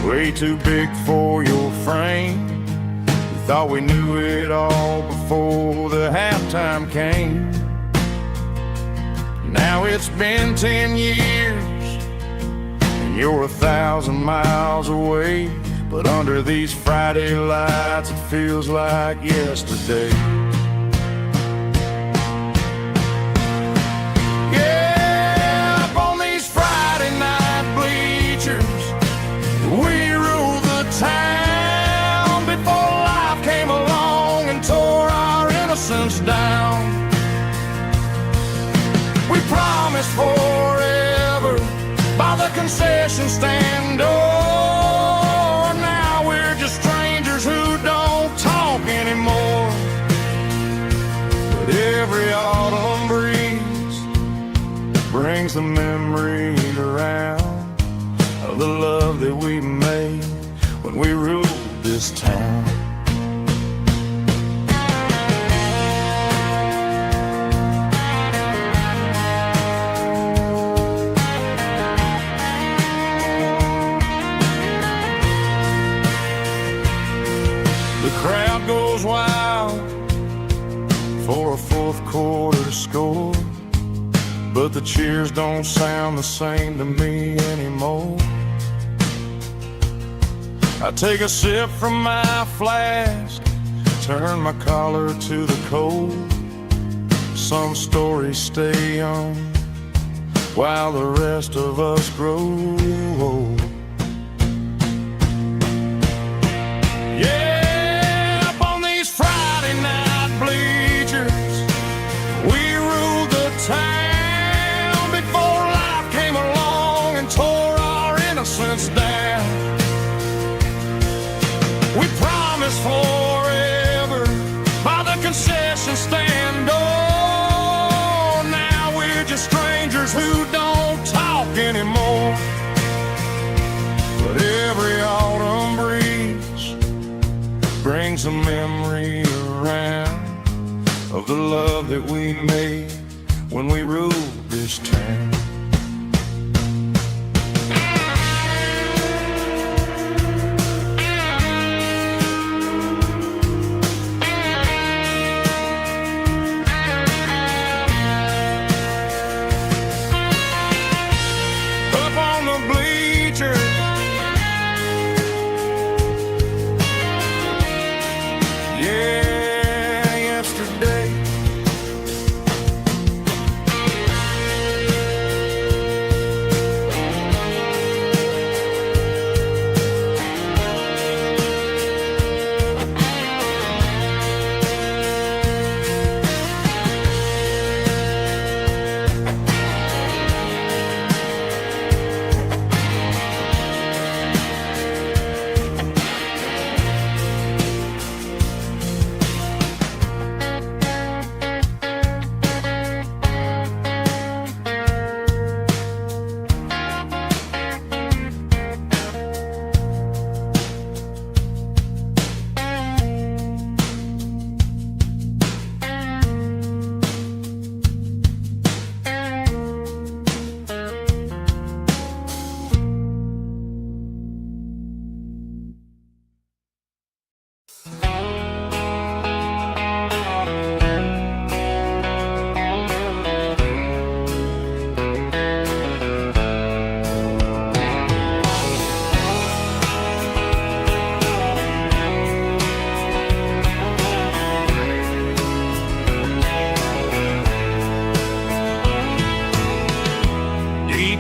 way too big for your frame. We thought we knew it all before the halftime came. Now it's been 10 years and you're 1,000 miles away, but under these Friday lights it feels like yesterday. Yeah, up on these Friday night bleachers we ruled the town before life came along and tore our innocence down. We promised forever by the concession stand door. Now we're just strangers who don't talk anymore. But every autumn breeze brings the memory around of the love that we made when we ruled this town. The crowd goes wild for a fourth quarter score, but the cheers don't sound the same to me anymore. I take a sip from my flask, turn my collar to the cold. Some stories stay young while the rest of us grow old. Yeah, up on these Friday night bleachers we ruled the town before life came along and tore our innocence down. We promised forever by the concession stand door. Now we're just strangers who don't talk anymore. But every autumn breeze brings a memory around of the love that we made when we ruled this town.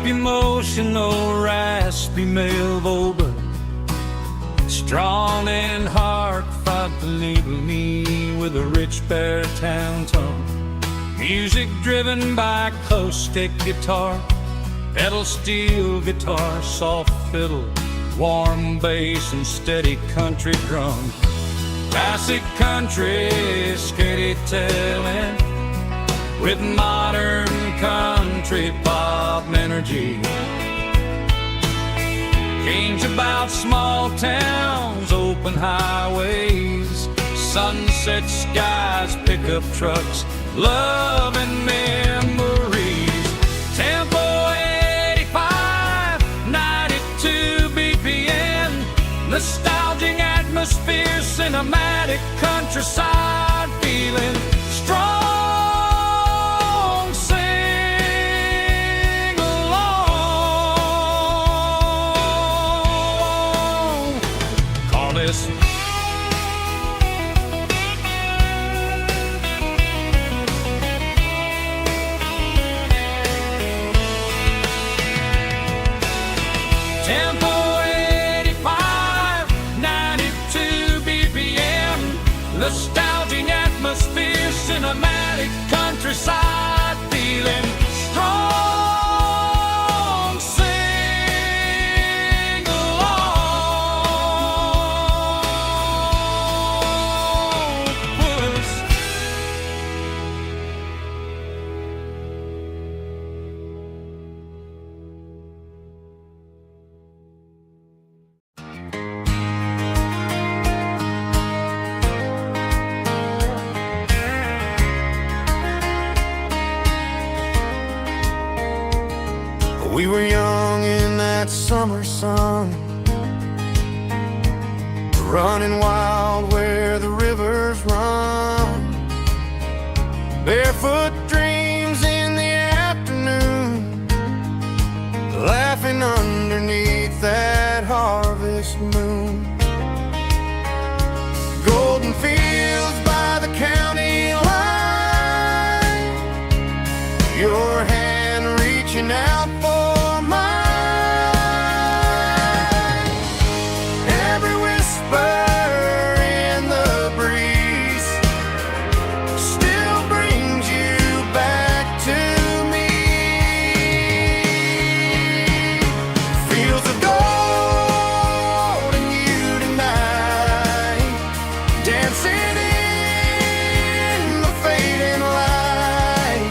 Emotional, raspy male vocal, strong and hard, fought to label me with a rich baritone tone. Music driven by acoustic guitar, pedal steel guitar, soft fiddle, warm bass and steady country drum. Classic country, skitty telling, with modern country pop energy. Games about small towns, open highways, sunset skies, pickup trucks, love and memories. Tempo 85, 92 BPM, cinematic countryside, feeling strong. Sing along. Call this tempo 85, 92 BPM, nostalgic atmosphere, cinematic countryside, feeling strong. Sing along. Puss. We were young in that summer sun, running wild where the rivers run, barefoot dreams in the afternoon, laughing underneath that harvest moon. Golden fields by the county line, your hand reaching out for mine. Every whisper in the breeze still brings you back to me. Fields of gold and you tonight, dancing in the fading light.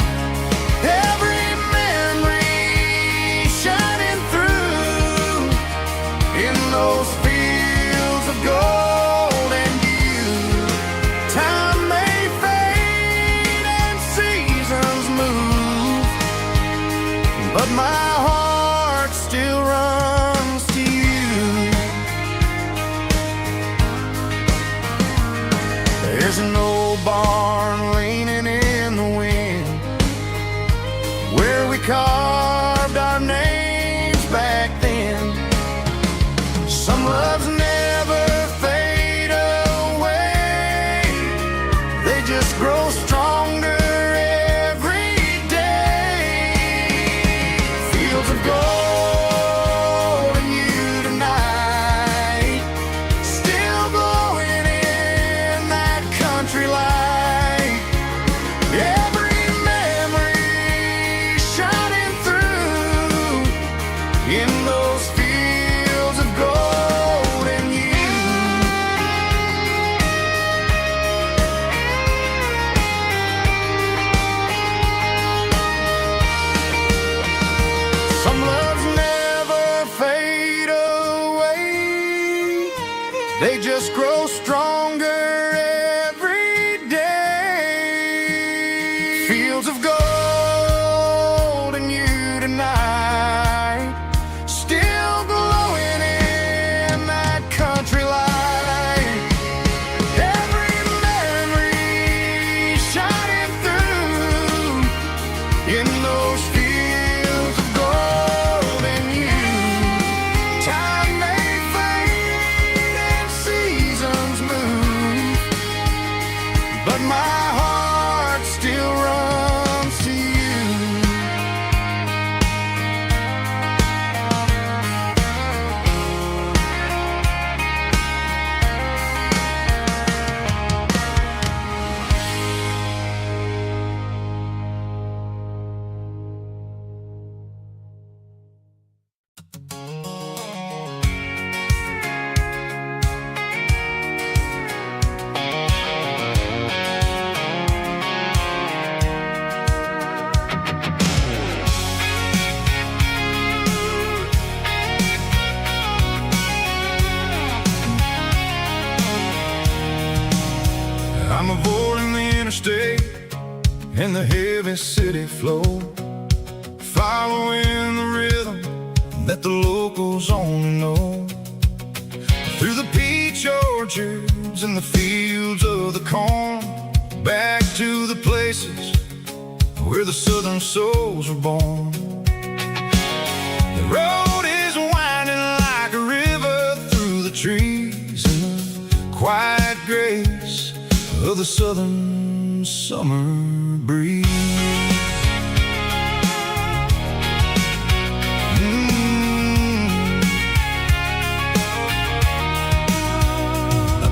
Every memory shining through in those fields of gold and you. Time may fade and seasons move, but my heart still runs to you. There's an old barn leaning in the wind where we carved our names back then. Some loves never fade away, they just grow stronger every day. Fields of gold and you tonight, still glowing in that country light. Every memory shining through in those fields of gold and you. Some loves never fade away, they just grow stronger every day. Fields of gold and you tonight, still glowing in that country light. Every memory shining through in those fields of gold and you. Time may fade and seasons move, but my heart still runs to you. I'm avoiding the interstate and the heavy city flow, following the rhythm that the locals only know. Through the peach orchards and the fields corn, back to the places where the southern souls were born. The road is winding like a river through the trees in the quiet grace of the southern summer breeze.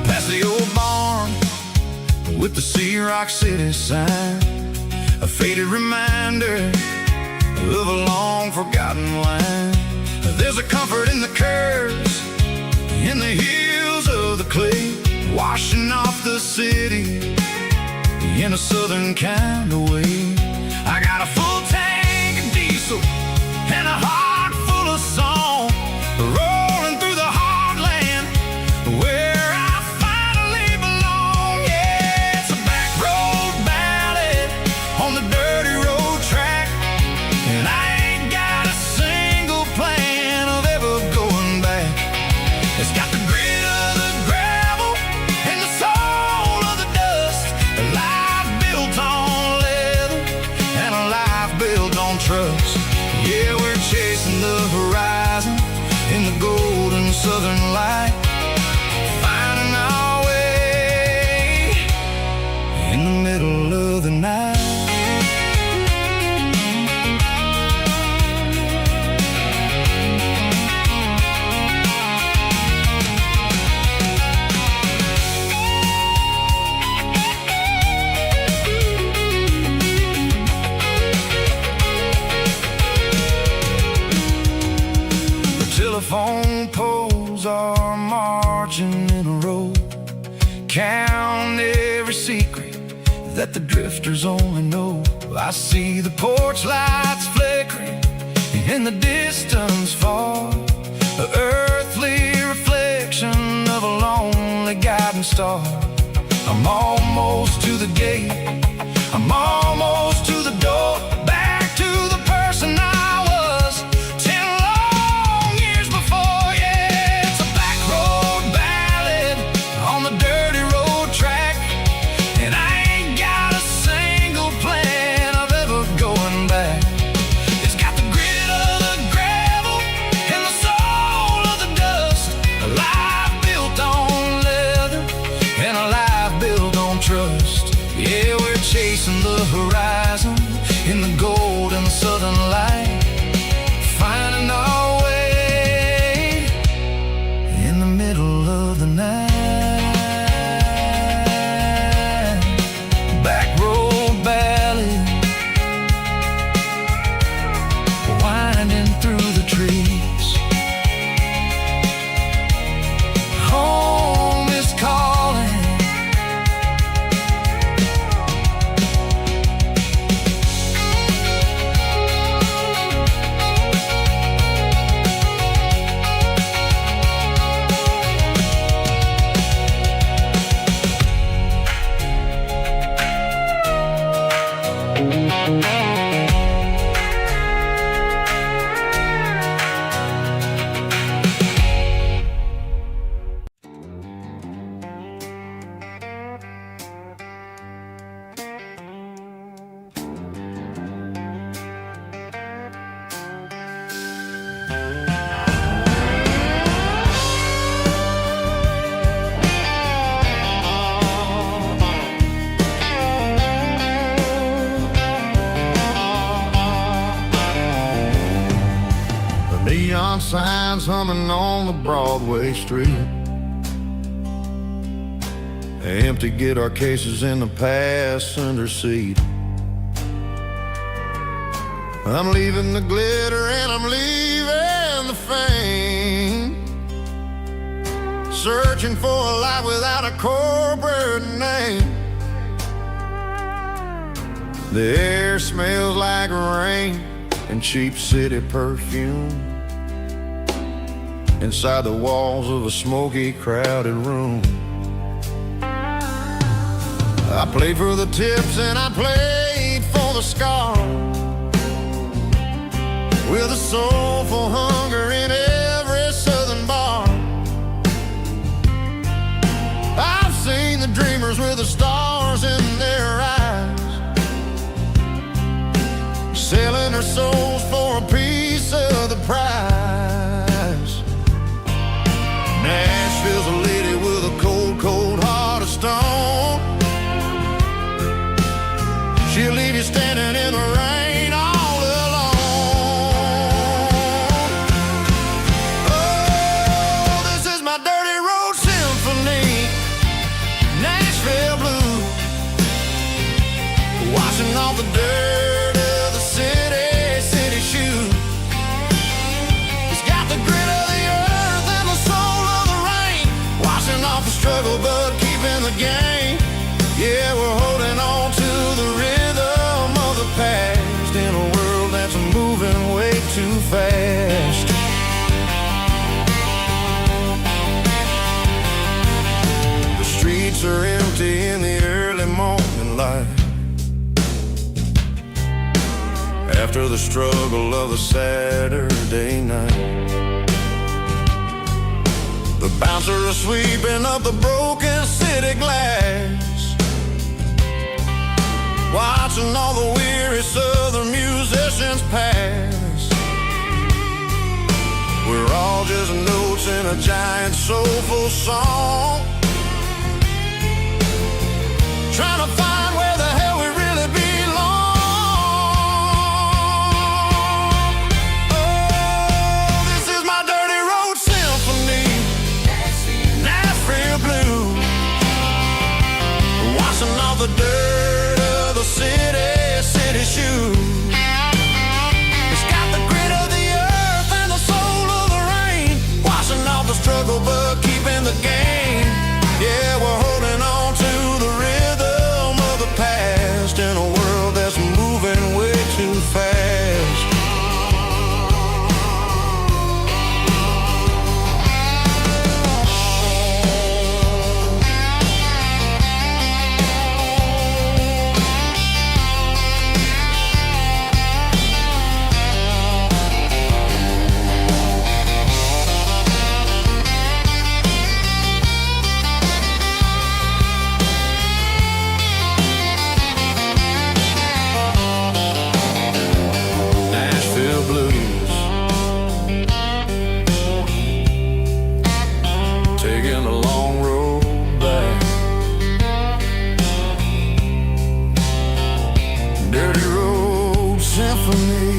Past the old barn with the Sea Rock City sign, a faded reminder of a long forgotten line. There's a comfort in the curves, in the hills of the clay, washing off the city in a southern kind of way. I got a full tank of diesel and a heart full of song, rolling through the heartland where I finally belong. Yeah, it's a back road ballad on the dirty road track, and I ain't got a single plan of ever going back. It's got the grit of the gravel and the soul of the dust, a life built on leather and a life built on trust. Yeah, we're chasing the horizon in the golden southern light, finding our way in the middle of the night. Telephone poles are marching in a row, count every secret that the drifters only know. I see the porch lights flickering in the distance far, the earthly reflection of a lonely guiding star. I'm almost to the gate, I'm almost to the door, back to the person I was 10 long years before. Yeah, it's a back road ballad on the dirty road track, and I ain't got a single plan of ever going back. It's got the grit of the gravel and the soul of the dust, a life built on leather and a life built on trust. Yeah, we're chasing the horizon in the golden southern light, finding our way in the middle of the night. Back road ballad, winding through the trees. Home is calling. Neon signs humming on the Broadway street, empty guitar cases in the passenger seat. I'm leaving the glitter and I'm leaving the fame, searching for a life without a corporate name. The air smells like rain and cheap city perfume inside the walls of a smoky, crowded room. I played for the tips and I played for the scars, with a soulful hunger in every southern bar. I've seen the dreamers with the stars souls for a piece of the prize. Nashville's a lady with a cold, cold heart of stone. She'll leave you standing in the rain all alone. Oh, this is my dirty road symphony, Nashville blues, washing off the dirt of the city shoes. It's got the grit of the earth and the soul of the rain, washing off the struggle but keeping the game. Yeah, we're holding on to the rhythm of the past in a world that's moving way too fast. The streets are empty in the early morning light, after the struggle of a Saturday night. The bouncer is sweeping up the broken city glass, watching all the weary southern musicians pass. We're all just notes in a giant soulful song, trying to find where the hell we really belong. Oh, this is my dirty road symphony, Nashville blues, washing off the dirt of the city shoes. It's got the grit of the earth and the soul of the rain, washing off the struggle but keeping the game. Yeah, we're holding on to the rhythm of the past in a world that's moving way too fast. Nashville blues, taking the long road back. Dirty road symphony.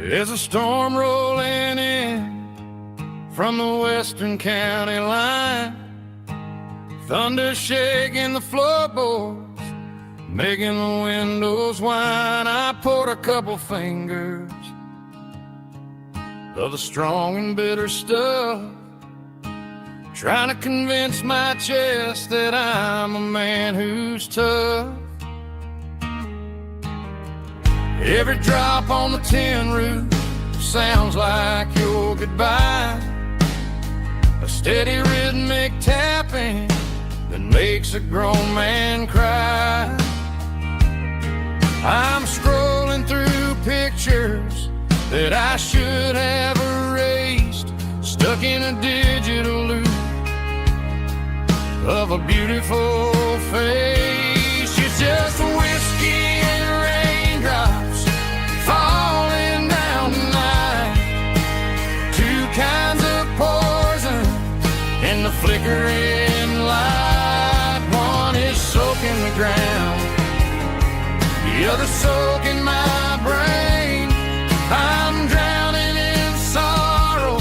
There's a storm rolling in from the western county line, thunder shaking the floorboards, making the windows whine. I poured a couple fingers of the strong and bitter stuff, trying to convince my chest that I'm a man who's tough. Every drop on the tin roof sounds like your goodbye, a steady rhythmic tapping that makes a grown man cry. I'm scrolling through pictures that I should have erased, stuck in a digital loop of a beautiful face. It's just whiskey and raindrops falling down tonight, two kinds of poison in the flickering light. One is soaking the other soaking my brain. I'm drowning in sorrow,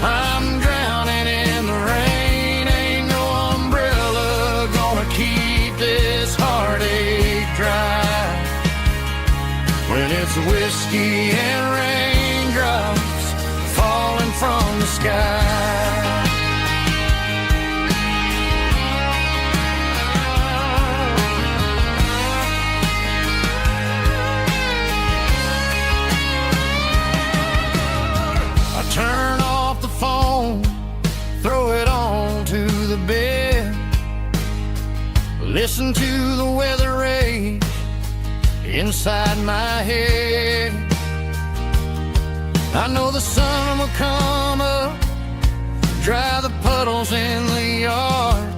I'm drowning in the rain. Ain't no umbrella gonna keep this heartache dry when it's whiskey and raindrops falling from the sky. Turn off the phone, throw it on to the bed, listen to the weather rage inside my head. I know the sun will come up, dry the puddles in the yard,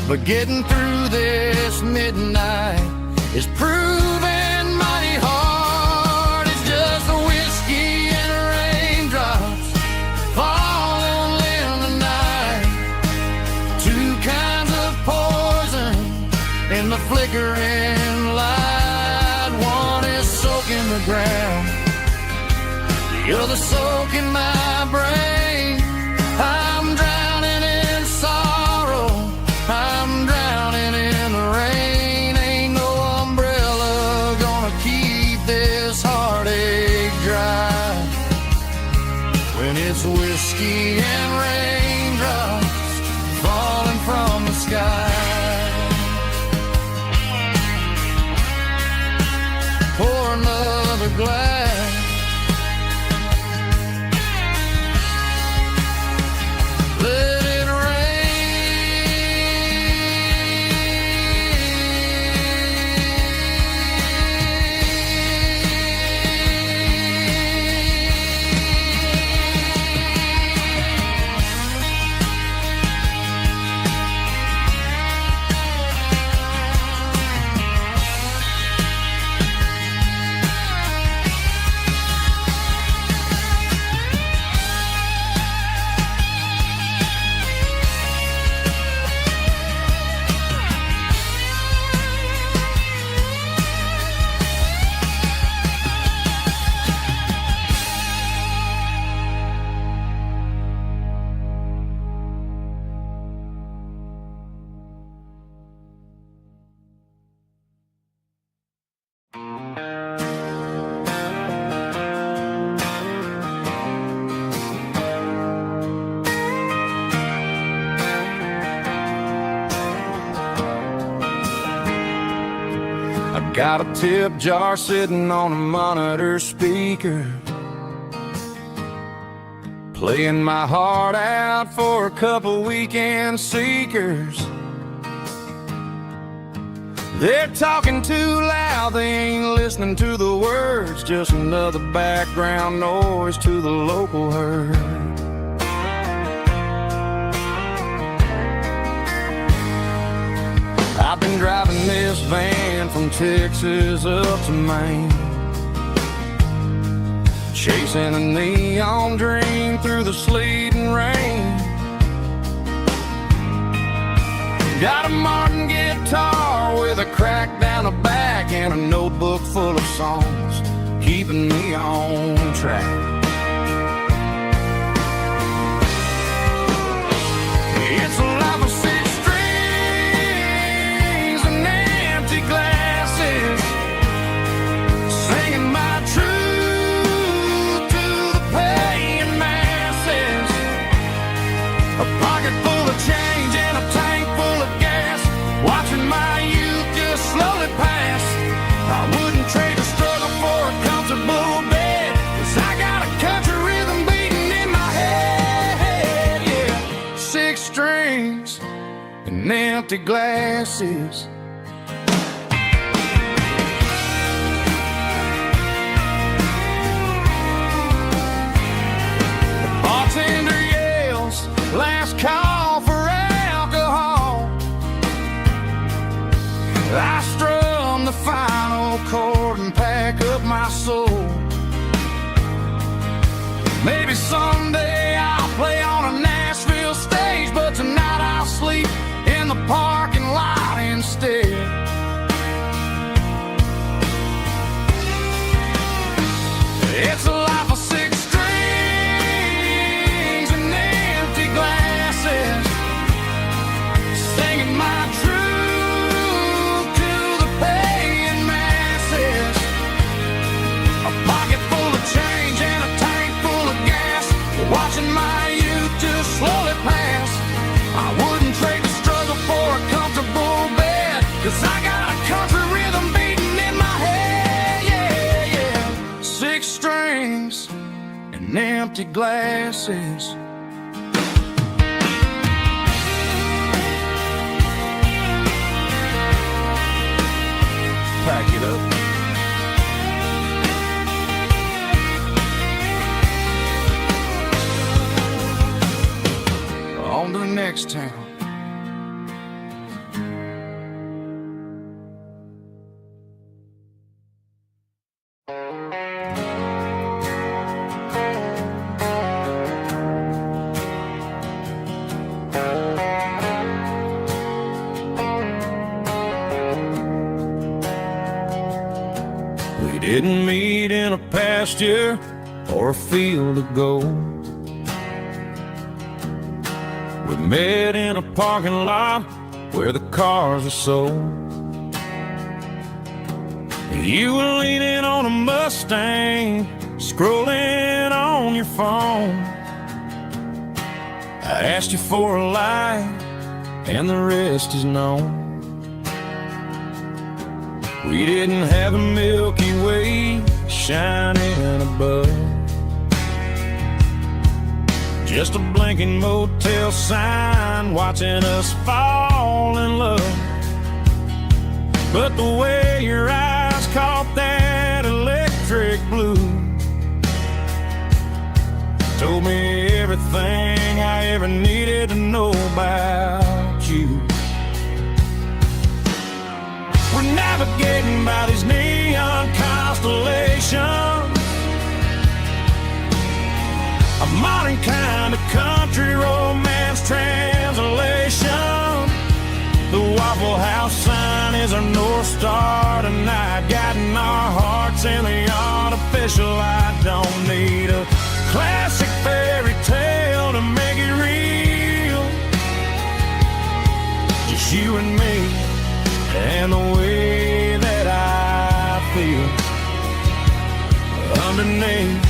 but getting through this midnight is proving mighty hard. It's just the whiskey and raindrops falling in the night, two kinds of poison in the flickering light. One is soaking the ground, the other soaking my brain. I'm drowning in sorrow, I'm drowning in the rain. Ain't no umbrella gonna keep this heartache dry when it's whiskey and raindrops falling from the sky. Pour another glass, let it got a tip jar sitting on a monitor speaker, playing my heart out for a couple weekend seekers. They're talking too loud, they ain't listening to the words, just another background noise to the local herd. I've been driving this van from Texas up to Maine, chasing a neon dream through the sleet and rain. Got a Martin guitar with a crack down the back and a notebook full of songs, keeping me on track. It's a life of six strings and empty glasses, singing my truth to the paying masses. A pocket full of change and a tank full of gas, watching my youth just slowly pass. I wouldn't trade a struggle for a comfortable bed, 'cause I got a country rhythm beating in my head, yeah. Six strings and empty glasses. The bartender yells, last call for alcohol. I strum the final chord and pack up my soul. Maybe someday I'll play on a Nashville stage, but tonight I'll sleep in the parking lot instead. It's a life of six strings and empty glasses, singing my truth to the paying masses. A pocket full of change and a tank full of gas, watching my youth just slowly pass. I wouldn't trade the struggle for a comfortable bed, 'cause I got a country rhythm beating in my head, yeah, yeah. Six strings and empty glasses. Pack it up. On to the next town. We didn't meet in a pasture or a field of gold. We met in a parking lot where the cars are sold. You were leaning on a Mustang, scrolling on your phone. I asked you for a light, and the rest is known. We didn't have a Milky Way shining above, just a blinking motel sign watching us fall in love. But the way your eyes caught that electric blue told me everything I ever needed to know about you. We're navigating by these neon constellations, a modern kind of country romance translation. The Waffle House sign is our North Star tonight, guiding our hearts in the artificial light. Don't need a classic fairy tale to make it real, just you and me and the way that I feel underneath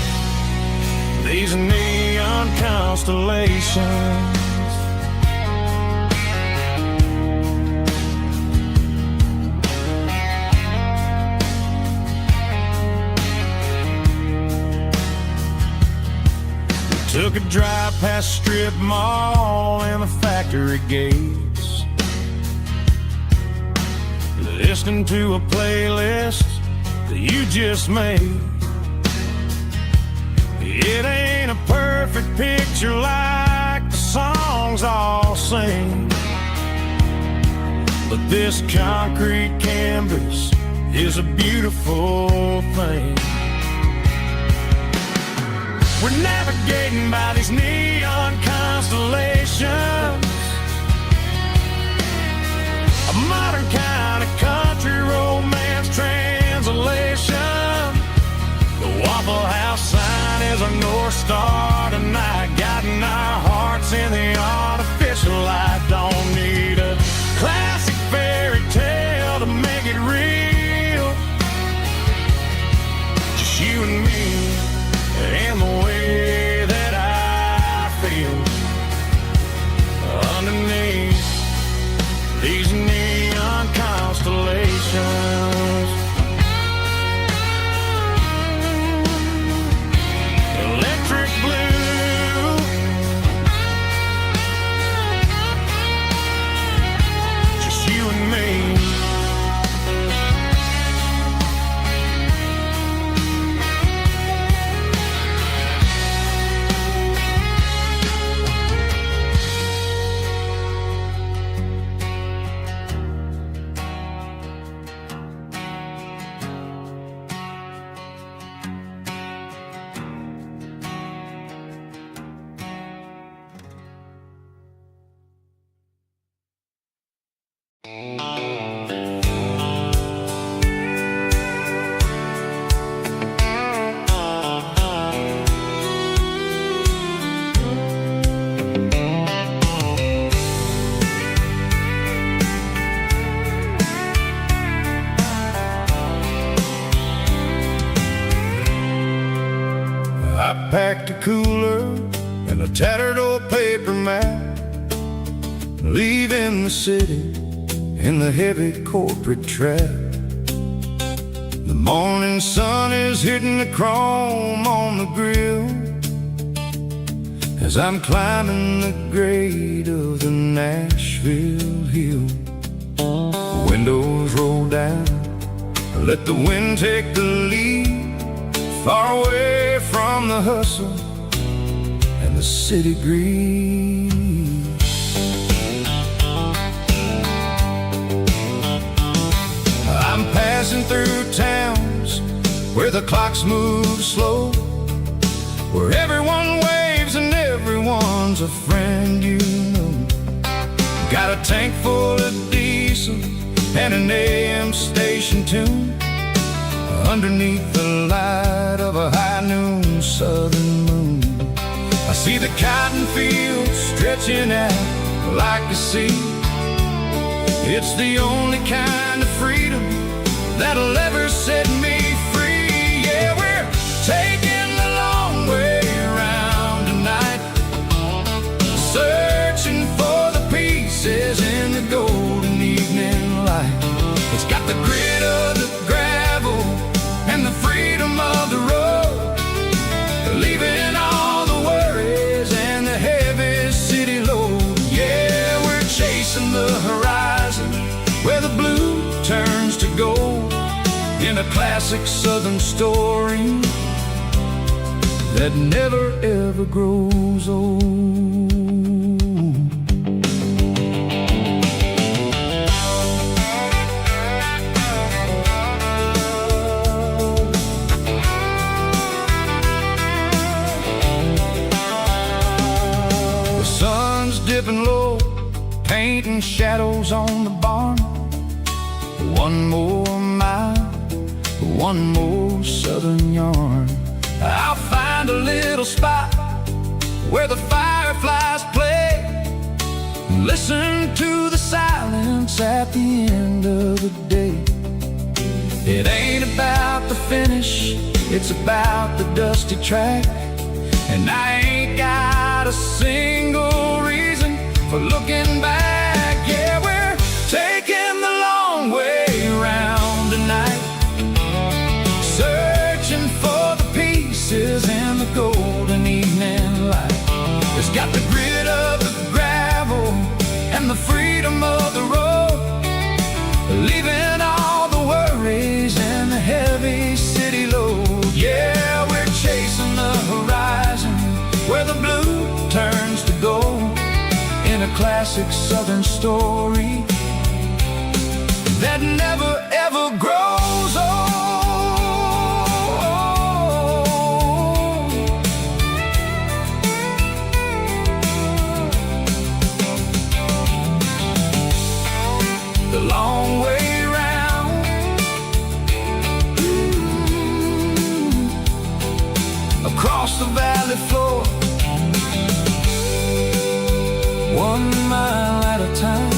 these neon constellations. We took a drive past Strip Mall and the factory gates, listening to a playlist that you just made. It ain't a perfect picture like the songs all sing, but this concrete canvas is a beautiful thing. We're navigating by these neon constellations, a modern kind of country romance translation. The Waffle House sign is our North Star tonight, guiding our hearts in the artificial light. Don't need a classic fairy tale to make it real, just you and me and the way that I feel underneath these neon constellations. Electric blue, packed a cooler and a tattered old paper map, leaving the city in the heavy corporate trap. The morning sun is hitting the chrome on the grill as I'm climbing the grade of the Nashville hill. The windows roll down, let the wind take the lead, far away from the hustle and the city greed. I'm passing through towns where the clocks move slow, where everyone waves and everyone's a friend you know. Got a tank full of diesel and an AM station tune underneath the light of a high noon southern moon. I see the cotton fields stretching out like a sea. It's the only kind of freedom that'll ever set me free. Yeah, we're taking the long way around tonight, searching for the pieces in the golden evening light. It's got the grit of the gravel and the freedom of the road, leaving all the worries and the heavy city load. Yeah, we're chasing the horizon where the blue turns to gold, in a classic southern story that never ever grows old. The sun's dipping low, painting shadows on the barn. One more mile, one more southern yarn. I'll find a little spot where the fireflies play, listen to the silence at the end of the day. It ain't about the finish, it's about the dusty track. And I ain't got a single reason for looking back. Yeah, we're taking the long way around tonight, searching for the pieces in the golden evening light. It's got the grit of the gravel and the freedom of the road, leaving all the worries and the heavy city load. Yeah, we're chasing the horizon where the blue turns to gold, in a classic southern story that never ever grows old. The long way round, across the valley floor, 1 mile at a time.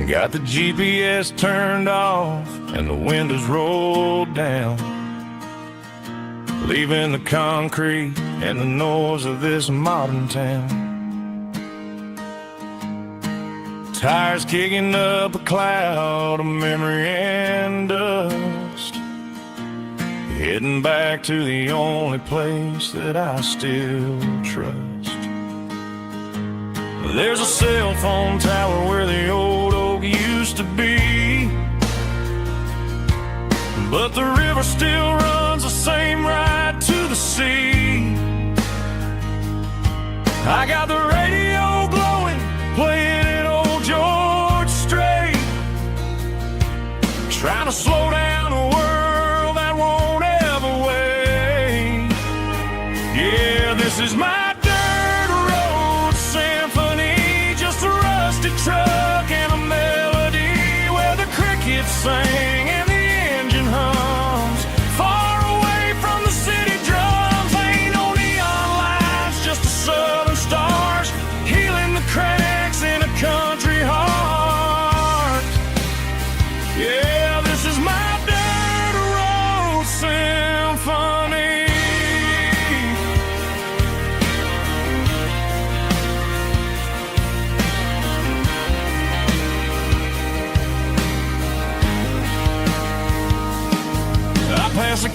Got the GPS turned off and the windows rolled down, leaving the concrete and the noise of this modern town. Tires kicking up a cloud of memory and dust, heading back to the only place that I still trust. There's a cell phone tower where the old oak used to be, but the river still runs the same right to the sea. I got the radio glowing, playing an old George Strait,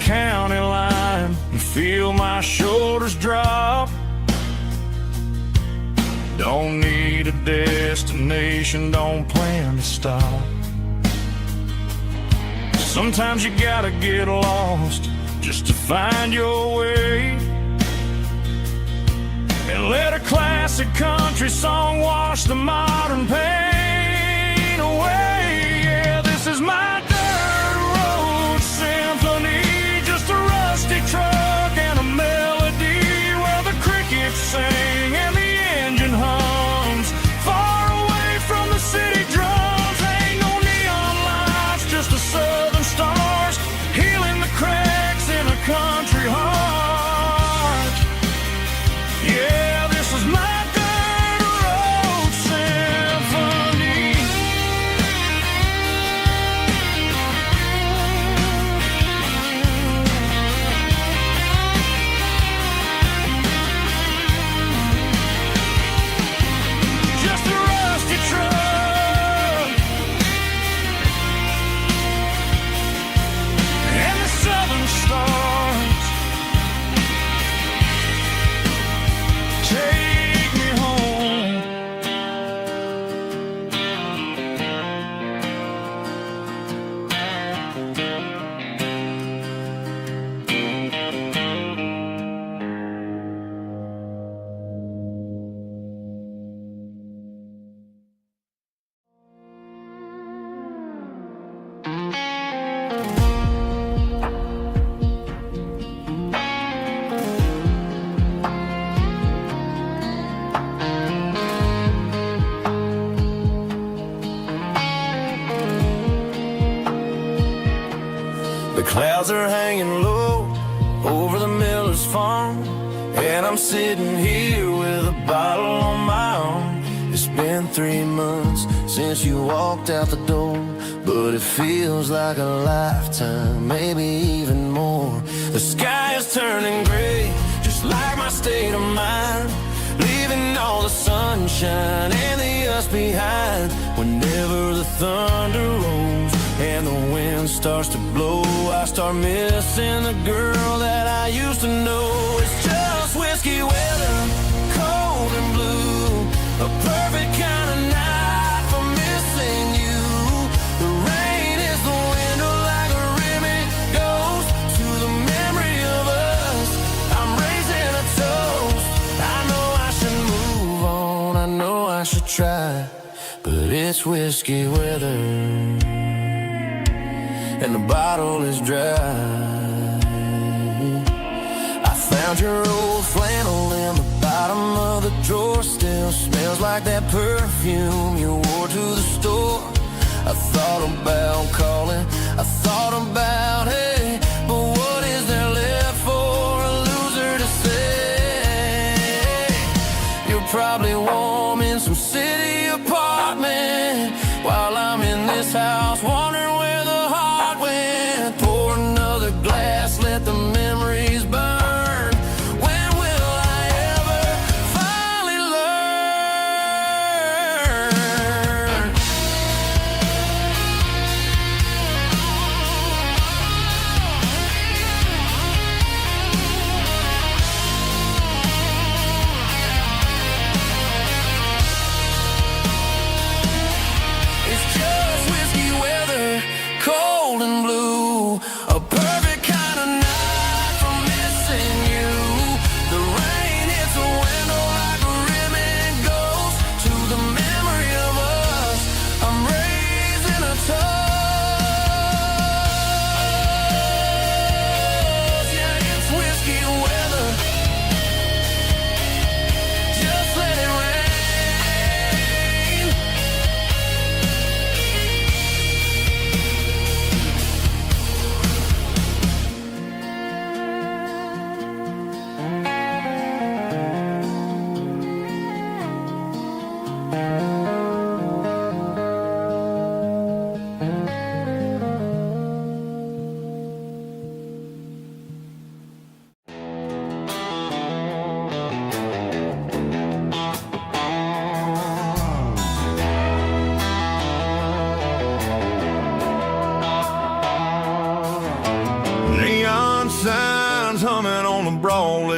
county line and feel my shoulders drop. Don't need a destination, don't plan to stop. Sometimes you gotta get lost just to find your way, and let a classic country song wash the modern pain away. Yeah, this is my dirt road symphony, just a rusty truck and a melody where the crickets sing and the engine hums far away from the city drums. Ain't no neon lights, just the southern stars healing the cracks in a country heart. Yeah, this is my dirt road symphony. Just a rusty truck and the southern stars take me home. The clouds are hanging low over the miller's farm, and I'm sitting here with a bottle on my arm. It's been 3 months since you walked out the door, but it feels like a lifetime, maybe even more. The sky is turning gray, just like my state of mind, leaving all the sunshine and the dust behind. Whenever the thunder rolls and the wind starts to blow, I start missing the girl that I used to know. It's just whiskey weather, cold and blue, a perfect kind of night for missing you. The rain is the window like a ribbon goes to the memory of us. I'm raising a toast. I know I should move on, I know I should try, but it's whiskey weather and the bottle is dry. I found your old flannel in the bottom of the drawer, still smells like that perfume you wore to the store. I thought about calling, I thought about, hey, but what is there left for a loser to say? You're probably warm in some city apartment while I'm in this house wondering where the heart went. Pour another glass, let the memories burn. When will I ever finally learn? It's just whiskey weather,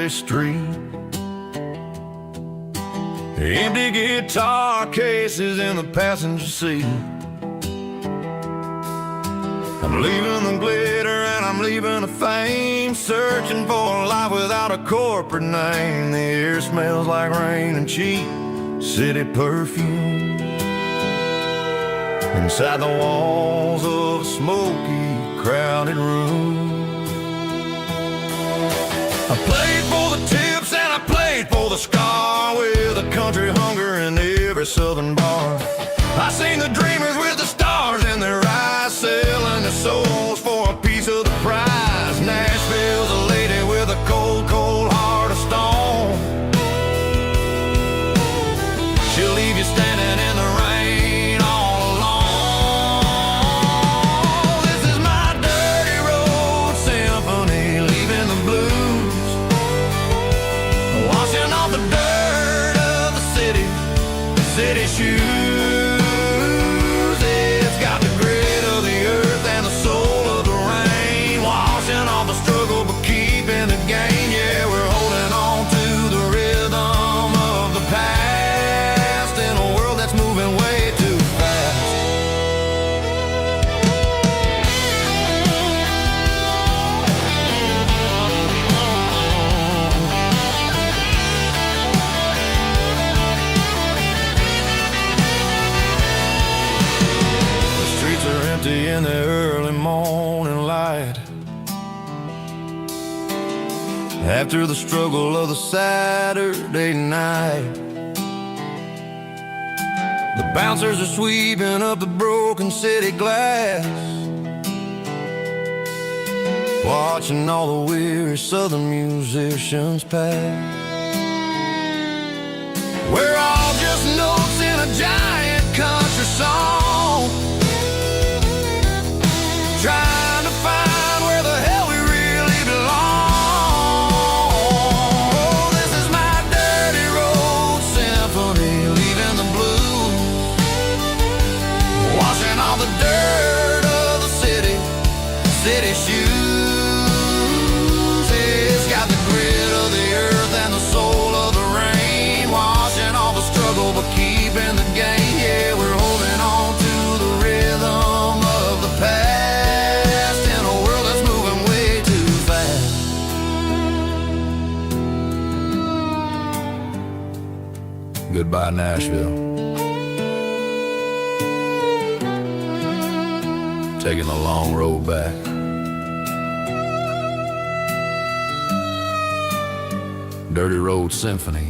one-way street. Empty guitar cases in the passenger seat. I'm leaving the glitter and I'm leaving the fame, searching for a life without a corporate name. The air smells like rain and cheap city perfume. Inside the walls of a smoky, crowded room. I played for the tips and I played for the scar, with a country hunger in every southern bar. I seen the dreamers with the stars in their eyes, selling their souls for a piece of the prize. Nashville's a lady with a cold, cold heart of stone. She'll leave you standing in the rain all alone. This is my dirty road symphony, leaving the blues, washing off the dirt of the city shoes. It's got the grit of the earth and the soul of the rain, washing off the struggle but keeping the gain. Yeah, we're holding on to the rhythm of the past in a world that's moving way too fast. The streets are empty in the early morning light, after the struggle of the Saturday night. The bouncers are sweeping up the broken city glass, watching all the weary southern musicians pass. We're all just notes in a giant country song, trying to find where the hell we really belong. Oh, this is my dirty road symphony, leaving the blues, washing all the dirt of the city shoes. It's got the grit of the earth and the soul of the rain, washing all the struggle but keeping the gain. Yeah, we're holding on to the rhythm of the past in a world that's moving way too fast. Goodbye, Nashville. Taking the long road back. Dirty Road Symphony.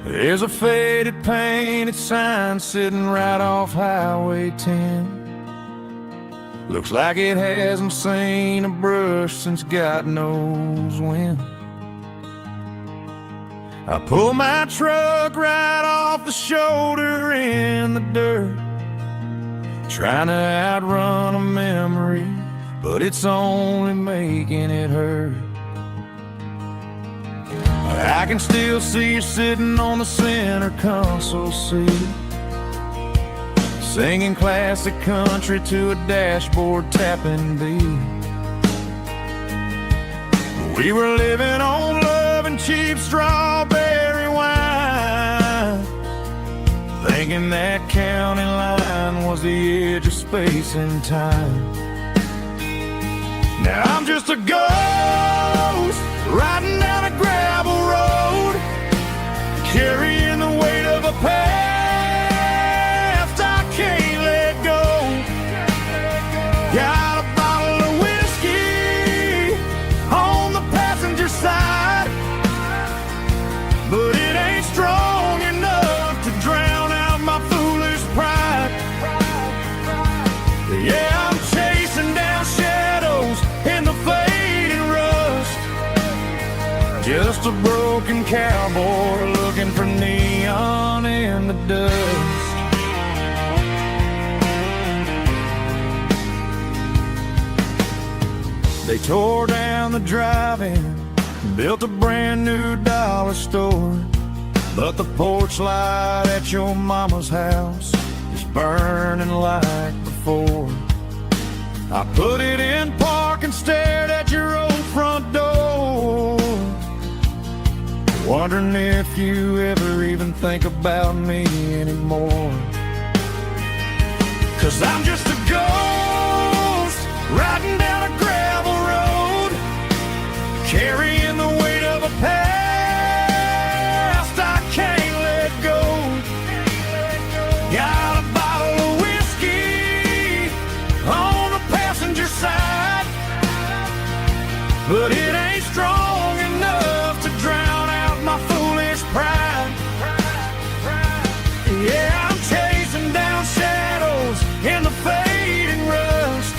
There's a faded painted sign sitting right off Highway 10. Looks like it hasn't seen a brush since God knows when. I pull my truck right off the shoulder in the dirt, trying to outrun a memory, but it's only making it hurt. I can still see you sitting on the center console seat, singing classic country to a dashboard tapping beat. We were living on love and cheap strawberry wine, thinking that county line was the edge of space and time. Now I'm just a ghost riding down a gravel road, carrying the weight of a past I can't let go. Got a bottle of whiskey on the passenger side, but it ain't strong enough to drown out my foolish pride. Yeah, I'm chasing down shadows in the fading rust, just a broken cowboy looking for neon in the dust. They tore down the drive-in, built a brand new dollar store, but the porch light at your mama's house is burning like before. I put it in park and stared at your old front door, wondering if you ever even think about me anymore. 'Cause I'm just a ghost riding down a gravel road, carrying the weight of a past I can't let go. Got a bottle of whiskey on the passenger side, but it ain't strong enough to drown out my foolish pride. Yeah, I'm chasing down shadows in the fading rust,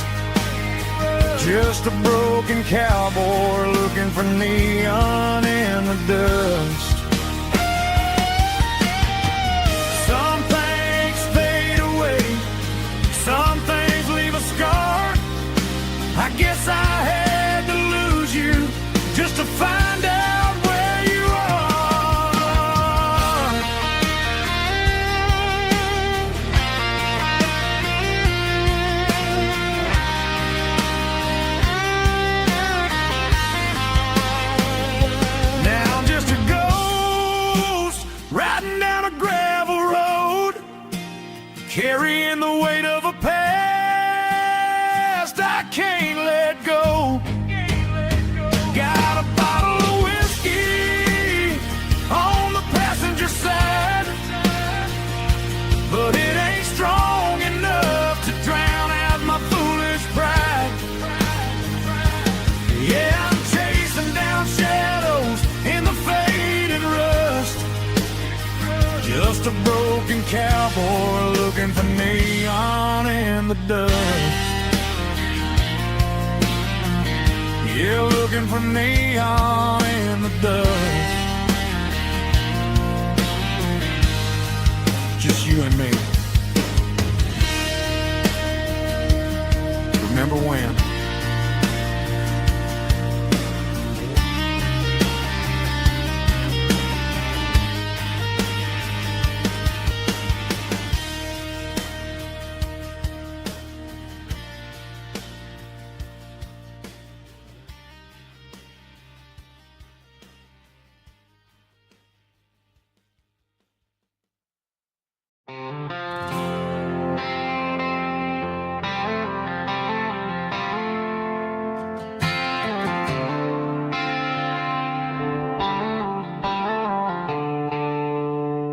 just a broken cowboy looking for neon in the dust. Some things fade away, some things leave a scar. I guess I had to lose you just to find out where you are. Now I'm just a ghost riding down a gravel road, carrying the weight of a past I can't let go. Got a bottle of whiskey on the passenger side, but it ain't strong enough to drown out my foolish pride. Yeah, I'm chasing down shadows in the faded rust, just a broken cowboy looking for neon in the dust. Yeah, looking for neon in the dust. Just you and me. Remember when?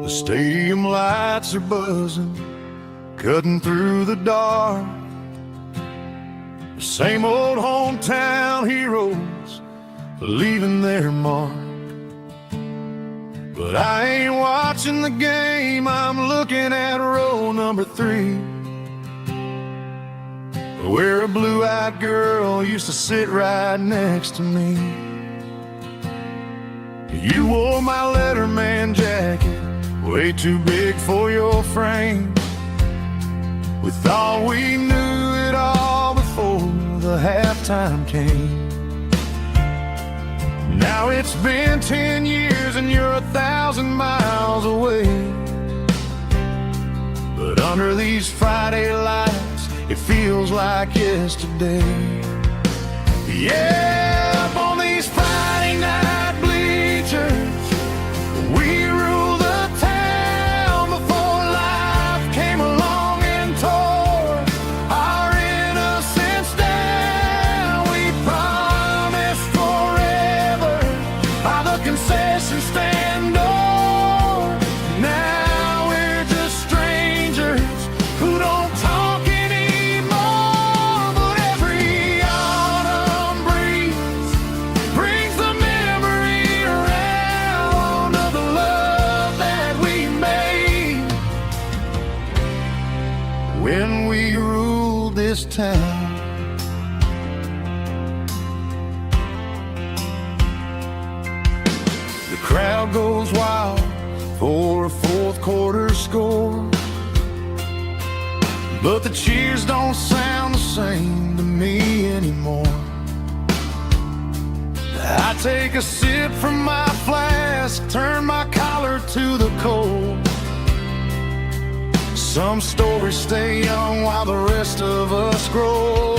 The stadium lights are buzzing, cutting through the dark. The same old hometown heroes leaving their mark. But I ain't watching the game, I'm looking at row number 3, where a blue-eyed girl used to sit right next to me. You wore my Letterman jacket, way too big for your frame. We thought we knew it all before the halftime came. Now it's been 10 years and you're 1,000 miles away. But under these Friday lights, it feels like yesterday. Yeah, up on these Friday night bleachers, we rule the town before life came along and tore our innocence down. We promised forever a fourth quarter score. But the cheers don't sound the same to me anymore. I take a sip from my flask, turn my collar to the cold. Some stories stay young while the rest of us grow.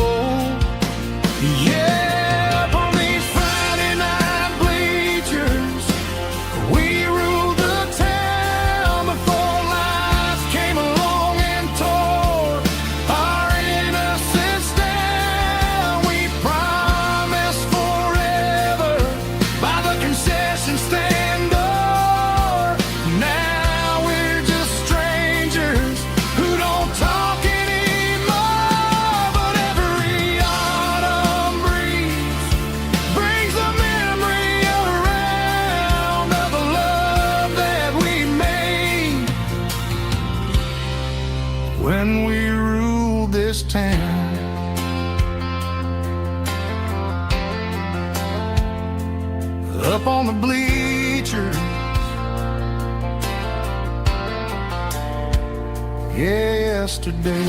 Yeah, up on these Friday night bleachers, we ruled the town before life came along and tore our innocence down. We promised forever by the concession stand door. Now we're just strangers who don't talk anymore. But every autumn breeze brings the memory around of the love that we made when we ruled this town. Up on the bleachers, yesterday.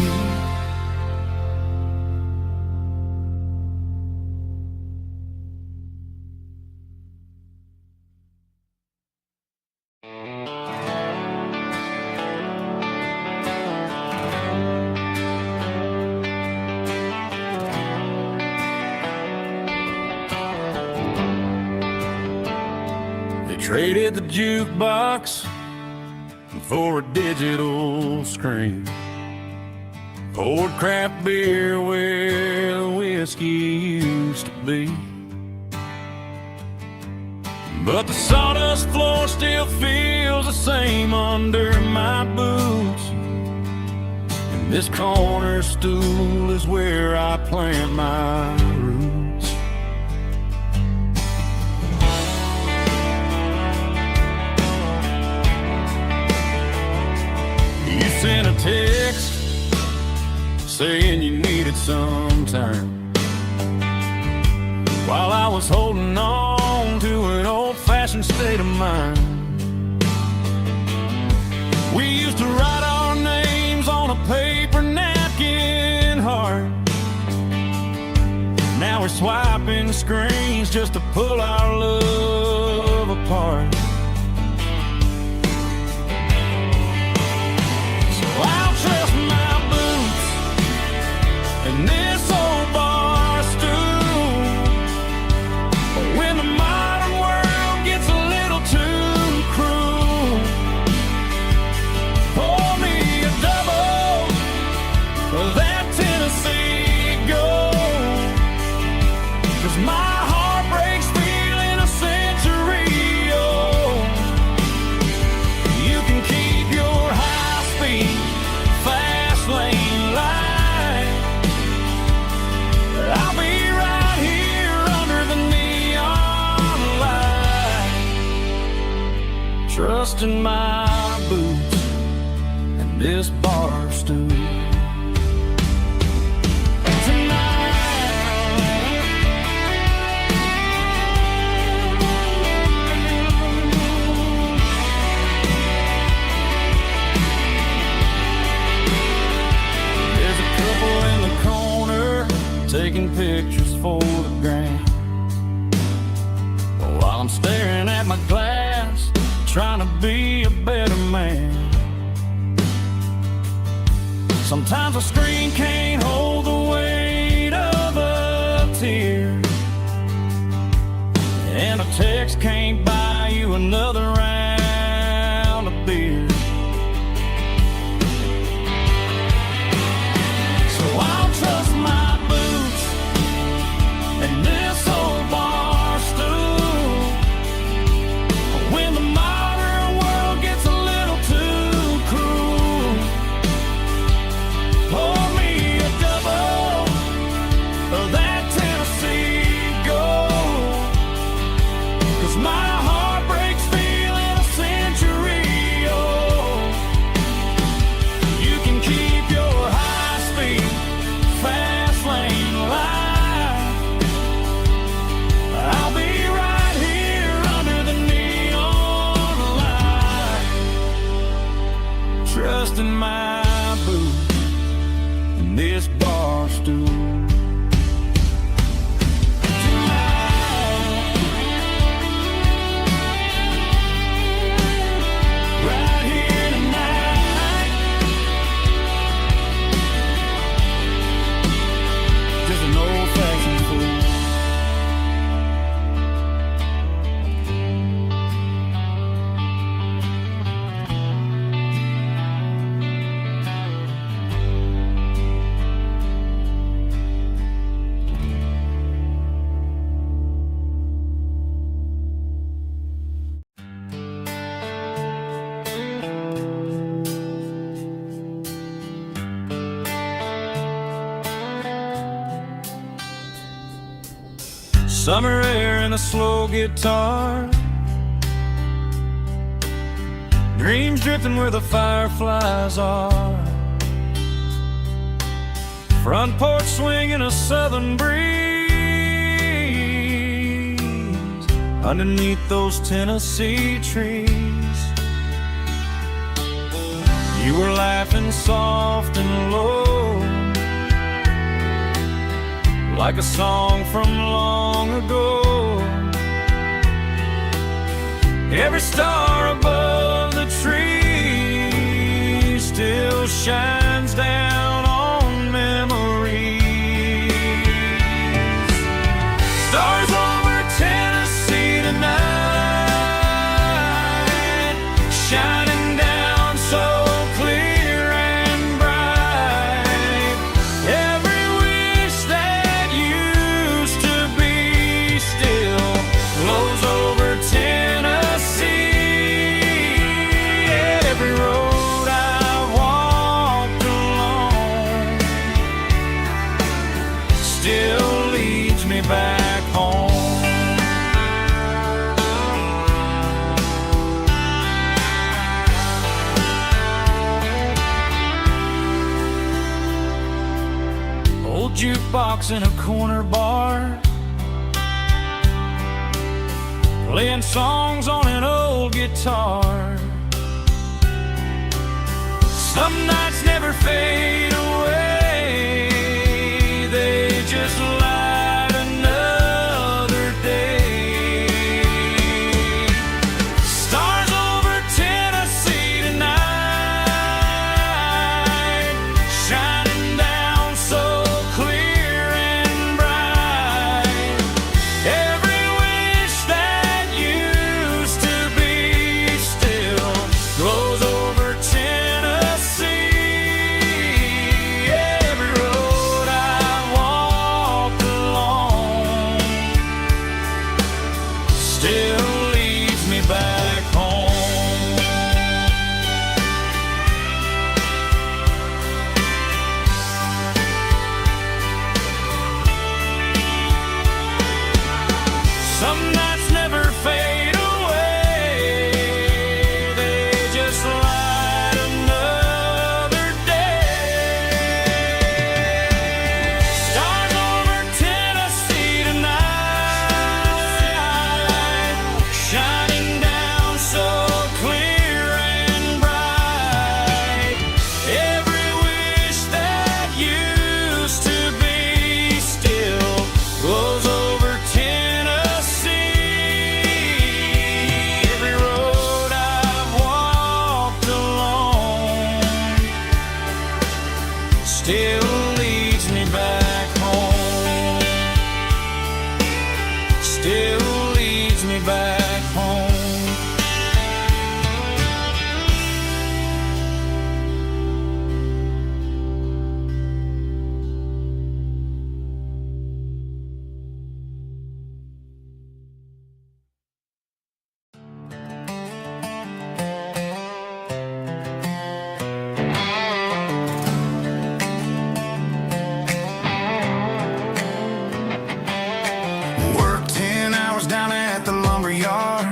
They traded the jukebox for a digital screen, poured craft beer where the whiskey used to be. But the sawdust floor still feels the same under my boots, and this corner stool is where I plant my roots. You sent a text saying you needed some time, while I was holding on to an old-fashioned state of mind. We used to write our names on a paper napkin heart. Now we're swiping screens just to pull our love apart. So I'll trust my boots and this old bar stool. But when the modern world gets a little too cruel, pour me a double of that Tennessee Gold. 'Cause my heart breaks feeling a century old. You can keep your high-speed, fast lane light. I'll be right here under the neon light, trusting my boots and this bar stool. There's a couple in the corner taking pictures for the gram, while I'm staring at my glass, trying to be a better man. Sometimes a screen can't hold the weight of a tear, and a text can't buy you another round of beer. So I'll trust my boots and this old bar stool. When the modern world gets a little too cruel, pour me dust in my boots and this bar stool. Right here tonight, just an old-fashioned fool. Summer air and a slow guitar, dreams drifting where the fireflies are, front porch swinging a southern breeze underneath those Tennessee trees. You were laughing soft and low, like a song from long ago. Every star above the tree still shines down on memories. Stars over Tennessee tonight, shining down so clear and bright. Every wish that used to be still glows over Tennessee. Every road I walked along still leads me back home. Old jukebox in a corner bar, playing songs on an old guitar. Some nights never fade away, they just light another day. Stars over Tennessee tonight, shining down so clear and bright. Every wish that used to be still glows over Tennessee. Every road I walked along still leads me back home. Some nights never fade away, they just light another day. Stars over Tennessee tonight, shining down so clear and bright. Every wish that used to be still glows over Tennessee. Every road I've walked along still leads me back home. Still leads me back home. Work 10 hours down at the lumber yard.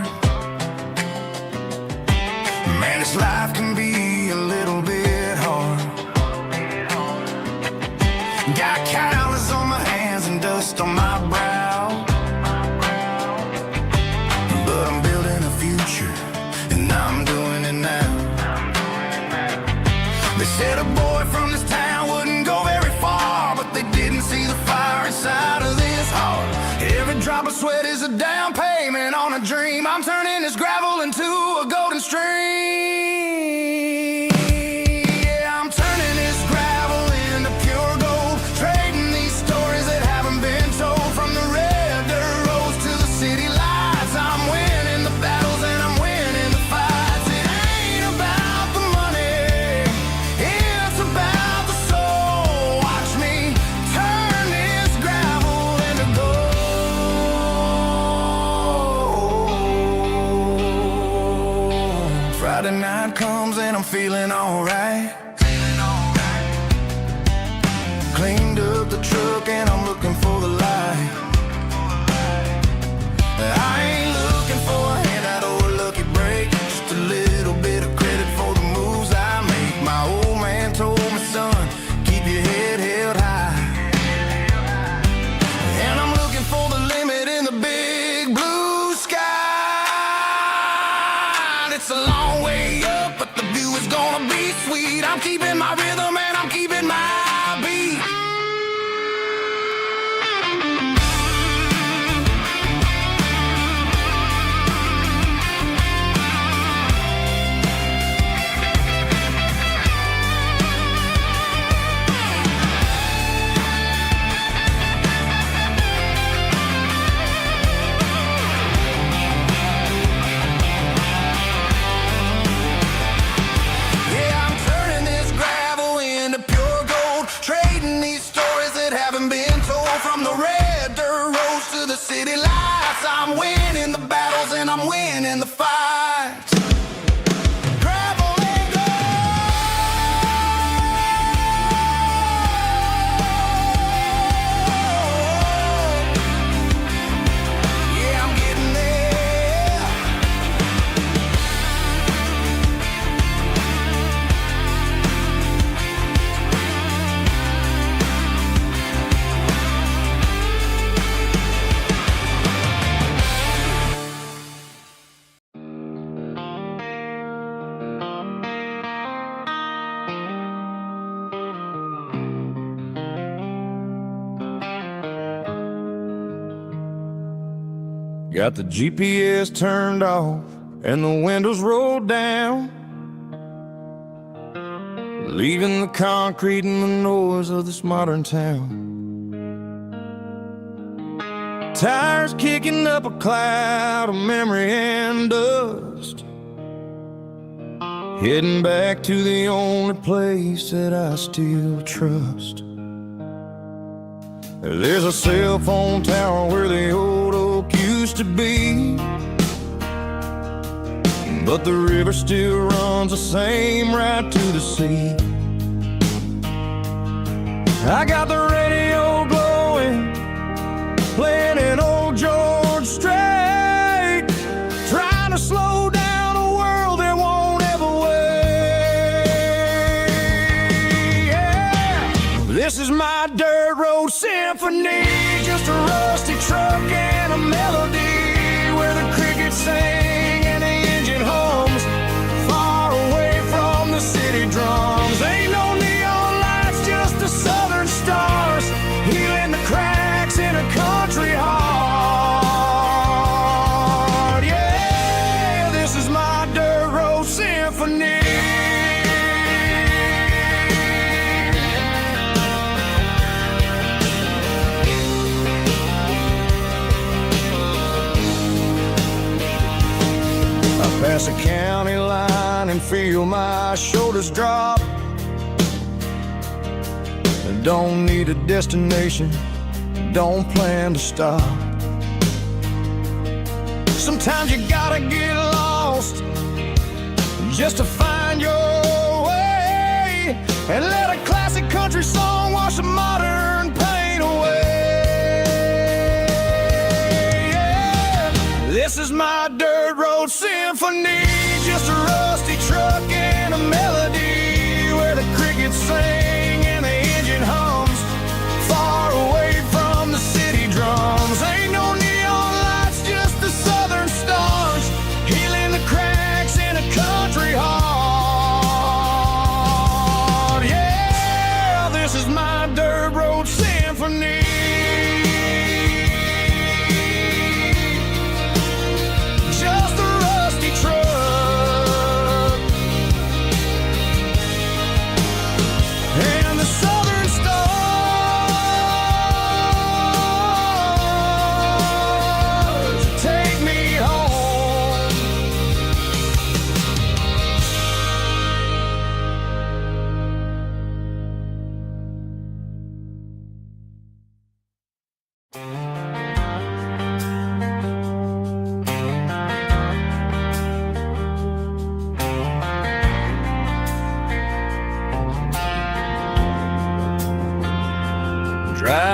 Man, this life can be a little bit hard. Got calluses on my hands and dust on my brow, but I'm building a future and I'm doing it now. They said a boy from this town wouldn't go very far, but they didn't see the fire inside of this heart. Every drop of sweat is a down payment on a dream. I'm turning this gravel into a golden stream. Yeah, I'm turning this gravel into pure gold, trading these stories that haven't been told. From the red dirt roads to the city lights, I'm winning the battles and I'm winning the fights. It ain't about the money, it's about the soul. Watch me turn this gravel into gold. Friday night comes and I'm feeling alright. Cleaned up the truck and I'm looking for the light. I ain't looking for a handout or a lucky break, just a little bit of credit for the moves I make. My old man told me, son, keep your head held high. And I'm looking for the limit in the big blue sky. It's a long way up, but the view is gonna be sweet. I'm keeping my rhythm and I'm keeping my beat. Yeah, I'm turning this gravel into pure gold, trading these stories that haven't been told. From the red dirt roads to the city lights, I'm winning the battles and I'm winning the fights. Gravel and gold. Yeah, I'm getting there. Got the GPS turned off and the windows rolled down, leaving the concrete and the noise of this modern town. Tires kicking up a cloud of memory and dust, heading back to the only place that I still trust. There's a cell phone tower where the old oak used to be, but the river still runs the same right to the sea. I got the radio glowing, playing an old George Strait, trying to slow down a world that won't ever wait. Yeah. This is my dirt road symphony, just a rusty truck and a melody where the crickets sing and the engine hums, far away from the city drums. Ain't no neon lights, just the southern stars, healing the cracks in a country heart. Yeah, this is my dirt road symphony. Pass a county line and feel my shoulders drop. Don't need a destination, don't plan to stop. Sometimes you gotta get lost just to find your way, and let a classic country song wash the modern pain away. Yeah. This is my dirt road symphony, just a rusty truck and a melody where the crickets sing and the engine hums, far away from the city drums. Ain't no neon lights, just the southern stars, healing the cracks in a country heart.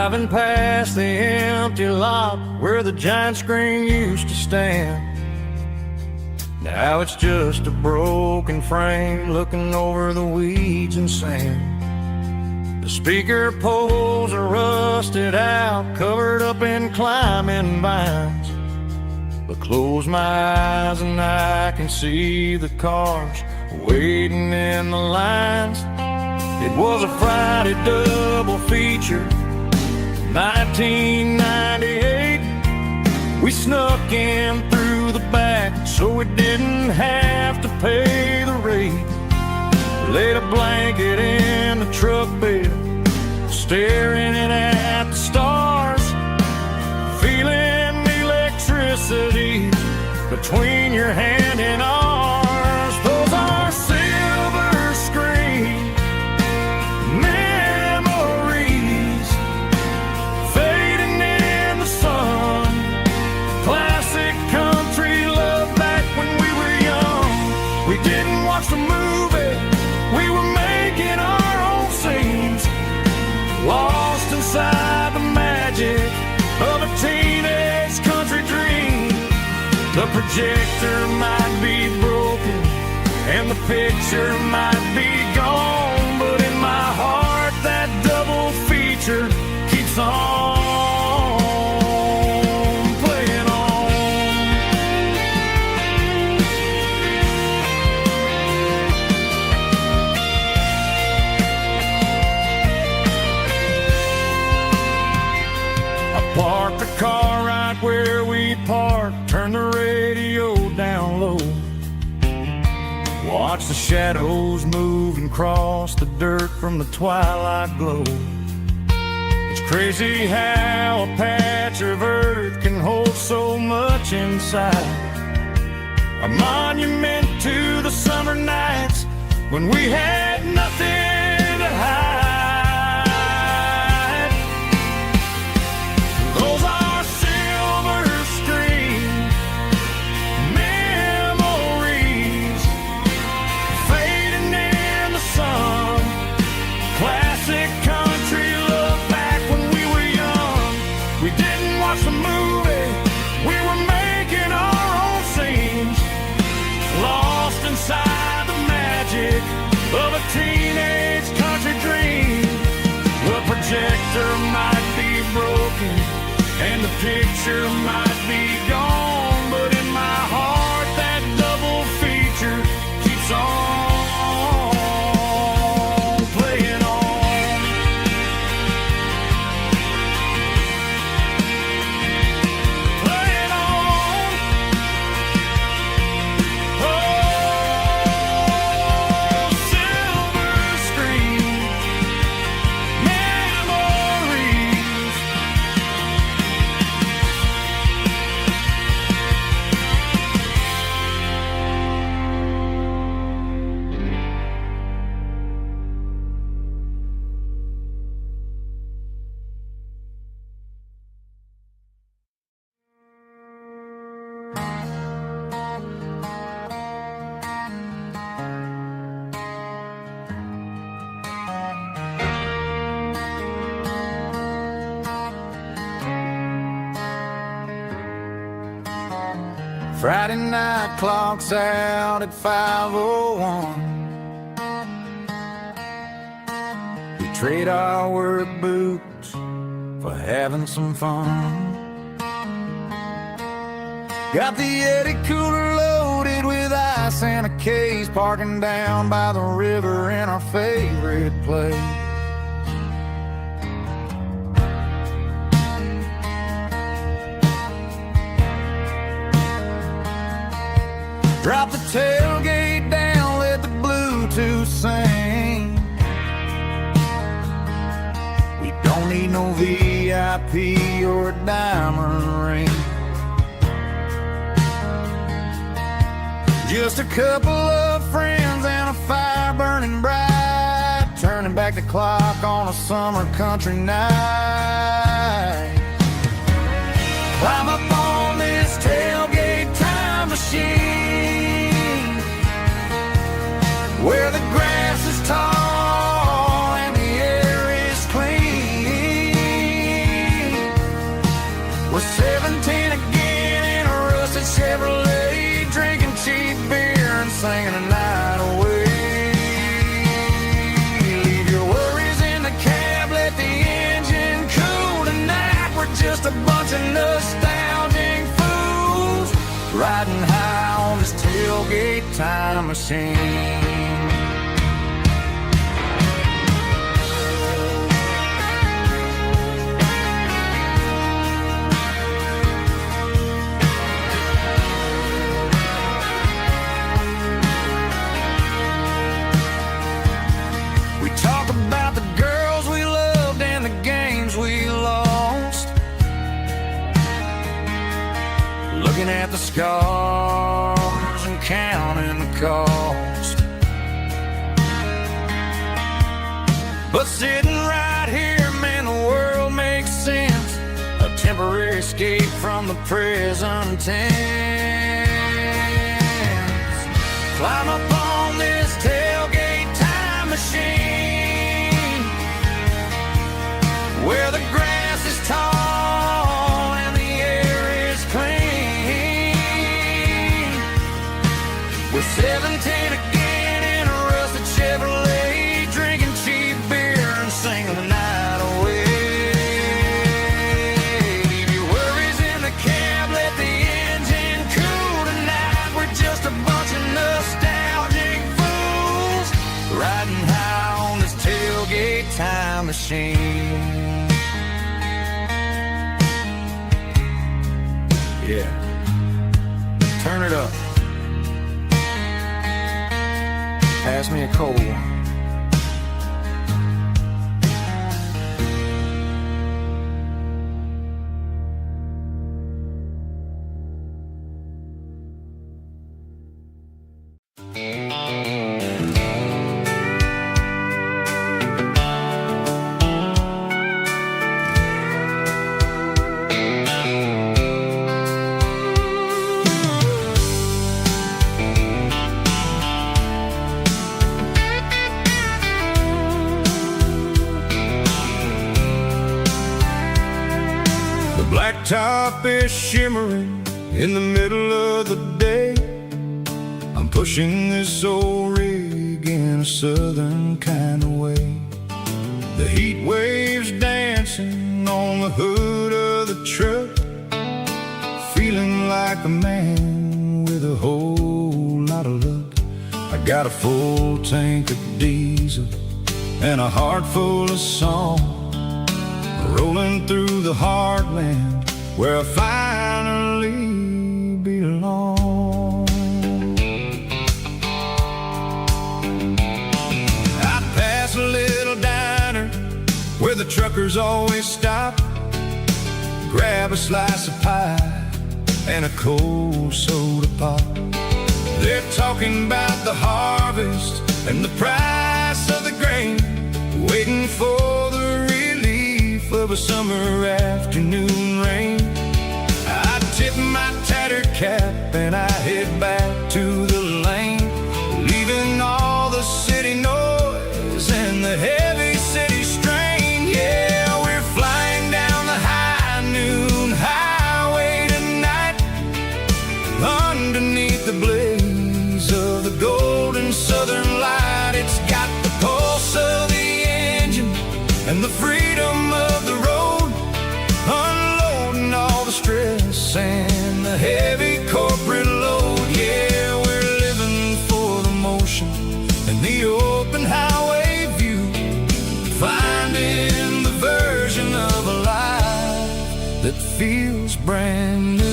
Driving past the empty lot where the giant screen used to stand. Now it's just a broken frame looking over the weeds and sand. The speaker poles are rusted out, covered up in climbing vines. But close my eyes and I can see the cars waiting in the lines. It was a Friday double feature, 1998. We snuck in through the back so we didn't have to pay the rate. Laid a blanket in the truck bed, staring at the stars, feeling the electricity between your hand and ours. Those are silver screen memories fading in the sun. Classic country love back when we were young. We didn't watch the movie, we were making our own scenes, lost inside the magic of a teenage country dream. The projector might be broken and the picture might be gone, but in my heart that double feature keeps on playing on. I parked the car right where we parked, turned the radio down low, watch the shadows move and cross the dirt from the twilight glow. It's crazy how a patch of earth can hold so much inside. A monument to the summer nights when we had nothing to hide. Those are silver screen memories fading in the sun. Classic country love back when we were young. We didn't watch the movie, we were making our own scenes, lost inside the magic of a teenage country dream. The projector might be broken and the picture might be gone, but in my heart that double feature keeps on playing on. Playing on. Oh, silver screen memories. Friday night clocks out at 5:01. We trade our work boots for having some fun. Got the Yeti cooler loaded with ice and a case, parking down by the river in our favorite place. Drop the tailgate down, let the Bluetooth sing. We don't need no VIP or a diamond ring. Just a couple of friends and a fire burning bright, turning back the clock on a summer country night. Climb up on this tailgate time machine, where the grass is tall and the air is clean. tailgate time machine. We talk about the girls we loved and the games we lost, looking at the scars and counting the cost. But sitting right here, man, the world makes sense. A temporary escape from the present tense. Climb up on this tailgate time machine, where the grass is tall and the air is clean. We're 17 again in a rusted Chevrolet, drinking cheap beer and singing the night away. Leave your worries in the cab, let the engine cool tonight. We're just a bunch of nostalgic fools riding high on this tailgate time machine. Yeah, turn it up. Pass me a cold one. Blacktop is shimmering in the middle of the day. I'm pushing this old rig in a southern kind of way. The heat waves dancing on the hood of the truck, feeling like a man with a whole lot of luck. I got a full tank of diesel and a heart full of song, rolling through the heartland where I finally belong. I pass a little diner where the truckers always stop, grab a slice of pie and a cold soda pop. They're talking about the harvest and the price of the grain, waiting for the relief of a summer afternoon rain. I tip my tattered cap and I head back to the lane, leaving all the city noise and the heavy city strain. Yeah, we're flying down the high noon highway tonight, underneath the blaze of the golden southern light. It's got the pulse of the engine and the freedom of the road, unloading all the stress and the heavy corporate load. Yeah, we're living for the motion and the open highway view, finding the version of a life that feels brand new.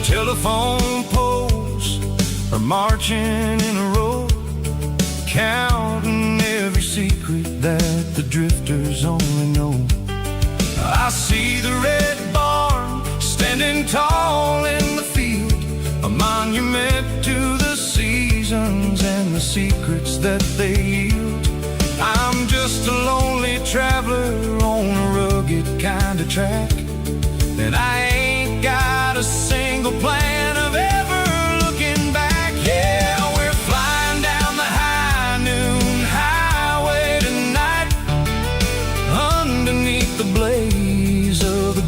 Telephone poles are marching in a row, counting every secret that the drifters only know. I see the red barn standing tall in the field, a monument to the seasons and the secrets that they yield. I'm just a lonely traveler on a rugged kind of track, and I ain't got a single plan of ever looking back. Yeah, we're flying down the high noon highway tonight, underneath the blaze of the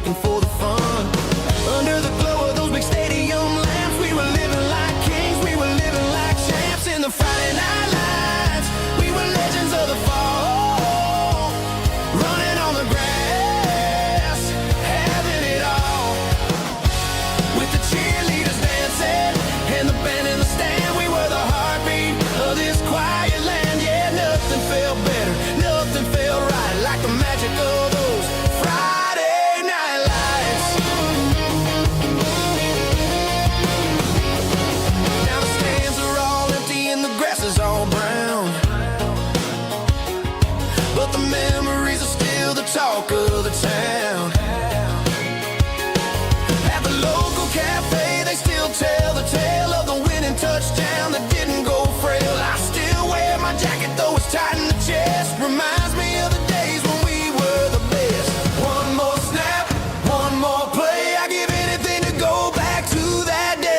looking for the fun. Under the glow of those big stadium lamps, we were living like kings, we were living like champs. In the Friday night lights, we were legends of the fall, running on the grass, having it all. With the cheerleaders dancing and the band in the stand, we were the heartbeat of this quiet land. Yeah, nothing felt better, nothing felt right like the magic of those Friday night lights. Now the stands are all empty and the grass is all brown, but the memories are still the talk of the town. At the local cafe, they still tell the tale of the winning touchdown that didn't go frail. I still wear my jacket though it's tight in the chest. Reminds me of the days when we were the best. One more snap, one more play. I give anything to go back to that day.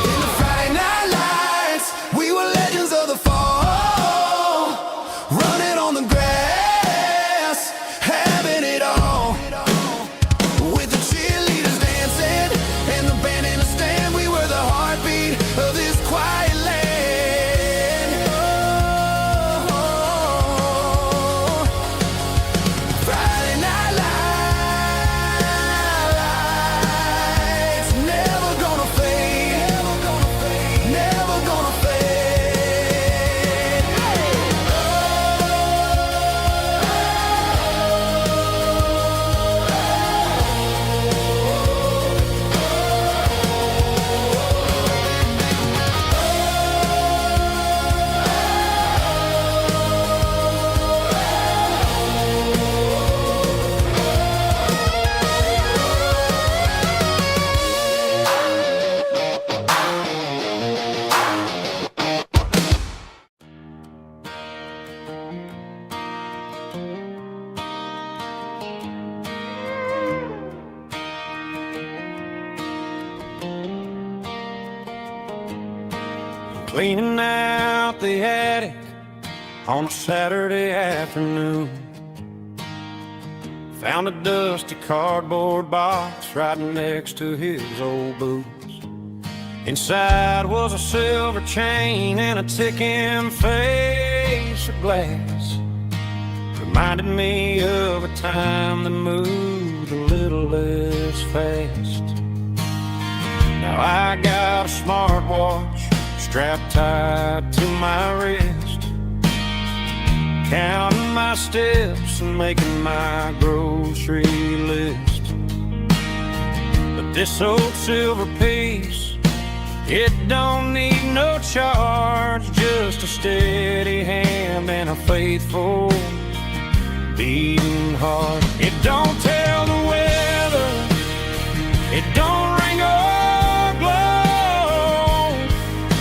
In the Friday night lights, we were legends of the fall, running on the grass, having it all. With the cheerleaders dancing and the band in the stand, we were the heartbeat of this quiet land. Oh, Friday night lights, never gonna fade, never gonna fade. Cleaning out the attic on a Saturday afternoon. Found a dusty cardboard box right next to his old boots. Inside was a silver chain and a ticking face of glass. Reminded me of a time that moved a little less fast. Now I got a smartwatch strapped tight to my wrist, counting my steps and making my grocery list. But this old silver piece, it don't need no charge, just a steady hand and a faithful beating heart. It don't tell the weather, it don't ring or glow,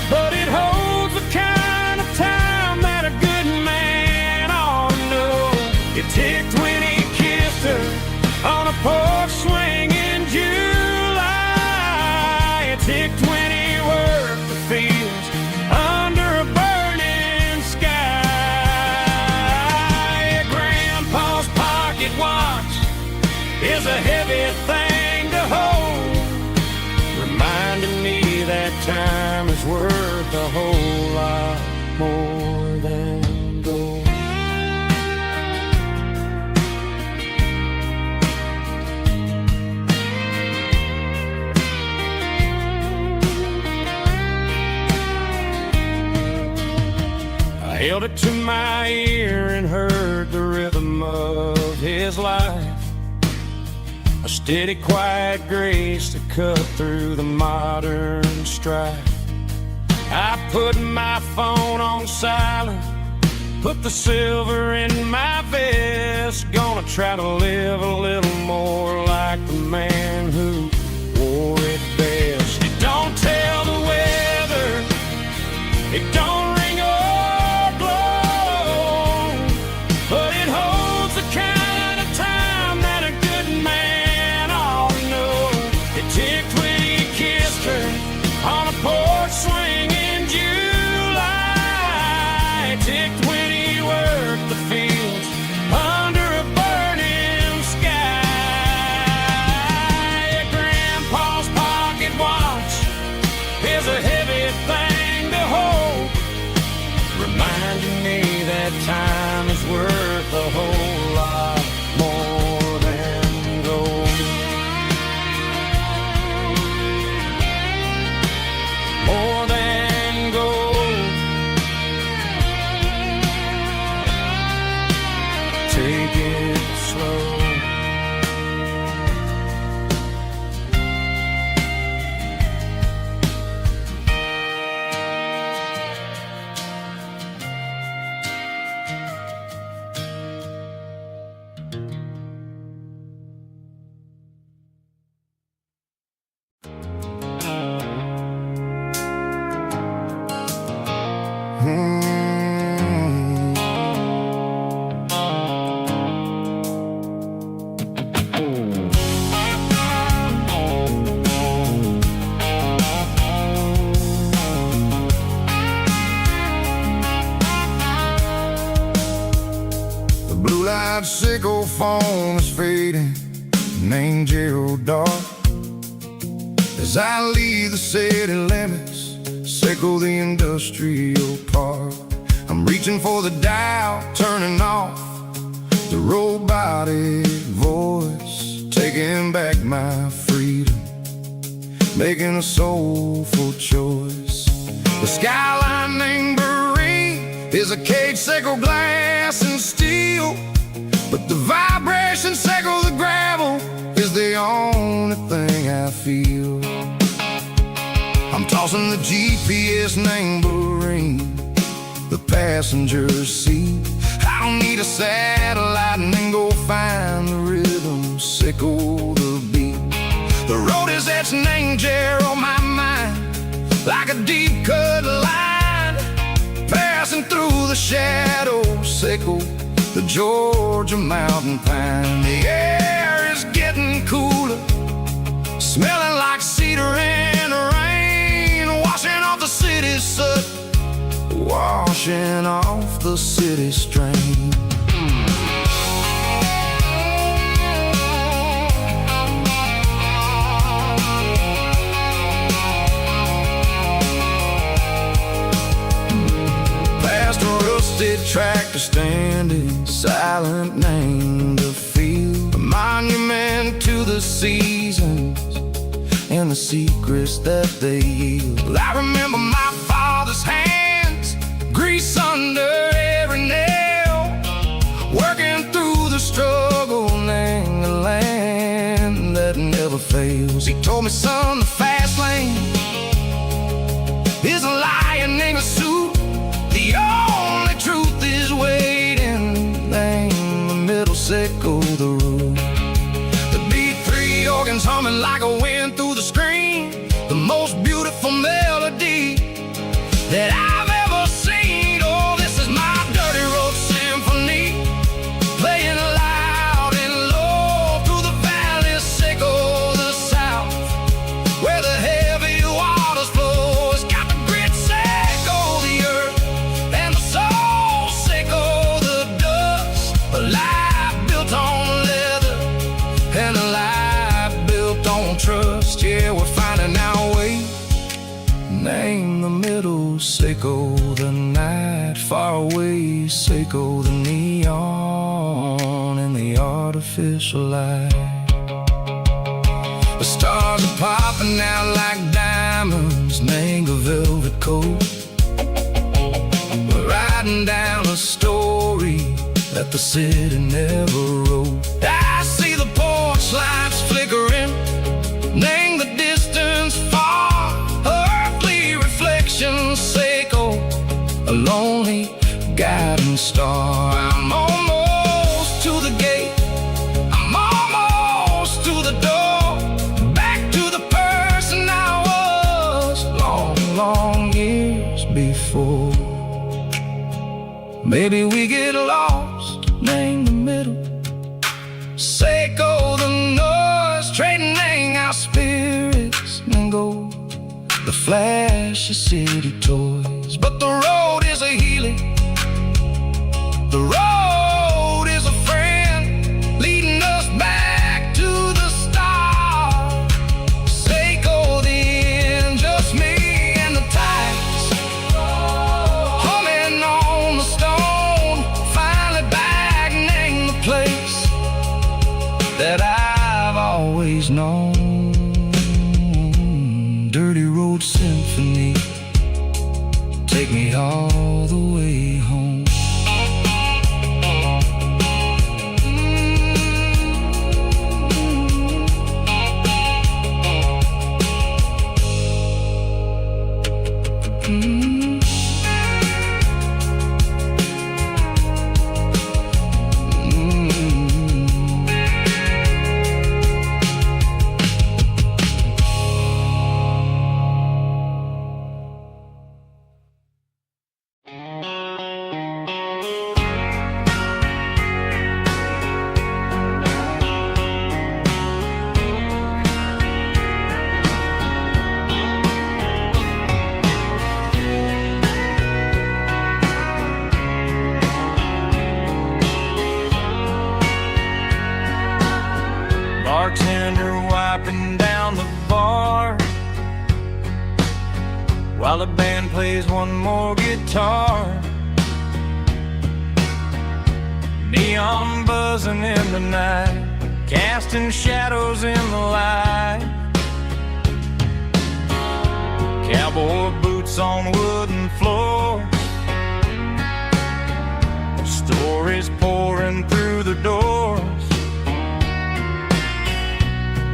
but it holds the kind of time that a good man ought to know. It ticked when he kissed her on a porch swing in July. It ticked when he worked the fields under a burning sky. Grandpa's pocket watch is a heavy thing to hold, reminding me that time is worth a whole lot more than gold. I held it to my ear and heard the rhythm of his life, a steady, quiet grace that cut through the modern strife. I put my phone on silent, put the silver in my vest. Gonna try to live a little more like the man who wore it best. It don't tell the way take it slow. Sickle phone is fading, named Gerald Dark. As I leave the city limits, sickle the industrial park. I'm reaching for the dial, turning off the robotic voice, taking back my freedom, making a soulful choice. The skyline named Marine is a cage, sickle glass and steel, but the vibration sickle the gravel is the only thing I feel. I'm tossing the GPS named Marine, the passenger seat. I don't need a satellite and then go find the rhythm, sickle the beat. The road is etched named Jer on my mind, like a deep cut line, passing through the shadows, sickle the Georgia mountain pine. The air is getting cooler, smelling like cedar in the rain, washing off the city's soot, washing off the city strain. Past a rusted tractor standing silent, named the field, a monument to the seasons and the secrets that they yield. I remember my father's hands, grease under every nail, working through the struggle, named the land that never fails. He told me, son, the fast lane is a lion in a suit, the only truth is waiting, name the middle, sickle the root. The B3 organs humming like a wind through the screen, the most beautiful melody that I've ever seen. Oh, this is my dirty road symphony, playing loud and low through the valleys, sickle the south, where the heavy waters flow. It's got the grit, sickle the earth, and the soul, sickle the dust. A life built on leather and a life built on trust. Yeah, we're finding our way, name the middle, sickle the night far away, sickle the neon and the artificial light. The stars are popping out like diamonds, name the velvet coat. We're riding down a story that the city never wrote. I see the porch lights flickering, name the distance far, earthly reflections, sickle a lonely guiding star. I'm almost to the gate, I'm almost to the door, back to the person I was long, long years before. Maybe we get lost, name the middle, sickle the noise, trading our spirits and go the flash of city toys. But the road is a healing, the road is a friend, leading us back to the start. Sickle the end, just me and the tides, humming on the stone, finally back, name the place that I've always known. Dirty road symphony, take me all the way home. bartender wiping down the bar, while the band plays one more guitar. Neon buzzing in the night, casting shadows in the light. Cowboy boots on wooden floors, stories pouring through the doors.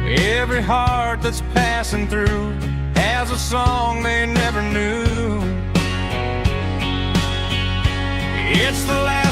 Every heart that's passing through has a song they never knew. It's the last